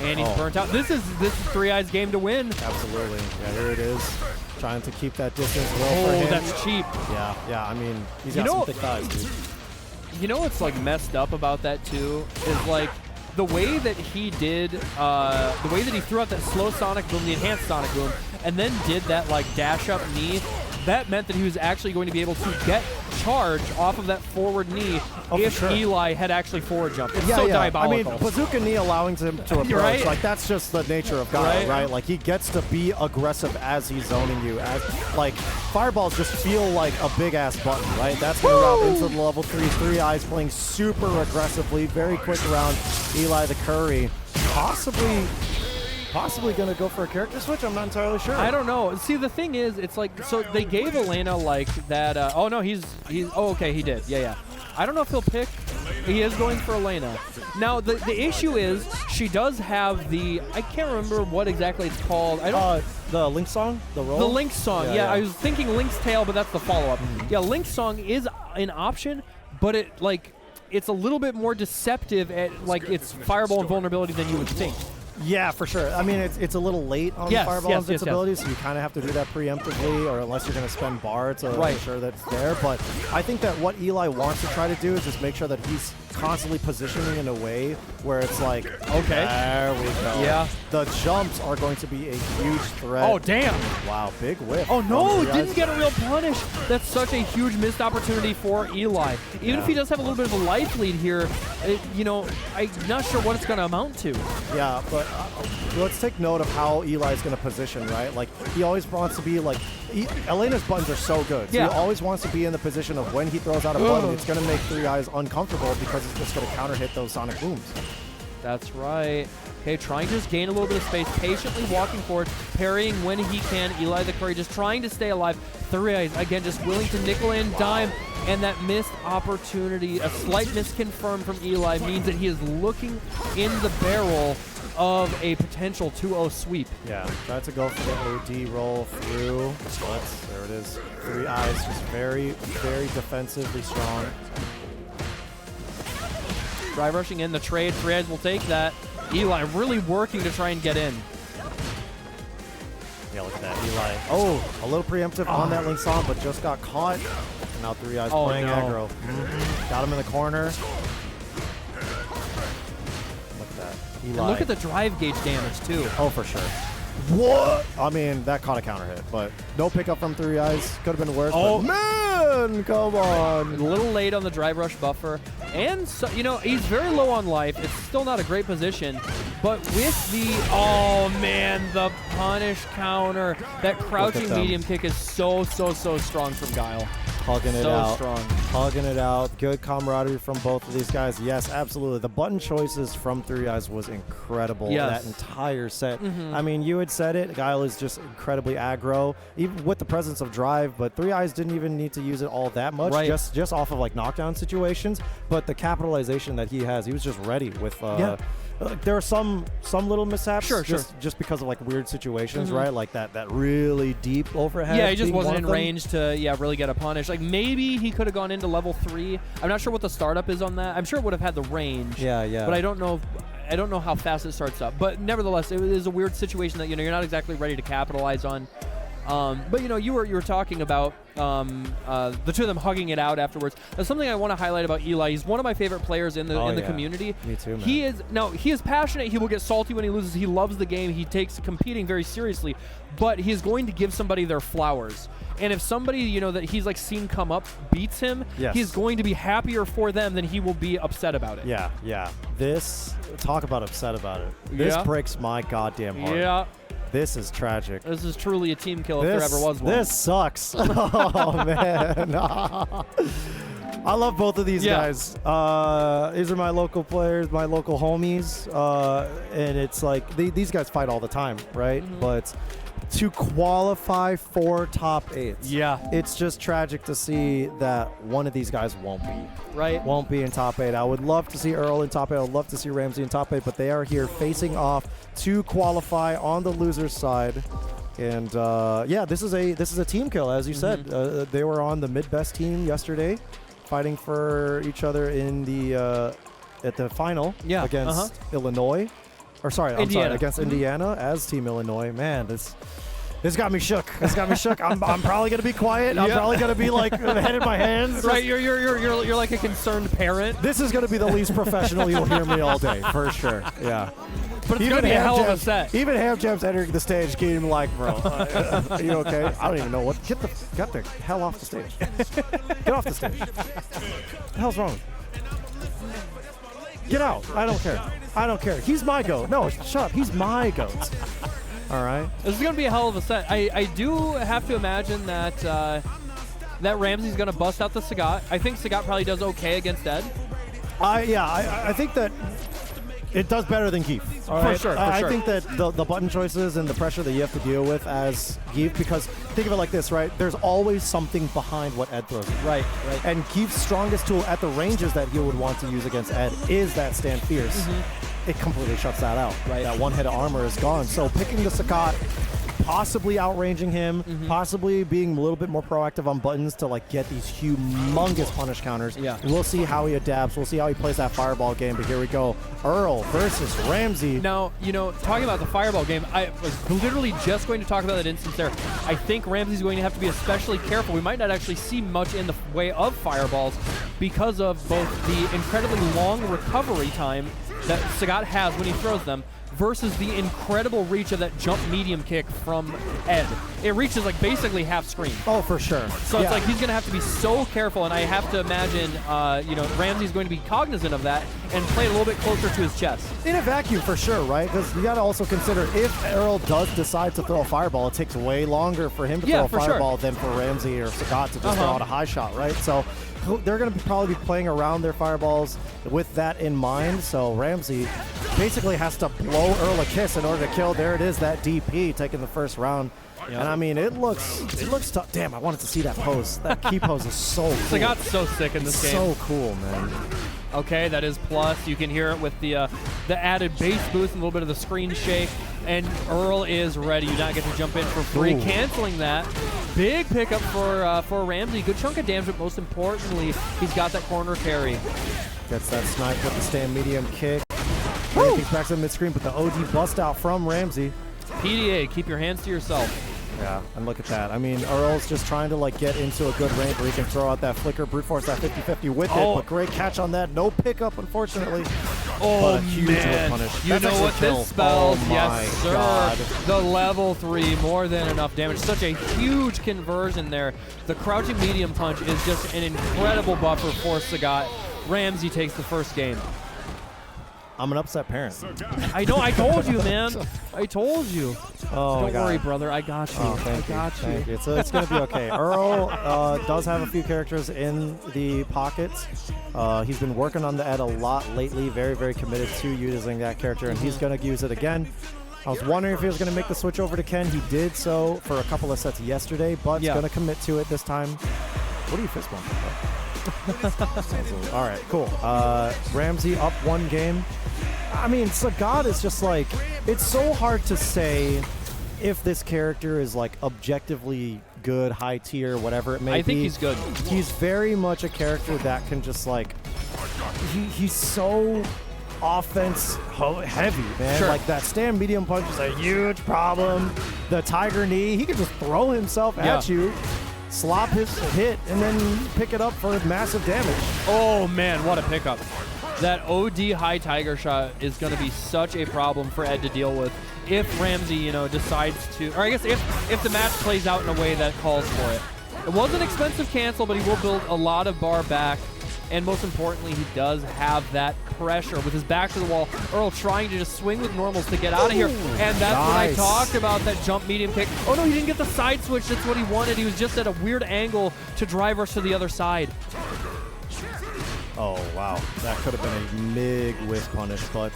And he's burnt out. This is 3 eyes game to win. Absolutely. Yeah, here it is. Trying to keep that distance well for him. Oh, that's cheap. Yeah. I mean, he's got some thick thighs, dude. You know what's like messed up about that too is like the way that he did, the way that he threw out that slow sonic boom, the enhanced sonic boom, and then did that like dash up knee. That meant that he was actually going to be able to get charge off of that forward knee if Eli had actually forward jumped. It's so diabolical. I mean, bazooka knee allowing him to approach, like that's just the nature of Guile, right? Like he gets to be aggressive as he's zoning you. As like fireballs just feel like a big ass button, right? That's gonna route into the level 3 eyes playing super aggressively, very quick around Eli the Curry, possibly going to go for a character switch? I'm not entirely sure. I don't know. See, the thing is, it's like, so they gave Elena like that, oh no, oh okay, he did. Yeah. I don't know if he'll pick, he is going for Elena. Now, the issue is, she does have the, I can't remember what exactly it's called. I don't. The Link song? The roll? The Link song, yeah. I was thinking Link's Tail, but that's the follow-up. Yeah, Link's song is an option, but it's a little bit more deceptive at like its fireball and vulnerability than you would think. Yeah, for sure. I mean, it's a little late on the fireball invincibility, so you kind of have to do that preemptively, or unless you're going to spend bar to make sure that it's there. But I think that what Eli wants to try to do is just make sure that he's constantly positioning in a way where it's like, okay, there we go. Yeah. The jumps are going to be a huge threat. Oh, damn. Wow, big whiff. Oh, no, didn't get a real punish. That's such a huge missed opportunity for Eli. Even if he does have a little bit of a life lead here, you know, I'm not sure what it's going to amount to. Yeah, but let's take note of how Eli's going to position, right? Like, he always wants to be like, Elena's buttons are so good. So he always wants to be in the position of when he throws out a button, it's going to make 3 eyes uncomfortable because it's just going to counter hit those sonic booms. That's right. Okay, trying to just gain a little bit of space, patiently walking forward, parrying when he can. Eli the Curry just trying to stay alive. 3 eyes, again, just willing to nickel in, dime, and that missed opportunity, a slight miss confirmed from Eli, means that he is looking in the barrel of a potential 2-0 sweep. Yeah, tried to go for the OD roll through, but there it is. 3 eyes, just very, very defensively strong. Drive rushing in the trade. 3 eyes will take that. Eli really working to try and get in. Yeah, look at that. Eli. Oh, a little preemptive on that Link song, but just got caught. And now 3 eyes playing aggro. Got him in the corner. Look at that. Eli. Look at the drive gauge damage, too. Oh, for sure. What? I mean, that caught a counter hit, but no pickup from 3 eyes. Could have been worse. Oh, man! Come on. A little late on the drive rush buffer. And, so, you know, he's very low on life. It's still not a great position. But with the, oh, man, the punish counter. That crouching medium kick is so strong from Guile. hugging it out. So strong. Hugging it out. Good camaraderie from both of these guys. Yes, absolutely. The button choices from 3Eyes was incredible. Yes. That entire set. I mean, you had said it. Guile is just incredibly aggro, even with the presence of drive, but 3Eyes didn't even need to use it all that much, Right. just off of like knockdown situations. But the capitalization that he has, he was just ready with there are some little mishaps, just because of like weird situations, right? Like that really deep overhead. Yeah, he just being wasn't one in of them. range to really get a punish. Like maybe he could have gone into level 3. I'm not sure what the startup is on that. I'm sure it would have had the range. Yeah. But I don't know how fast it starts up. But nevertheless, it is a weird situation that you're not exactly ready to capitalize on. But you were talking about the two of them hugging it out afterwards. That's something I want to highlight about Eli. He's one of my favorite players in the community. Me too, man. He is passionate. He will get salty when he loses. He loves the game. He takes competing very seriously. But he's going to give somebody their flowers. And if somebody that he's like seen come up beats him, he's going to be happier for them than he will be upset about it. Yeah. Talk about upset about it. This breaks my goddamn heart. Yeah. This is tragic. This is truly a team kill if there ever was one. This sucks. Oh, man. I love both of these guys. These are my local players, my local homies. And it's like, these guys fight all the time, right? But to qualify for top 8s. Yeah. It's just tragic to see that one of these guys won't be. Right. Won't be in top 8. I would love to see Earl in top 8. I would love to see Ramsey in top 8, but they are here facing off to qualify on the loser's side. And this is a team kill, as you said. They were on the mid-best team yesterday, fighting for each other in the at the final against Illinois. Or sorry, against Indiana as Team Illinois. Man, this got me shook. I'm probably gonna be quiet. I'm probably gonna be like head in my hands. Right, you're like a concerned parent. This is gonna be the least professional you'll hear me all day, for sure. Yeah. But it's gonna be a hell of a set. Even Ham Jam's entering the stage, getting like, bro, are you okay? I don't even know what. Get the hell off the stage. Get off the stage. What the hell's wrong? Get out. I don't care. He's my goat. No, shut up. He's my goat. All right. This is going to be a hell of a set. I do have to imagine that that Ramsey's going to bust out the Sagat. I think Sagat probably does okay against Ed. I think that it does better than Keith. For sure. I think that the button choices and the pressure that you have to deal with as Keith, because think of it like this, right? There's always something behind what Ed throws. Right. And Keith's strongest tool at the ranges that he would want to use against Ed is that Stand Fierce. It completely shuts that out. Right. That one hit of armor is gone. So picking the Sagat, possibly outranging him, possibly being a little bit more proactive on buttons to like get these humongous punish counters. Yeah. We'll see how he adapts. We'll see how he plays that fireball game. But here we go. Earl versus Ramsey. Now, talking about the fireball game, I was literally just going to talk about that instance there. I think Ramsey's going to have to be especially careful. We might not actually see much in the way of fireballs because of both the incredibly long recovery time that Sagat has when he throws them versus the incredible reach of that jump medium kick from Ed. It reaches like basically half screen. Oh, for sure. So it's like he's going to have to be so careful, and I have to imagine, Ramsey's going to be cognizant of that and play a little bit closer to his chest. In a vacuum, for sure, right? Because you got to also consider if Earl does decide to throw a fireball, it takes way longer for him to throw a fireball than for Ramsey or Sagat to just throw out a high shot, right? So they're going to probably be playing around their fireballs with that in mind. So Ramsey basically has to blow Earl a kiss in order to kill. There it is, that DP taking the first round. Yep. And I mean, it looks tough. Damn, I wanted to see that pose. That key pose is so cool. Sagat's so sick in this game. So cool, man. Okay, that is plus. You can hear it with the added bass boost and a little bit of the screen shake. And Earl is ready. You not get to jump in for free. Ooh. Canceling that. Big pickup for Ramsey. Good chunk of damage, but most importantly, he's got that corner carry. Gets that snipe with the stand medium kick. Kicks back to the mid-screen, but the OD bust out from Ramsey. PDA, keep your hands to yourself. Yeah, and look at that. I mean, Earl's just trying to like get into a good range where he can throw out that flicker, brute force that 50-50 with it, but great catch on that. No pickup, unfortunately. Oh, but a huge man. punish. You know what this spells? Oh, yes, sir. God. The level 3, more than enough damage. Such a huge conversion there. The crouching medium punch is just an incredible buffer for Sagat. Ramsey takes the first game. I'm an upset parent. I know. I told you, man. I told you. Oh, Don't worry, brother. I got you. Oh, thank you. So it's going to be okay. Earl does have a few characters in the pockets. He's been working on that a lot lately. Very, very committed to using that character, and he's going to use it again. I was wondering if he was going to make the switch over to Ken. He did so for a couple of sets yesterday, but he's going to commit to it this time. What are you fist bumping about? All right, cool. Ramsey up 1 game. I mean, Sagat is just like, it's so hard to say if this character is like objectively good, high tier, whatever it may be. I think he's good. He's very much a character that can just like, he's so offense heavy, man. Sure. Like that stand medium punch is a huge problem. The tiger knee, he can just throw himself at you, slop his hit, and then pick it up for massive damage. Oh, man, what a pickup. That OD high tiger shot is going to be such a problem for Ed to deal with if Ramsey, you know, decides to, or I guess if the match plays out in a way that calls for it. It was an expensive cancel, but he will build a lot of bar back. And most importantly, he does have that pressure with his back to the wall. Earl trying to just swing with normals to get out of here. And that's what I talked about, that jump medium kick. Oh, no, he didn't get the side switch. That's what he wanted. He was just at a weird angle to drive us to the other side. Oh, wow. That could have been a big whiff punish, but...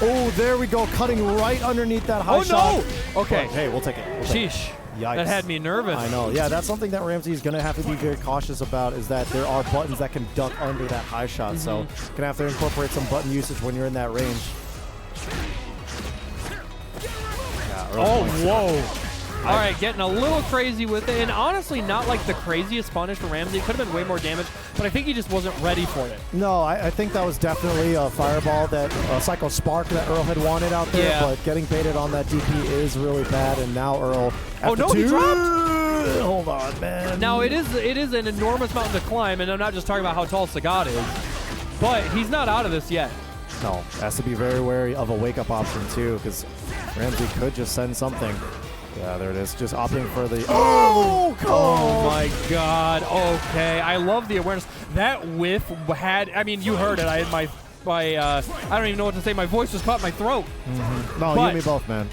Oh, there we go. Cutting right underneath that high shot. No! Okay. But, hey, we'll take it. Sheesh. Yikes. That had me nervous. I know. Yeah, that's something that Ramsey is going to have to be very cautious about, is that there are buttons that can duck under that high shot. So you're going to have to incorporate some button usage when you're in that range. Oh, whoa. All right, getting a little crazy with it. And honestly, not like the craziest punish for Ramsey. It could have been way more damage, but I think he just wasn't ready for it. No, I think that was definitely a fireball, that Psycho Spark that Earl had wanted out there, but getting baited on that DP is really bad, and now Earl... Oh, no, he dropped! Hold on, man. Now, it is an enormous mountain to climb, and I'm not just talking about how tall Sagat is, but he's not out of this yet. No, has to be very wary of a wake-up option, too, because Ramsey could just send something. Yeah, there it is. Just opting for the... Oh, my God. Okay. I love the awareness. That whiff had... I mean, you heard it. I had my I don't even know what to say. My voice was caught in my throat. No, you and me both, man.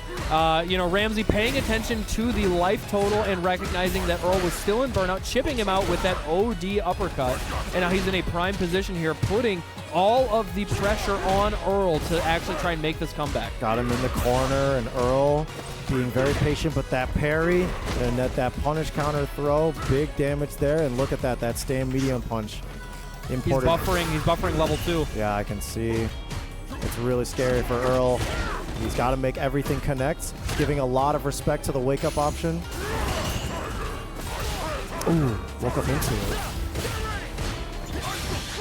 You know, Ramsey paying attention to the life total and recognizing that Earl was still in burnout, chipping him out with that OD uppercut. And now he's in a prime position here, putting all of the pressure on Earl to actually try and make this comeback. Got him in the corner, and Earl being very patient, but that parry and that punish counter throw, big damage there. And look at that stand medium punch. Imported. He's buffering level 2. Yeah, I can see. It's really scary for Earl. He's got to make everything connect, giving a lot of respect to the wake-up option. Ooh, woke up into it.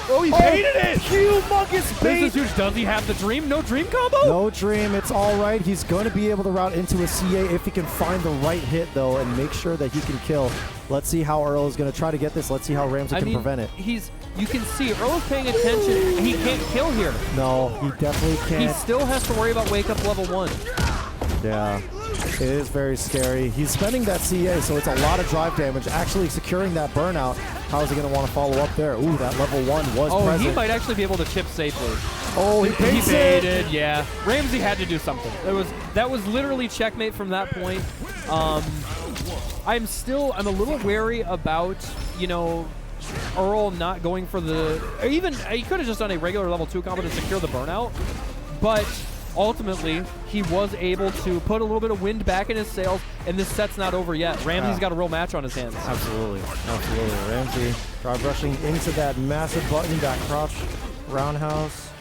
Oh, he baited it! Humongous bait! This is huge. Does he have the dream? No dream combo? No dream. It's all right. He's going to be able to route into a CA if he can find the right hit, though, and make sure that he can kill. Let's see how Earl is going to try to get this. Let's see how Ramsey can prevent it. You can see Earl is paying attention. He can't kill here. No, he definitely can't. He still has to worry about wake up level 1. Yeah, it is very scary. He's spending that CA, so it's a lot of drive damage. Actually securing that burnout. How is he going to want to follow up there? Ooh, that level 1 was present. He might actually be able to chip safely. Oh, he baited. Yeah, Ramsey had to do something. That was literally checkmate from that point. I'm a little wary about, you know, Earl not going for the, or even he could have just done a regular level 2 combo to secure the burnout, but ultimately he was able to put a little bit of wind back in his sails, and this set's not over yet. Ramsey's got a real match on his hands. Absolutely. Ramsey drive rushing into that massive button, that crouch roundhouse.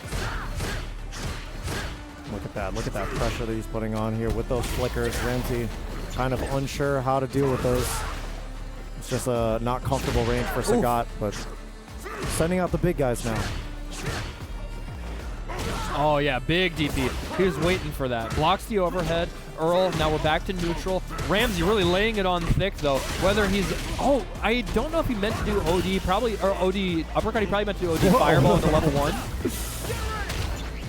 Look at that pressure that he's putting on here with those flickers. Ramsey kind of unsure how to deal with those. It's just a not comfortable range for Sagat, but sending out the big guys now. Oh, yeah, big DP. He was waiting for that. Blocks the overhead. Earl, now we're back to neutral. Ramsey really laying it on thick, though. Whether he's... Oh, I don't know if he meant to do OD, probably, or OD uppercut. He probably meant to do OD fireball into level 1.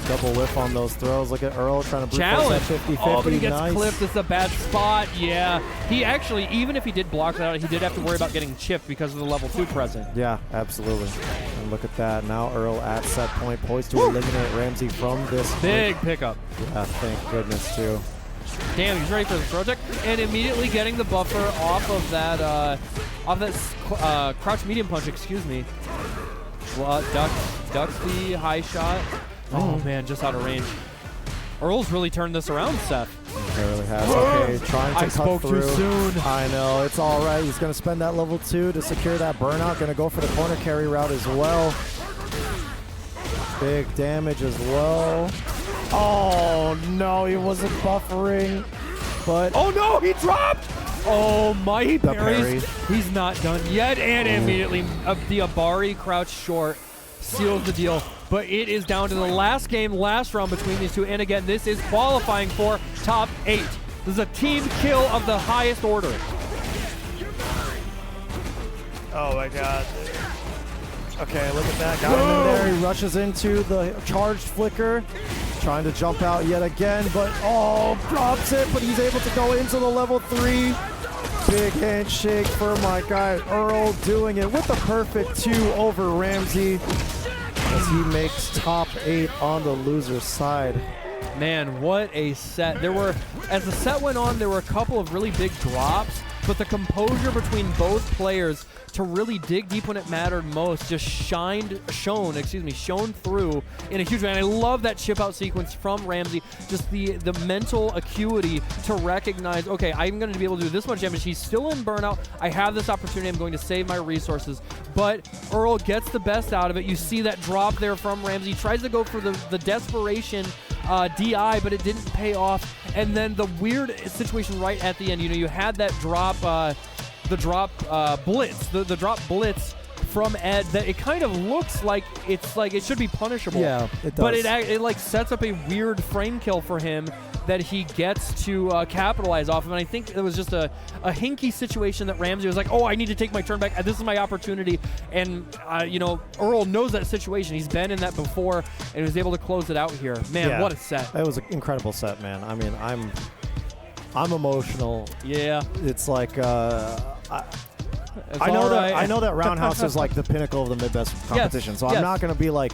Double whiff on those throws. Look at Earl trying to brute force that 50-50. Oh, but he gets nice. clipped. It's a bad spot. Yeah. He actually, even if he did block that out, he did have to worry about getting chipped because of the level 2 present. Yeah, absolutely. And And look at that. Now Earl at set point, poised to eliminate RAMSEY from this. Big pickup. Yeah, thank goodness, too. Damn, he's ready for the project, and immediately getting the buffer off of that crouch medium punch. Excuse me. Well, ducks the high shot. Oh man, just out of range. Earl's really turned this around, Seth. He really has. Okay, trying to I cut spoke through. too soon. I know, it's all right. He's going to spend that level 2 to secure that burnout. Going to go for the corner carry route as well. Big damage as well. Oh no, he wasn't buffering, but oh no, he dropped. Oh my, he parries. parry. He's not done yet, and immediately the Abari crouch short seals the deal. But it is down to the last game, last round between these two, and again, this is qualifying for top 8. This is a team kill of the highest order. Oh my god. Okay, look at that. Got him in there. He rushes into the charged flicker. Trying to jump out yet again, but drops it, but he's able to go into the level 3. Big handshake for my guy Earl, doing it with a perfect 2 over RAMSEY as he makes top 8 on the loser side. Man, what a set. As the set went on, there were a couple of really big drops, but the composure between both players to really dig deep when it mattered most just shone through in a huge way. And I love that chip out sequence from RAMSEY, just the mental acuity to recognize, okay, I'm going to be able to do this much damage. He's still in burnout. I have this opportunity. I'm going to save my resources. But Earl gets the best out of it. You see that drop there from RAMSEY. Tries to go for the desperation DI, but it didn't pay off. And then the weird situation right at the end, you had that drop, the drop blitz from Ed that it kind of looks like it should be punishable. Yeah, it does. But it like sets up a weird frame kill for him that he gets to capitalize off of. And I think it was just a hinky situation that RAMSEY was like, oh, I need to take my turn back. This is my opportunity. And, Earl knows that situation. He's been in that before, and he was able to close it out here. Man, yeah, what a set. It was an incredible set, man. I mean, I'm emotional. Yeah. It's like, I know that Roundhouse is like the pinnacle of the mid-best competition, so I'm not going to be like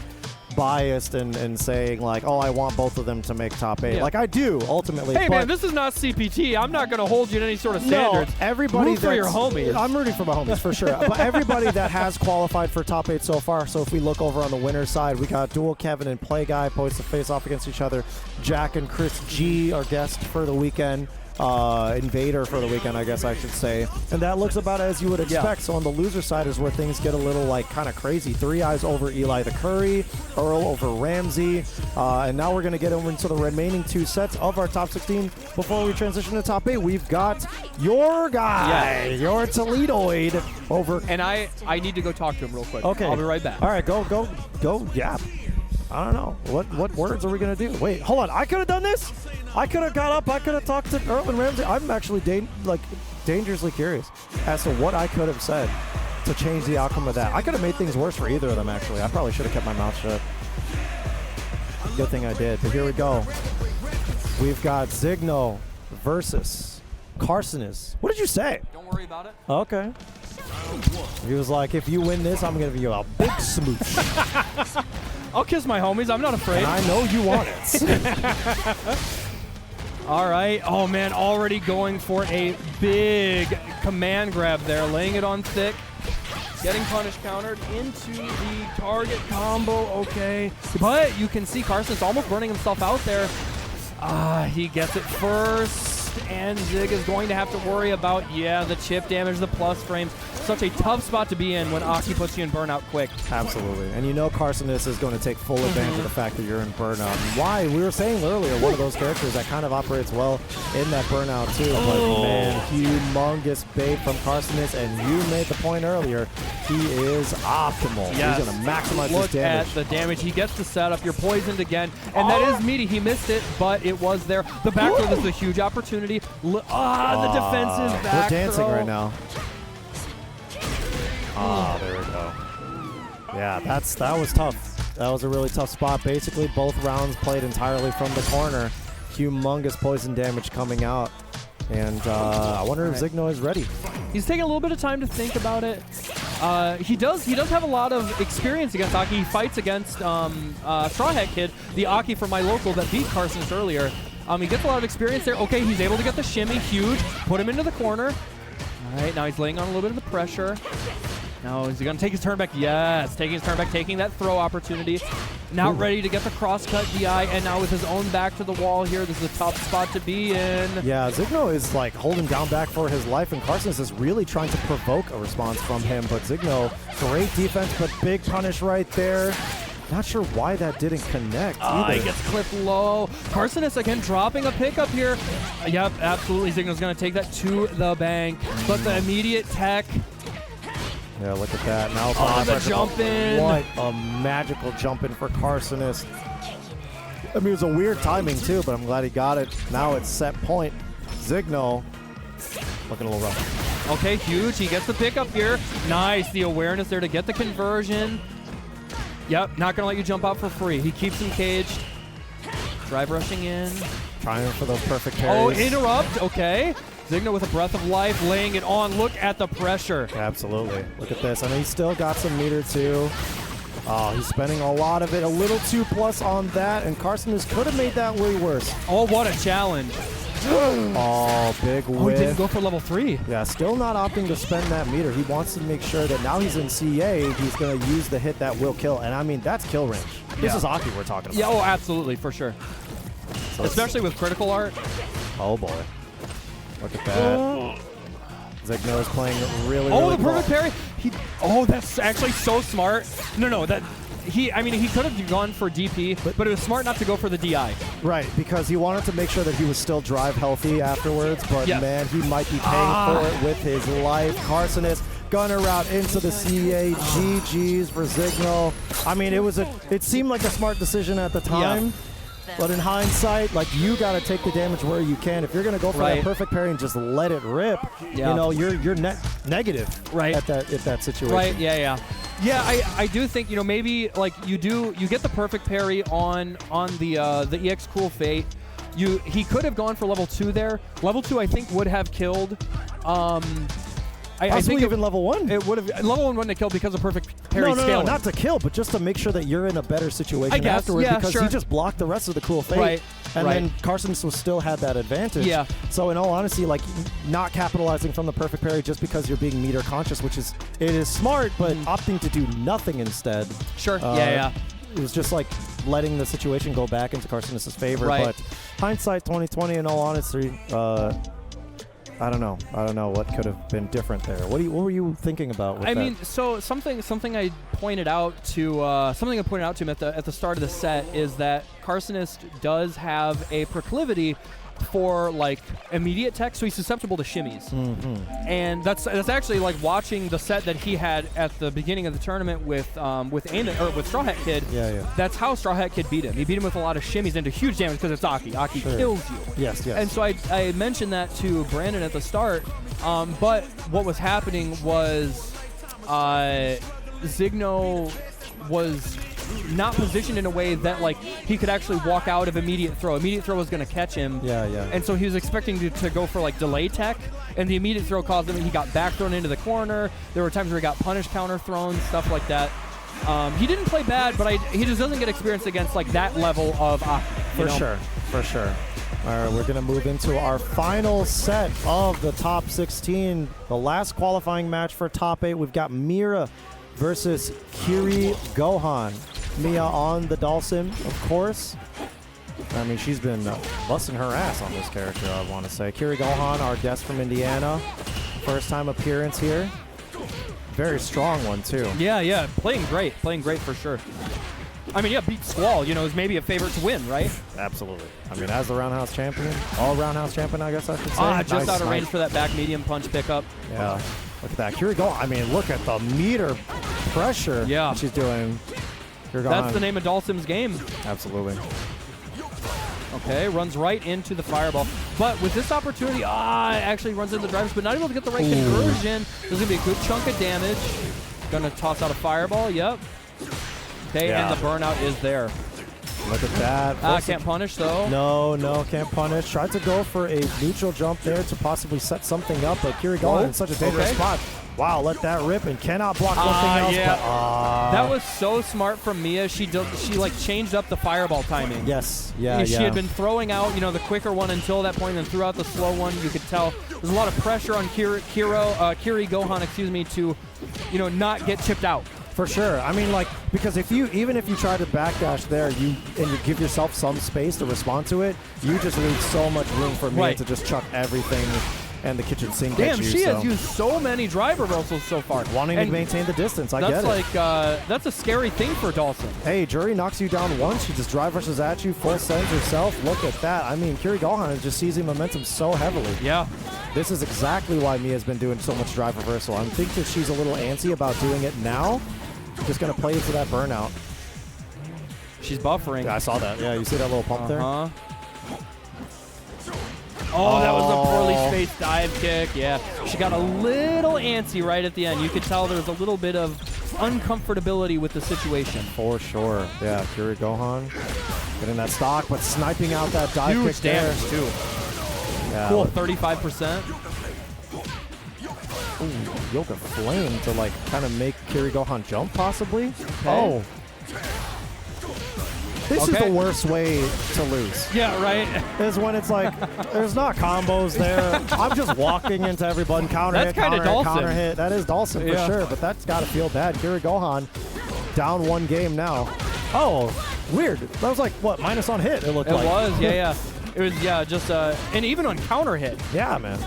biased and saying like, oh, I want both of them to make top 8. Yeah. Like I do ultimately. Hey man, this is not CPT. I'm not going to hold you to any sort of standards. No, everybody root for your homies. I'm rooting for my homies for sure. But everybody that has qualified for top 8 so far. So if we look over on the winner's side, we got Dual Kevin and Play Guy poised to face off against each other. Jack and CHRISG, our guest for the weekend. Invader for the weekend, I guess I should say. And that looks about as you would expect. So on the loser side is where things get a little like kind of crazy. 3 Eyes over Eli the Curry, Earl over RAMSEY, and now we're going to get over into the remaining 2 sets of our top 16 before we transition to top 8. We've got your guy, your Toledoid over. And I need to go talk to him real quick. Okay. I'll be right back. All right, go. Yeah. I don't know. What words are we going to do? Wait, hold on. I could have done this? I could have got up. I could have talked to Earl and RAMSEY. I'm actually dangerously curious as to what I could have said to change the outcome of that. I could have made things worse for either of them, actually. I probably should have kept my mouth shut. Good thing I did. But here we go. We've got Zigno versus Carsonis. What did you say? Don't worry about it. Okay. He was like, if you win this, I'm going to give you a big smooch. I'll kiss my homies. I'm not afraid. And I know you want it. All right. Oh, man, already going for a big command grab there. Laying it on thick. Getting punish countered into the target combo. Okay. But you can see Carson's almost burning himself out there. He gets it first. And Zig is going to have to worry about, the chip damage, the plus frames. Such a tough spot to be in when Aki puts you in burnout quick. Absolutely. And Carsonis is going to take full advantage of the fact that you're in burnout. And why? We were saying earlier, one of those characters that kind of operates well in that burnout too. But man, humongous bait from Carsonis, and you made the point earlier. He is optimal. Yes. He's going to maximize Look his damage. at the damage. He gets the setup. You're poisoned again. And that is meaty. He missed it, but it was there. The back throw is a huge opportunity. The defensive back We're dancing throw. right now. There we go. Yeah, that was tough. That was a really tough spot. Basically, both rounds played entirely from the corner. Humongous poison damage coming out. And I wonder if Zigno is ready. He's taking a little bit of time to think about it. He does have a lot of experience against Aki. He fights against Straw Hat Kid, the Aki from my local that beat Carsonist earlier. He gets a lot of experience there. Okay, he's able to get the shimmy, huge. Put him into the corner. All right, now he's laying on a little bit of the pressure. Now, is he going to take his turn back? Yes, taking his turn back, taking that throw opportunity. Now ready to get the cross-cut DI, and now with his own back to the wall here, this is a tough spot to be in. Yeah, Zigno is like holding down back for his life, and Carsonist is really trying to provoke a response from him. But Zigno, great defense, but big punish right there. Not sure why that didn't connect either. He gets clipped low. Carsonist again dropping a pickup here. Yep, absolutely. Zigno's going to take that to the bank. But the immediate tech. Yeah, look at that. Now the jump in. What a magical jump in for Carsonist. I mean, it was a weird timing too, but I'm glad he got it. Now it's set point. Zigno looking a little rough. Okay, huge. He gets the pickup here. Nice. The awareness there to get the conversion. Yep, not going to let you jump out for free. He keeps him caged. Drive rushing in. Trying for those perfect parries. Oh, interrupt. Okay. Zigno with a breath of life, laying it on. Look at the pressure. Absolutely. Look at this. I mean, he's still got some meter too. Oh, he's spending a lot of it. A little too plus on that, and Carsonist could have made that way worse. Oh, what a challenge. Oh, big whiff. Oh, he didn't go for level 3. Yeah, still not opting to spend that meter. He wants to make sure that now he's in CA, he's going to use the hit that will kill. And I mean, that's kill range. This is Aki we're talking about. Yeah, oh, absolutely, for sure. So especially with critical art. Oh, boy. Look at that. Zigno is playing really, oh, really the perfect parry. Oh, that's actually so smart. No, that... I mean, he could have gone for DP, but it was smart not to go for the DI. Right, because he wanted to make sure that he was still drive healthy afterwards, but man, he might be paying for it with his life. Carsonist, gunner route into the CA. GG's for Zigno. I mean, it seemed like a smart decision at the time. But in hindsight, like, you got to take the damage where you can. If you're going to go for that perfect parry and just let it rip, you know, you're negative at that situation. Right, yeah. Yeah, I do think, you know, maybe like you get the perfect parry on the EX Cool Fate. He could have gone for level 2 there. Level 2 I think would have killed. I think even level 1. It would have level 1 wouldn't have killed because of perfect parry scaling. No, not to kill, but just to make sure that you're in a better situation afterwards, because he just blocked the rest of the Cool Fate. And then Carsonist still had that advantage. Yeah. So in all honesty, like, not capitalizing from the perfect parry just because you're being meter conscious, which it is smart, but opting to do nothing instead. Sure. Yeah. It was just like letting the situation go back into Carsonist's favor. But hindsight 2020, in all honesty, I don't know what could have been different there. What were you thinking about with that? I mean, so something I pointed out to him at the start of the set is that Carsonist does have a proclivity for like immediate tech, so he's susceptible to shimmies. And that's actually like watching the set that he had at the beginning of the tournament with Straw Hat Kid. That's how Straw Hat Kid beat him. He beat him with a lot of shimmies into huge damage because it's Aki. Aki kills you. Yes. And so I mentioned that to Brandon at the start, but what was happening was Zigno was not positioned in a way that like he could actually walk out of immediate throw. Immediate throw was going to catch him. And so he was expecting to go for like delay tech, and the immediate throw caused him. He got back thrown into the corner. There were times where he got punish counter thrown, stuff like that. He didn't play bad, but he just doesn't get experience against like that level of For sure. All right, we're going to move into our final set of the top 16, the last qualifying match for top 8. We've got Mira versus Kiri Gohan. Mia on the Dhalsim, of course. I mean, she's been busting her ass on this character, I want to say. Kiri Gohan, our guest from Indiana. First time appearance here. Very strong one, too. Yeah. Playing great for sure. I mean, beat Squall, you know, is maybe a favorite to win, right? Absolutely. I mean, as the Roundhouse champion, all Roundhouse champion, I guess I should say. Just out of range for that back medium punch pickup. Yeah. Look at that. Kiri Gohan, I mean, look at the meter pressure she's doing. That's the name of Dhalsim's game. Absolutely. Okay, runs right into the fireball. But with this opportunity, actually runs into the drivers, but not able to get the right conversion. There's going to be a good chunk of damage. Going to toss out a fireball, Okay, and the burnout is there. Look at that. Can't punish, though. No, can't punish. Tried to go for a neutral jump there to possibly set something up, but Kiri Gohan in such a dangerous spot. Wow, let that rip and cannot block nothing else. Yeah. But, that was so smart from Mia. She like changed up the fireball timing. Yes. Yeah. She had been throwing out, the quicker one until that point, and then threw out the slow one. You could tell there's a lot of pressure on Kiri Gohan, to, not get chipped out. For sure. I mean, like, because even if you try to backdash there, and you give yourself some space to respond to it, you just leave so much room for Mia to just chuck everything and the kitchen sink at you. Damn, she has used so many drive reversals so far. Wanting to maintain the distance, I get it. That's a scary thing for Dawson. Hey, Jury knocks you down once, she just drive rushes at you, full sends herself. Look at that. I mean, Kiri Gohan is just seizing momentum so heavily. Yeah. This is exactly why Mia's been doing so much drive reversal. I think that she's a little antsy about doing it now. Just going to play into that burnout. She's buffering. Yeah, I saw that. Yeah, you see that little pump there? Oh, that was a poorly spaced dive kick. Yeah, she got a little antsy right at the end. You could tell there was a little bit of uncomfortability with the situation. For sure. Yeah, Kiri Gohan getting that stock, but sniping out that dive Huge kick there. damage, too. Yeah, cool, 35%. Ooh, Yoga Flame to, like, kind of make Kiri Gohan jump, possibly? Okay. Oh. This is the worst way to lose. Yeah, right. Is when it's like, there's not combos there. I'm just walking into every button, counter hit, counter hit. That is Dawson for sure, but that's got to feel bad. Kiri Gohan down one game now. Oh, weird. That was like, what, minus on hit, it looked like. It was, yeah. It was, just, and even on counter hit. Yeah, man.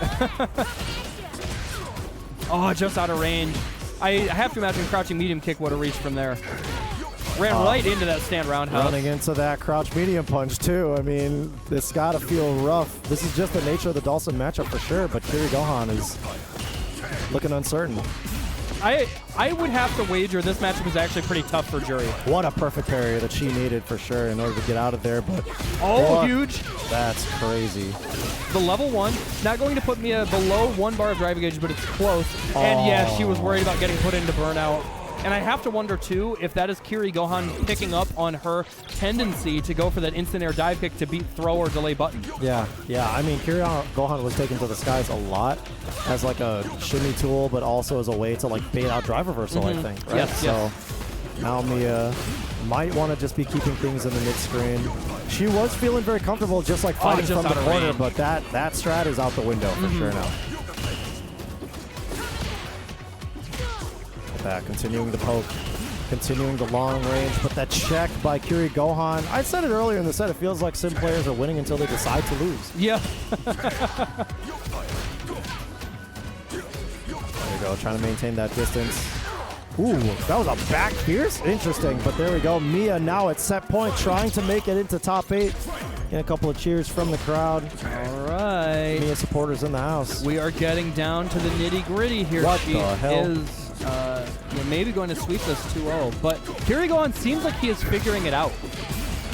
Oh, just out of range. I have to imagine crouching medium kick would have reached from there. Ran right into that stand roundhouse. Running into that crouch medium punch, too. I mean, it's got to feel rough. This is just the nature of the Dawson matchup for sure, but Kiri Gohan is looking uncertain. I would have to wager this matchup was actually pretty tough for Jury. What a perfect parry that she needed for sure in order to get out of there. But huge. That's crazy. The level 1, not going to put me below 1 bar of drive gauge, but it's close. Oh. And yeah, she was worried about getting put into burnout. And I have to wonder, too, if that is Kiri Gohan picking up on her tendency to go for that instant air dive kick to beat throw or delay button. Yeah. I mean, Kiri Gohan was taken to the skies a lot as like a shimmy tool, but also as a way to like bait out drive reversal, I think. Right? Yes, so now Mia might want to just be keeping things in the mid-screen. She was feeling very comfortable just like fighting from the corner, but that strat is out the window for sure now. Continuing the poke, continuing the long range, but that check by Kiri Gohan. I said it earlier in the set, it feels like Sim players are winning until they decide to lose. Yeah. There we go, trying to maintain that distance. Ooh, that was a back fierce? Interesting, but there we go. Mia now at set point, trying to make it into top 8. And a couple of cheers from the crowd. All right. Mia supporters in the house. We are getting down to the nitty-gritty here. What the hell? Maybe going to sweep this 2-0, but Kiri Gohan seems like he is figuring it out.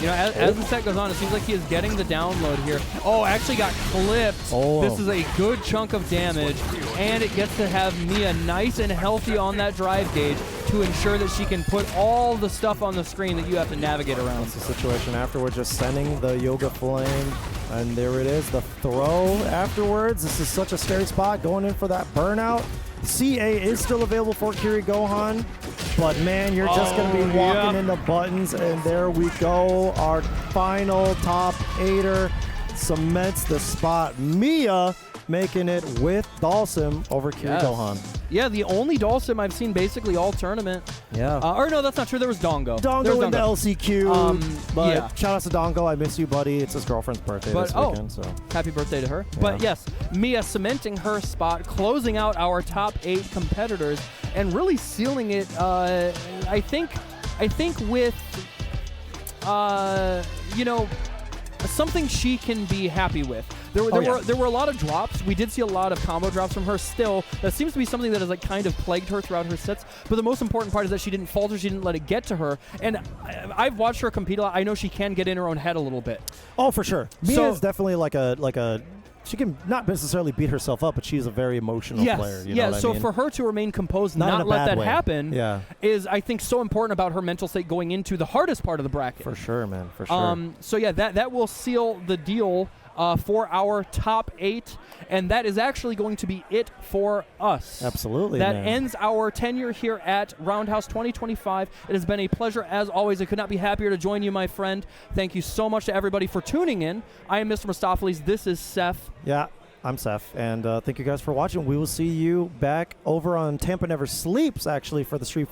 As the set goes on, it seems like he is getting the download here. Oh, actually got clipped. Oh. This is a good chunk of damage, and it gets to have Mia nice and healthy on that drive gauge to ensure that she can put all the stuff on the screen that you have to navigate around. That's the situation afterwards, just sending the Yoga Flame, and there it is, the throw afterwards. This is such a scary spot, going in for that burnout. CA is still available for Kiri Gohan, but man, you're just going to be walking into buttons, and there we go. Our final top 8er cements the spot. Mia making it with Dawson over Kiri Gohan. Yeah, the only Dawson I've seen basically all tournament. Yeah. Or no, that's not true. There was Dongo. Dongo in the LCQ. But shout out to Dongo. I miss you, buddy. It's his girlfriend's birthday this weekend. So happy birthday to her. Yeah. But yes, Mia cementing her spot, closing out our top 8 competitors, and really sealing it. I think with something she can be happy with. There were a lot of drops. We did see a lot of combo drops from her still. That seems to be something that has kind of plagued her throughout her sets. But the most important part is that she didn't falter. She didn't let it get to her. And I've watched her compete a lot. I know she can get in her own head a little bit. Oh, for sure. Mia is definitely like a she can not necessarily beat herself up, but she's a very emotional player. You know what I mean? For her to remain composed, not let that happen, is, I think, so important about her mental state going into the hardest part of the bracket. For sure, man. For sure. So yeah, that will seal the deal for our top 8, and that is actually going to be it for us. Absolutely, That man. ends our tenure here at Roundhouse 2025. It has been a pleasure as always. I could not be happier to join you, my friend. Thank you so much to everybody for tuning in. I am Mr. Mistopheles. This is Seth. Yeah, I'm Seth, and thank you guys for watching. We will see you back over on Tampa Never Sleeps, actually, for the Street